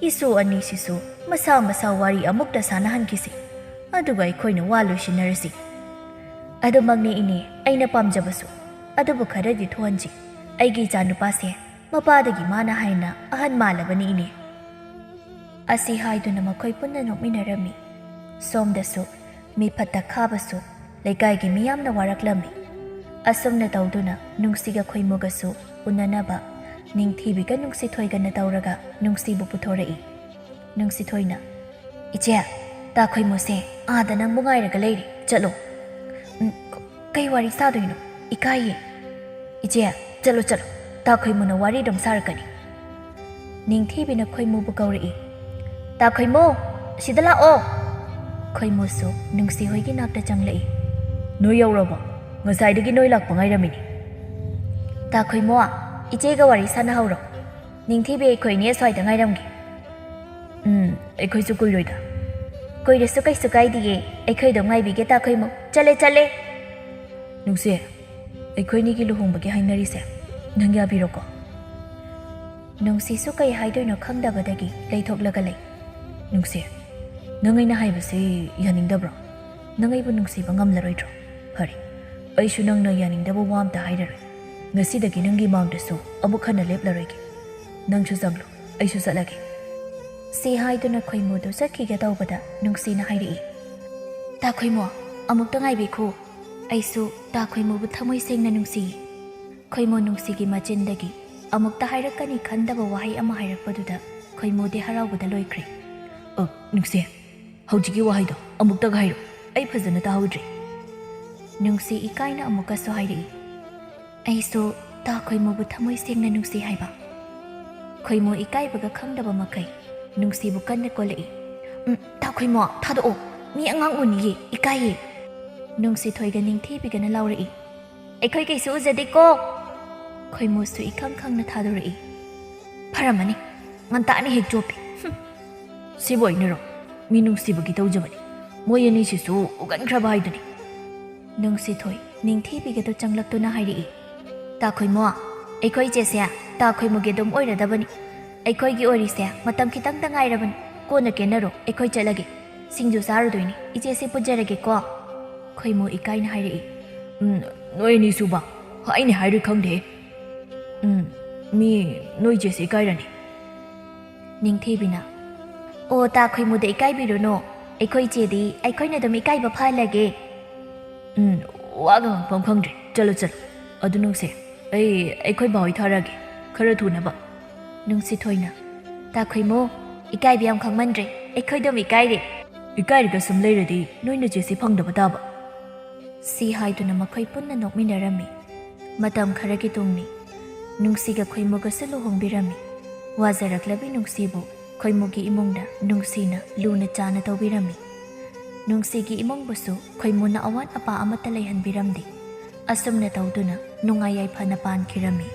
S1: ꯏꯁꯨ ꯑꯅꯤꯁꯤꯁꯨ ꯃꯁꯥ ꯃꯁꯥ ꯋꯥꯔꯤ ꯑꯃꯨꯛꯇ ꯁꯥꯟꯅꯍꯟꯈꯤꯁꯤ, ꯑꯗꯨꯒ ꯑꯩꯈꯣꯏꯅ ꯋꯥ ꯂꯣꯏꯁꯤꯟꯅꯔꯁꯤ꯫ ꯑꯗꯨꯃꯛꯅꯤ ꯏꯅꯦ, ꯑꯩꯅ ꯄꯥꯝꯖꯕꯁꯨ, ꯑꯗꯨꯕꯨ ꯈꯔꯗꯤ ꯊꯣꯛꯍꯟꯁꯤ꯫ ꯑꯩꯒꯤ ꯏꯆꯥ ꯅꯨꯄꯥꯁꯦ ꯃꯄꯥꯗꯒꯤ ꯃꯥꯅ ꯍꯦꯟꯅ ꯑꯍꯟ ꯃꯥꯜꯂꯕꯅꯤ ꯏꯅꯦ꯫ ꯑꯁꯤ ꯍꯥꯏꯗꯨꯅ ꯃꯈꯣꯏ ꯄꯨꯟꯅ ꯅꯣꯛꯃꯤꯟꯅꯔꯝꯃꯤ꯫ ꯁꯣꯝꯗꯁꯨ ꯃꯤꯐꯠꯇ ꯈꯥꯕꯁꯨ ꯂꯩꯀꯥꯏꯒꯤ ꯃꯤꯌꯥꯝꯅ ꯋꯥꯔꯛꯂꯝꯃꯤ꯫ ꯑꯁꯨꯝꯅ ꯇꯧꯗꯨꯅ ꯅꯨꯡꯁꯤꯒ ꯈꯣꯏꯃꯨꯒꯁꯨ ꯎꯅꯅꯕ ꯅꯤꯡꯊꯤꯕꯤꯒ ꯅꯨꯡꯁꯤꯊꯣꯏꯒꯅ ꯇꯧꯔꯒ ꯅꯨꯡꯁꯤꯕꯨ ꯄꯨꯊꯣꯔꯛꯏ꯫ ꯅꯨꯡꯁꯤꯊꯣꯏꯅ, ꯏꯆꯦ, ꯇꯥ ꯈꯣꯏꯃꯨꯁꯦ ꯑꯥꯗ ꯅꯪꯕꯨ ꯉꯥꯏꯔꯒ ꯂꯩꯔꯤ, ꯆꯠꯂꯣ꯫ ꯀꯩ ꯋꯥꯔꯤ ꯁꯥꯗꯣꯏꯅꯣ? ꯏꯀꯥꯏꯌꯦ꯫ ꯏꯆꯦ, ꯆꯠꯂꯣ ꯆꯠꯂꯣ, ꯇꯥ ꯈꯣꯏꯃꯨꯅ ꯋꯥꯔꯤꯗꯨꯝ ꯁꯥꯔꯛꯀꯅꯤ꯫ ꯅꯤꯡꯊꯤꯕꯤꯅ ꯈꯣꯏꯃꯨꯕꯨ ꯀꯧꯔꯛꯏ꯫ ꯇꯥ ꯈꯣꯏꯃꯨ, ꯁꯤꯗ ꯂꯥꯛꯑꯣ꯫ ꯈꯣꯏꯃꯨꯁꯨ ꯅꯨꯡꯁꯤ ꯍꯣꯏꯒꯤ ꯅꯥꯛꯇ ꯆꯪꯂꯛꯏ꯫ ꯅꯣꯏ ꯌꯧꯔꯕꯣ? ꯉꯁꯥꯏꯗꯒꯤ ꯅꯣꯏ ꯂꯥꯛꯄ ꯉꯥꯏꯔꯝꯃꯤꯅꯤ꯫ ꯇꯥ ꯈꯣꯏꯃꯨ, ꯏꯆꯦꯒ ꯋꯥꯔꯤ ꯁꯥꯟꯅꯍꯧꯔꯣ, ꯅꯤꯡꯊꯤꯕꯤ ꯑꯩꯈꯣꯏꯅꯦ ꯁ꯭ꯋꯥꯏꯗ ꯉꯥꯏꯔꯝꯒꯦ꯫ ꯑꯩꯈꯣꯏꯁꯨ ꯀꯨꯏꯔꯣꯏꯗ꯫ ꯀꯨꯏꯔꯁꯨ ꯀꯩꯁꯨ ꯀꯥꯏꯗꯤꯌꯦ, ꯑꯩꯈꯣꯏꯗꯣ ꯉꯥꯏꯕꯤꯒꯦ ꯇꯥ ꯈꯣꯏꯃꯨ, ꯆꯠꯂꯦ ꯆꯠꯂꯦ꯫ ꯅꯨꯡꯁꯤ, ꯑꯩꯈꯣꯏꯅꯤꯒꯤ ꯂꯨꯍꯣꯡꯕꯒꯤ ꯍꯥꯏꯅꯔꯤꯁꯦ ꯅꯪ ꯌꯥꯕꯤꯔꯣꯀꯣ? ꯅꯨꯡꯁꯤꯁꯨ ꯀꯩ ꯍꯥꯏꯗꯣꯏꯅꯣ ꯈꯪꯗꯕꯗꯒꯤ ꯂꯩꯊꯣꯛꯂꯒ ꯂꯩ꯫ ꯅꯨꯡꯁꯤ, ꯅꯪ ꯑꯩꯅ ꯍꯥꯏꯕꯁꯤ ꯌꯥꯅꯤꯡꯗꯕ꯭ꯔꯣ? ꯅꯪ ꯑꯩꯕꯨ ꯅꯨꯡꯁꯤꯕ ꯉꯝꯂꯔꯣꯏꯗ꯭ꯔꯣ? ꯐꯔꯦ, ꯑꯩꯁꯨ ꯅꯪꯅ ꯌꯥꯅꯤꯡꯗꯕ ꯋꯥ ꯑꯝꯇ ꯍꯥꯏꯔꯔꯣꯏ꯫ ꯉꯁꯤꯗꯒꯤ ꯅꯪꯒꯤ ꯃꯥꯡꯗꯁꯨ ꯑꯃꯨꯛ ꯍꯟꯅ ꯂꯦꯞꯂꯔꯣꯏꯒꯦ꯫ ꯅꯪꯁꯨ ꯆꯪꯂꯣ, ꯑꯩꯁꯨ ꯆꯠꯂꯒꯦ꯫ ꯁꯤ ꯍꯥꯏꯗꯨꯅ ꯈꯣꯏꯃꯨꯗꯨ ꯆꯠꯈꯤꯒꯦ ꯇꯧꯕꯗ ꯅꯨꯡꯁꯤꯅ ꯍꯥꯏꯔꯛꯏ, ꯇꯥ ꯈꯣꯏꯃꯨ, ꯑꯃꯨꯛꯇ ꯉꯥꯏꯕꯤꯈꯣ, ꯑꯩꯁꯨ ꯇꯥ ꯈꯣꯏꯃꯨꯕꯨ ꯊꯃꯣꯏ ꯁꯦꯡꯅ ꯅꯨꯡꯁꯤꯌꯦ꯫ ꯈꯣꯏꯃꯨ ꯅꯨꯡꯁꯤꯒꯤ ꯃꯆꯤꯟꯗꯒꯤ ꯑꯃꯨꯛꯇ ꯍꯥꯏꯔꯛꯀꯅꯤ ꯈꯟꯗꯕ ꯋꯥꯍꯩ ꯑꯃ ꯍꯥꯏꯔꯛꯄꯗꯨꯗ ꯈꯣꯏꯃꯨꯗꯤ ꯍꯔꯥꯎꯕꯗ ꯂꯣꯏꯈ꯭ꯔꯦ꯫ ꯅꯨꯡꯁꯤ, ꯍꯧꯖꯤꯛꯀꯤ ꯋꯥꯍꯩꯗꯣ ꯑꯃꯨꯛꯇꯒ ꯍꯥꯏꯔꯣ, ꯑꯩ ꯐꯖꯅ ꯇꯥꯍꯧꯗ꯭ꯔꯤ꯫ ꯅꯨꯡꯁꯤ ꯏꯀꯥꯏꯅ ꯑꯃꯨꯛꯀꯁꯨ ꯍꯥꯏꯔꯛꯏ, ꯑꯩꯁꯨ ꯇꯥ ꯈꯣꯏꯃꯨꯕꯨ ꯊꯃꯣꯏ ꯁꯦꯡꯅ ꯅꯨꯡꯁꯤ ꯍꯥꯏꯕ꯫ ꯈꯣꯏꯃꯨ ꯏꯀꯥꯏꯕꯒ ꯈꯪꯗꯕ ꯃꯈꯩ ꯅꯨꯡꯁꯤꯕꯨ ꯀꯟꯅ ꯀꯣꯜꯂꯛꯏ꯫ ꯇꯥ ꯈꯣꯏꯃꯨ, ꯊꯥꯗꯣꯛꯑꯣ, ꯃꯤ ꯑꯉꯥꯡ ꯎꯅꯤꯌꯦ, ꯏꯀꯥꯏꯌꯦ꯫ ꯅꯨꯡꯁꯤꯊꯣꯏꯒ ꯅꯤꯡꯊꯤꯕꯤꯒꯅ ꯂꯥꯎꯔꯛꯏ, ꯑꯩꯈꯣꯏ ꯀꯩꯁꯨ ꯎꯖꯗꯦꯀꯣ꯫ ꯈꯣꯏꯃꯨꯁꯨ ꯏꯈꯪ ꯈꯪꯅ ꯊꯥꯗꯣꯔꯛꯏ꯫ ꯐꯔꯝꯃꯅꯤ ꯉꯟꯇꯥꯅ ꯍꯦꯛ ꯆꯣꯞꯄꯤ
S2: ꯁꯤꯕꯨ ꯑꯩꯅꯔꯣ ꯃꯤ ꯅꯨꯡꯁꯤꯕꯒꯤ ꯇꯧꯖꯕꯅꯤ ꯃꯣꯏ ꯑꯅꯤꯁꯤꯁꯨ ꯎꯒꯟꯈ꯭ꯔꯕ ꯍꯥꯏꯗꯨꯅꯤ
S1: ꯅꯨꯡꯁꯤꯊꯣꯏ ꯅꯤꯡꯊꯤꯕꯤꯒꯗꯣ ꯆꯪꯂꯛꯇꯨꯅ ꯍꯥꯏꯔꯛꯏ ꯇꯥꯈꯣꯏꯃꯣ ꯑꯩꯈꯣꯏ ꯏꯆꯦꯁꯦ ꯇꯥꯈꯣꯏꯃꯣꯒꯤ ꯑꯗꯨꯝ ꯑꯣꯏꯔꯗꯕꯅꯤ ꯑꯩꯈꯣꯏꯒꯤ ꯑꯣꯏꯔꯤꯁꯦ ꯃꯇꯝ ꯈꯤꯇꯪꯇ ꯉꯥꯏꯔꯕꯅꯤ ꯀꯣꯟꯅ ꯀꯦꯟꯅꯔꯣ ꯑꯩꯈꯣꯏ ꯆꯠꯂꯒꯦ ꯁꯤꯡꯖꯨ ꯆꯥꯔꯨꯗꯣꯏꯅꯤ ꯏꯆꯦꯁꯦ ꯄꯨꯖꯔꯒꯦꯀꯣ ꯈꯣꯏꯃꯣ ꯏꯀꯥꯏꯅ ꯍꯥꯏꯔꯛꯏ
S2: ꯅꯣꯏ ꯑꯅꯤꯁꯨꯕ ꯑꯩꯅ ꯍꯥꯏꯔꯣꯏ ꯈꯪꯗꯦ ꯃꯤ ꯅꯣꯏ ꯏꯆꯦꯁꯤ ꯏꯀꯥꯏꯔꯅꯤ
S1: ꯅꯤꯡꯊꯤꯕꯤꯅ ꯑꯣ ꯇꯥꯈꯣꯏꯃꯣꯗ ꯏꯀꯥꯏꯕꯤꯔꯨꯅꯣ ꯑꯩꯈꯣꯏ ꯏꯆꯦꯗꯤ ꯑꯩꯈꯣꯏꯅ ꯑꯗꯨꯝ ꯏꯀꯥꯏꯕ ꯐꯍꯜꯂꯒꯦ
S2: ꯋꯥꯒ ꯉꯥꯡꯐꯝ ꯈꯪꯗ꯭ꯔꯦ ꯆꯠꯂꯣ ꯑꯗꯨ ꯅꯨꯡꯁꯦ ꯑꯩꯈꯣꯏ ꯕꯥꯍꯣꯏ ꯊꯥꯔꯛꯑꯒꯦ ꯈꯔ ꯊꯨꯅꯕ
S1: ꯅꯨꯡꯁꯤꯊꯣꯏꯅ ꯇꯥꯈꯣꯏꯃꯣ ꯏꯀꯥꯏꯕ ꯌꯥꯝ ꯈꯪꯃꯟꯗ꯭ꯔꯦ ꯑꯩꯈꯣꯏ ꯑꯗꯨꯝ ꯏꯀꯥꯏꯔꯦ
S2: ꯏꯀꯥꯏꯔꯒ ꯁꯨꯝ ꯂꯩꯔꯗꯤ ꯅꯣꯏꯅ ꯆꯦꯁꯤ ꯐꯪꯗꯕ ꯇꯥꯕ
S1: ꯁꯤ ꯍꯥꯏꯗꯨꯅ ꯃꯈꯣꯏ ꯄꯨꯟꯅ ꯅꯣꯛꯃꯤꯟꯅꯔꯝꯃꯤ ꯃꯇꯝ ꯈꯔꯒꯤ ꯇꯨꯡꯅꯤ ꯅꯨꯡꯁꯤꯒ ꯈꯣꯏꯃꯨꯒꯁꯨ ꯂꯨꯍꯣꯡꯕꯤꯔꯝꯃꯤ ꯋꯥꯖꯔꯛꯂꯕꯤ ꯅꯨꯡꯁꯤꯕꯨ ꯈꯣꯏꯃꯨꯒꯤ ꯏꯃꯨꯡꯗ ꯅꯨꯡꯁꯤꯅ ꯂꯨꯅ ꯆꯥꯅ ꯇꯧꯕꯤꯔꯝꯃꯤ ꯅꯨꯡꯁꯤꯒꯤ ꯏꯃꯨꯡꯕꯨꯁꯨ ꯈꯣꯏꯃꯨꯅ ꯑꯋꯥꯠ ꯑꯄꯥ ꯑꯃꯠꯇ ꯂꯩꯍꯟꯕꯤꯔꯝꯗꯦ ꯑꯁꯨꯝꯅ ꯇꯧꯗꯨꯅ ꯅꯨꯡꯉꯥꯏ ꯌꯥꯏꯐꯅ ꯄꯥꯟꯈꯤꯔꯝꯃꯤ